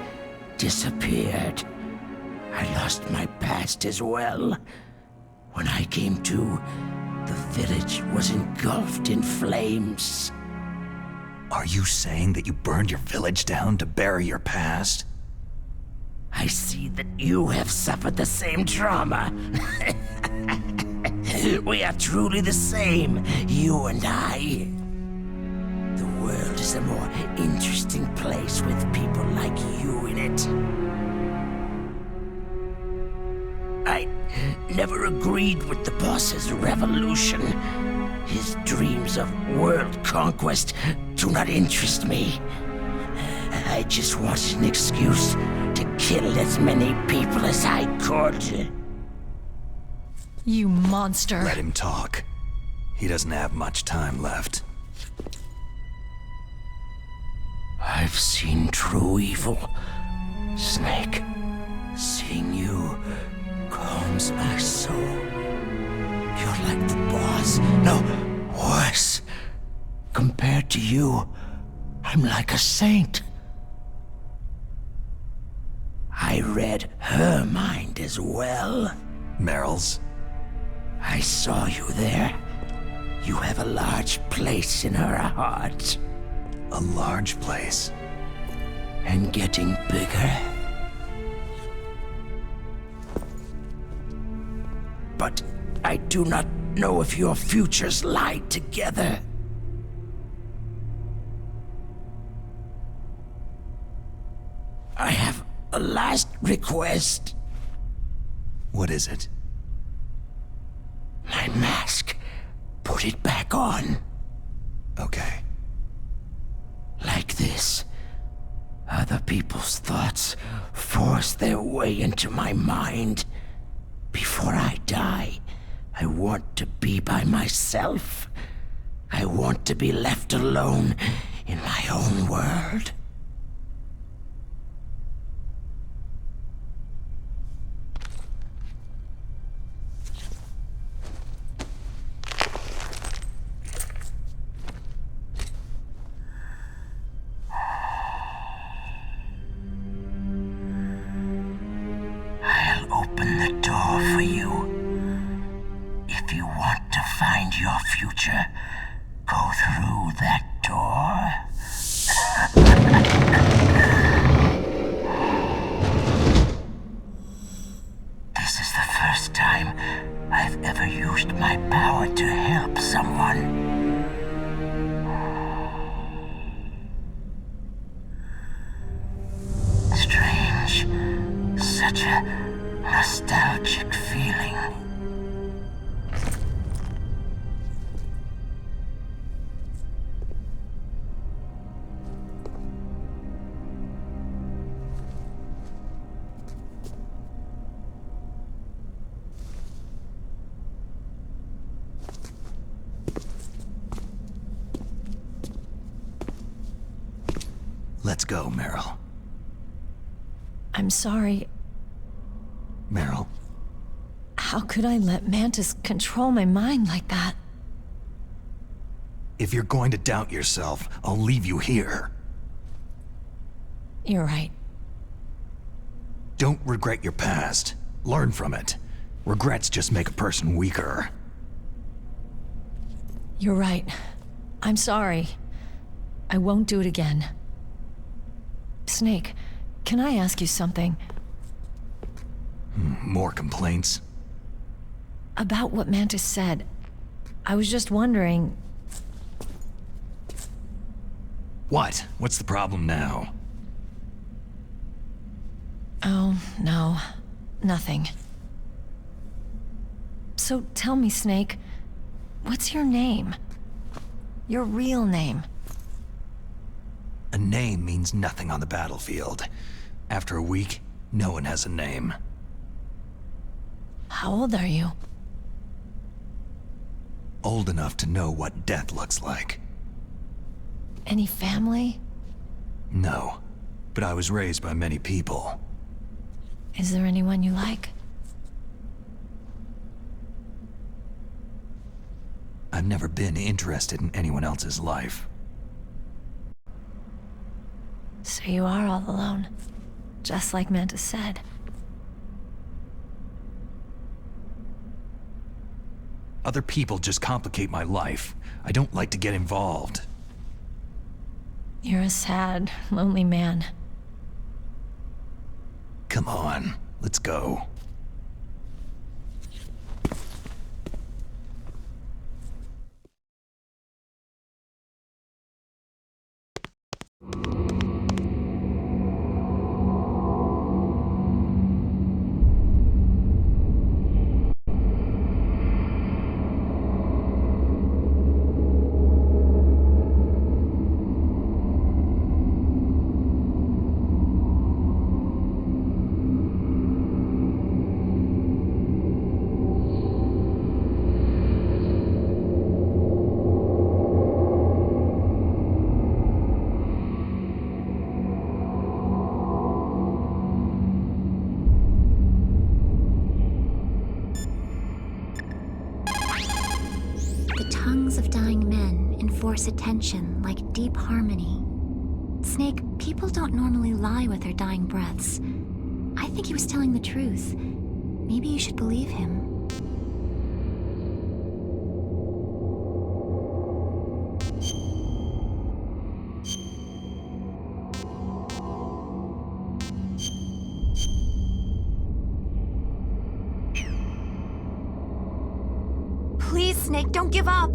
disappeared. I lost my past as well. When I came to, the village was engulfed in flames.
Are you saying that you burned your village down to bury your past?
I see that you have suffered the same trauma. We are truly the same, you and I. The world is a more interesting place with people like you in it. I never agreed with the boss's revolution. His dreams of world conquest do not interest me. I just wanted an excuse to kill as many people as I could.
You monster.
Let him talk. He doesn't have much time left.
I've seen true evil, Snake. Seeing you calms my soul. You're like the boss. No, worse. Compared to you, I'm like a saint. I read her mind as well.
Meryl's?
I saw you there. You have a large place in her heart.
A large place?
And getting bigger. But I do not know if your futures lie together. I have a last request.
What is it?
My mask. Put it back on.
Okay.
Like this. Other people's thoughts force their way into my mind. Before I die, I want to be by myself. I want to be left alone in my own world. I'll open the door for you. If you want to find your future, go through that door. This is the first time I've ever used my power to help someone. Strange. Such a nostalgic feeling.
Let's go, Meryl.
I'm sorry.
Meryl.
How could I let Mantis control my mind like that?
If you're going to doubt yourself, I'll leave you here.
You're right.
Don't regret your past. Learn from it. Regrets just make a person weaker.
You're right. I'm sorry. I won't do it again. Snake, can I ask you something?
More complaints?
About what Mantis said. I was just wondering...
What? What's the problem now?
Oh, no. Nothing. So tell me, Snake, what's your name? Your real name?
A name means nothing on the battlefield. After a week, no one has a name.
How old are you?
Old enough to know what death looks like.
Any family?
No, but I was raised by many people.
Is there anyone you like?
I've never been interested in anyone else's life.
So you are all alone, just like Mantis said.
Other people just complicate my life. I don't like to get involved.
You're a sad, lonely man.
Come on, let's go.
The tongues of dying men enforce attention like deep harmony. Snake, people don't normally lie with their dying breaths. I think he was telling the truth. Maybe you should believe him. Please, Snake, don't give up!